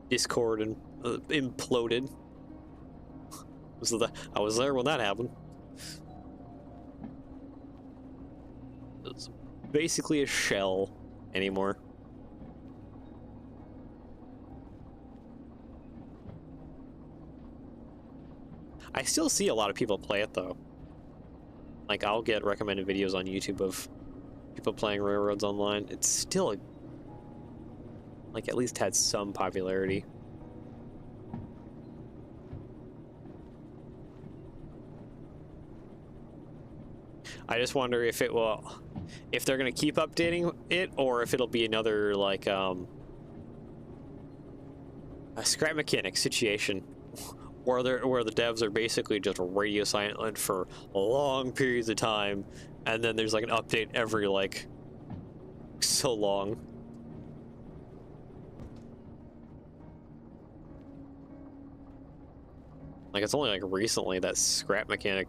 S1: Discord and imploded. I was there when that happened. It's basically a shell anymore. I still see a lot of people play it though. Like I'll get recommended videos on YouTube of people playing Railroads Online. It's still like at least had some popularity. I just wonder if it will, if they're gonna keep updating it, or if it'll be another like a scrap mechanic situation, where the devs are basically just radio silent for long periods of time, and then there's like an update every like so long. Like it's only like recently that scrap mechanic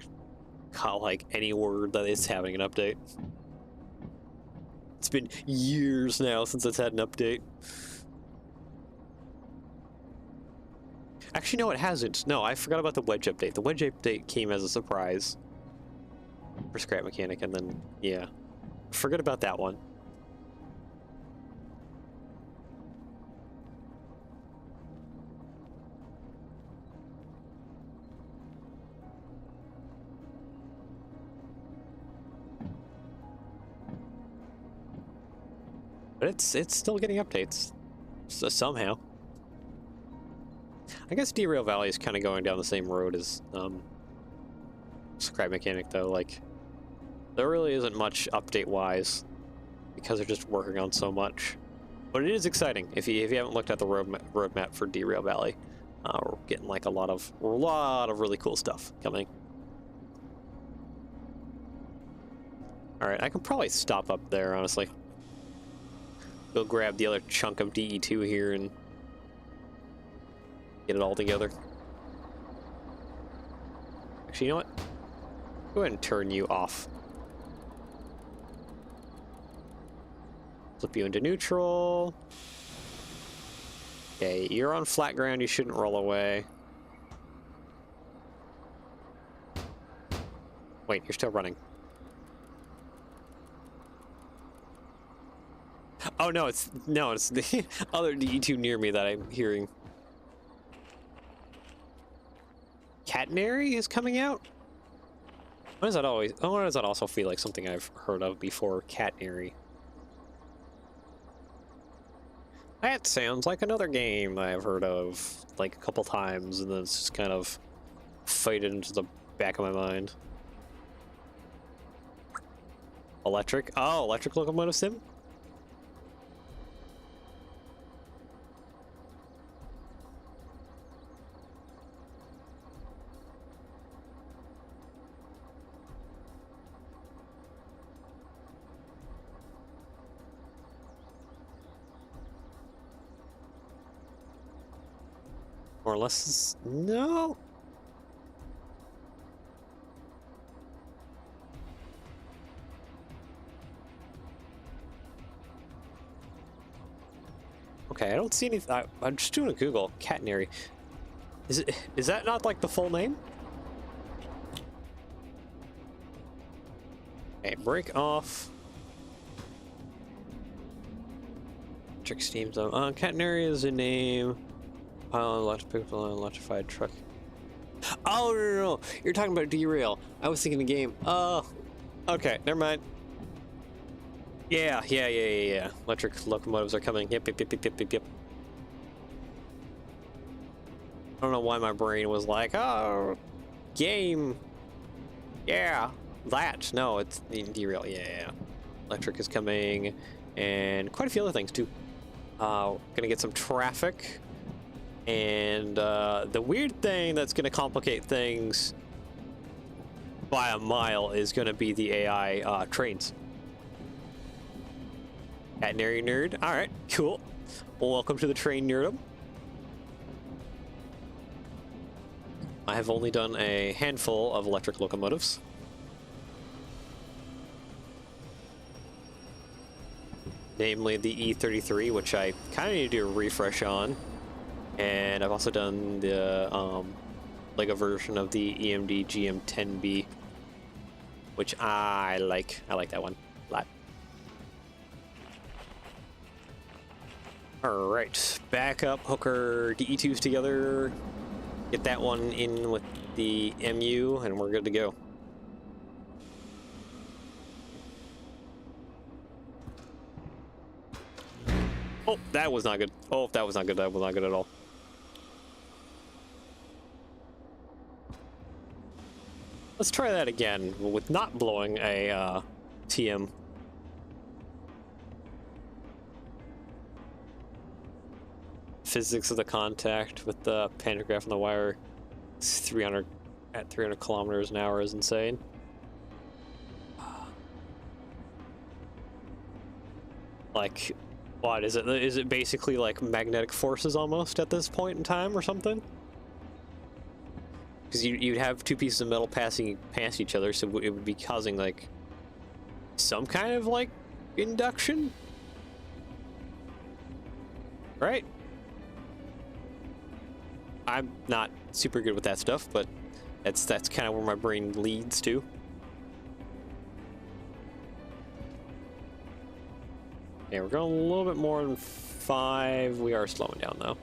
S1: caught like any word that it's having an update. It's been years now since it's had an update. Actually, no, it hasn't. No, I forgot about the wedge update. The wedge update came as a surprise for scrap mechanic, and then yeah, forget about that one. But it's still getting updates, so somehow. I guess Derail Valley is kind of going down the same road as Scrap Mechanic, though. Like, there really isn't much update-wise because they're just working on so much. But it is exciting. If you haven't looked at the roadmap for Derail Valley, we're getting like a lot of really cool stuff coming. All right, I can probably stop up there, honestly. Go grab the other chunk of DE2 here and get it all together. Actually, you know what? Go ahead and turn you off. Flip you into neutral. Okay, you're on flat ground, you shouldn't roll away. Wait, you're still running. Oh no, it's the other DE2 near me that I'm hearing. Catenary is coming out? Why does that always... Oh, why does that also feel like something I've heard of before? Catenary. That sounds like another game I've heard of like a couple times, and then it's just kind of faded into the back of my mind. Electric? Oh, electric locomotive sim? More or less, no. Okay, I don't see any. I'm just doing a Google. Catenary. Is that not like the full name? Okay, break off. Electric steam zone. Catenary is a name. Electrified truck. Oh, no. You're talking about Derail. I was thinking the game. Oh, okay. Never mind. Yeah. Electric locomotives are coming. Yep. I don't know why my brain was like, oh, game. Yeah, that. No, it's Derail. Yeah. Electric is coming, and quite a few other things too. Gonna get some traffic. And the weird thing that's going to complicate things by a mile is going to be the AI trains. Catenary nerd. All right, cool. Well, welcome to the train nerdom. I have only done a handful of electric locomotives. Namely the E33, which I kind of need to do a refresh on. And I've also done the Lego version of the EMD GM10B, which I like. I like that one a lot. All right, back up, hooker DE2s together. Get that one in with the MU, and we're good to go. Oh, that was not good. Oh, that was not good. That was not good at all. Let's try that again with not blowing a TM. Physics of the contact with the pantograph on the wire. It's 300 at 300 kilometers an hour is insane. Like, what is it? Is it basically like magnetic forces almost at this point in time or something? Because you'd have two pieces of metal passing past each other, so it would be causing like some kind of like induction, right? I'm not super good with that stuff, but that's kind of where my brain leads to. Yeah, we're going a little bit more than 5. We are slowing down though.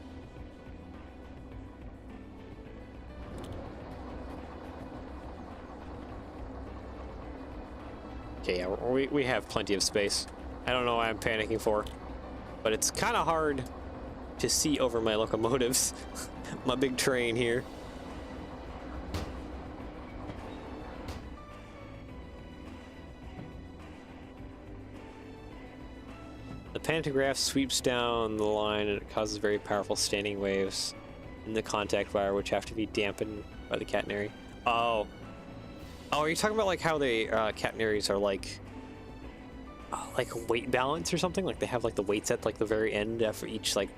S1: Okay, yeah, we have plenty of space. I don't know why I'm panicking for, but it's kind of hard to see over my locomotives. My big train here. pantograph sweeps down the line and it causes very powerful standing waves in the contact wire, which have to be dampened by the catenary. Oh. Oh, are you talking about like how the catenaries are like weight balance or something? Like they have like the weights at like the very end after each like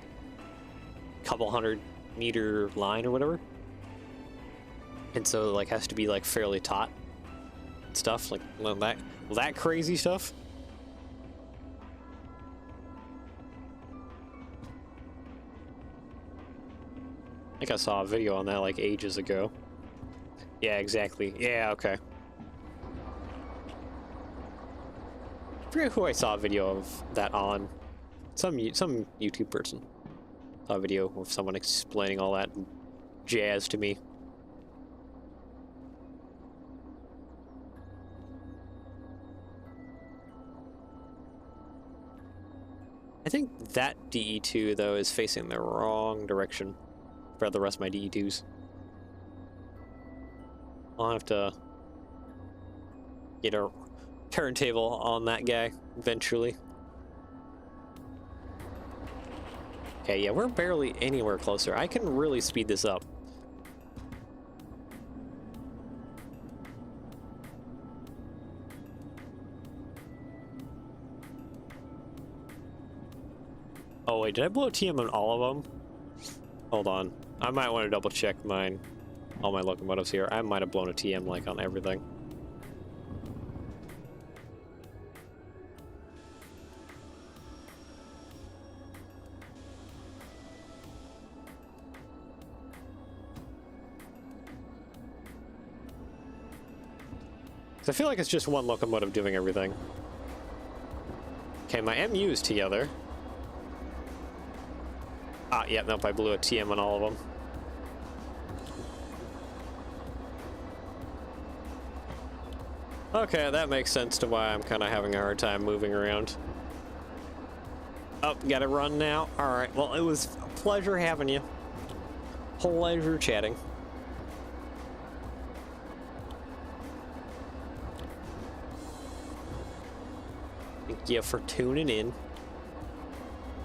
S1: couple 100-meter line or whatever? And so like has to be like fairly taut stuff, like that crazy stuff. I think I saw a video on that like ages ago. Yeah, exactly. Yeah, okay. I forget who I saw a video of that on. Some YouTube person saw a video of someone explaining all that jazz to me. I think that DE2 though is facing the wrong direction for the rest of my DE2s. I'll have to get a turntable on that guy eventually. Okay, yeah, we're barely anywhere closer. I can really speed this up. Oh wait, did I blow TM on all of them? Hold on. I might want to double check all my locomotives here. I might have blown a TM like on everything. I feel like it's just one locomotive doing everything. Okay, my MU's together. Ah, yeah, nope, I blew a TM on all of them. Okay, that makes sense to why I'm kind of having a hard time moving around. Oh, gotta run now. Alright, well, it was a pleasure having you. Pleasure chatting. Thank you for tuning in.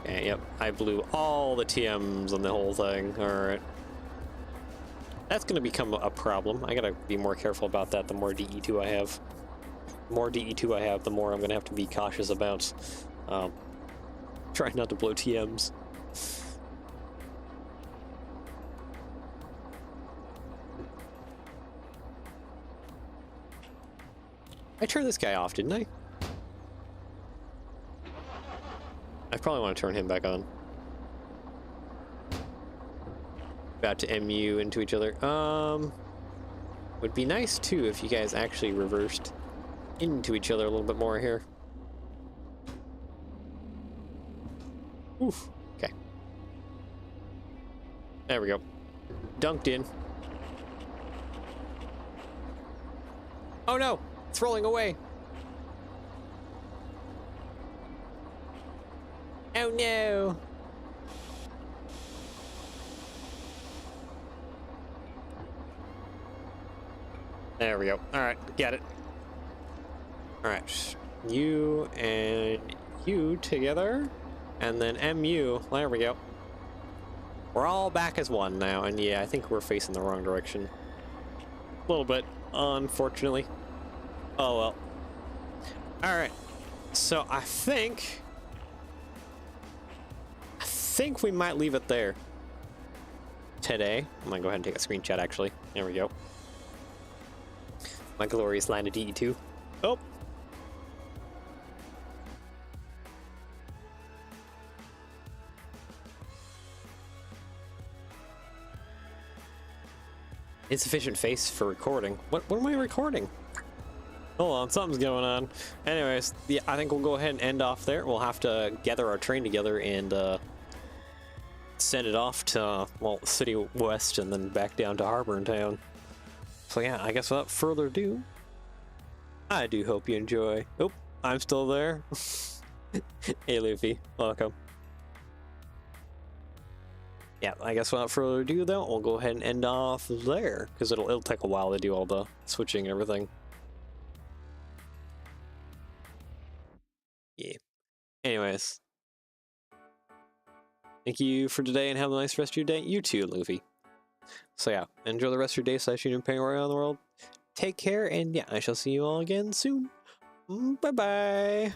S1: Okay, yep, I blew all the TMs on the whole thing. Alright. That's gonna become a problem. I gotta be more careful about that the more DE2 I have. The more DE2 I have, the more I'm gonna have to be cautious about trying not to blow TMs. I turned this guy off, didn't I? I probably want to turn him back on. About to MU into each other. Would be nice too if you guys actually reversed into each other a little bit more here. Oof. Okay. There we go. Dunked in. Oh no! It's rolling away! Oh no! There we go. Alright, get it. Alright. You and you together. And then MU. There we go. We're all back as one now. And yeah, I think we're facing the wrong direction. A little bit, unfortunately. Oh well. Alright. So I think we might leave it there today. I'm gonna go ahead and take a screenshot actually. There we go. My glorious line of DE2. Oh! Insufficient face for recording. What am I recording? Hold on, something's going on. Anyways, yeah, I think we'll go ahead and end off there. We'll have to gather our train together and send it off to, well, City West and then back down to Harbor Town. So yeah, I guess without further ado, I do hope you enjoy. Oh, I'm still there. Hey Luffy, welcome. Yeah, I guess without further ado though, we'll go ahead and end off there, because it'll take a while to do all the switching and everything. Yeah. Anyways, Thank you for today and have a nice rest of your day. You too, Luffy. So yeah, enjoy the rest of your day / shooting paying around the world. Take care, and yeah, I shall see you all again soon. Bye-bye.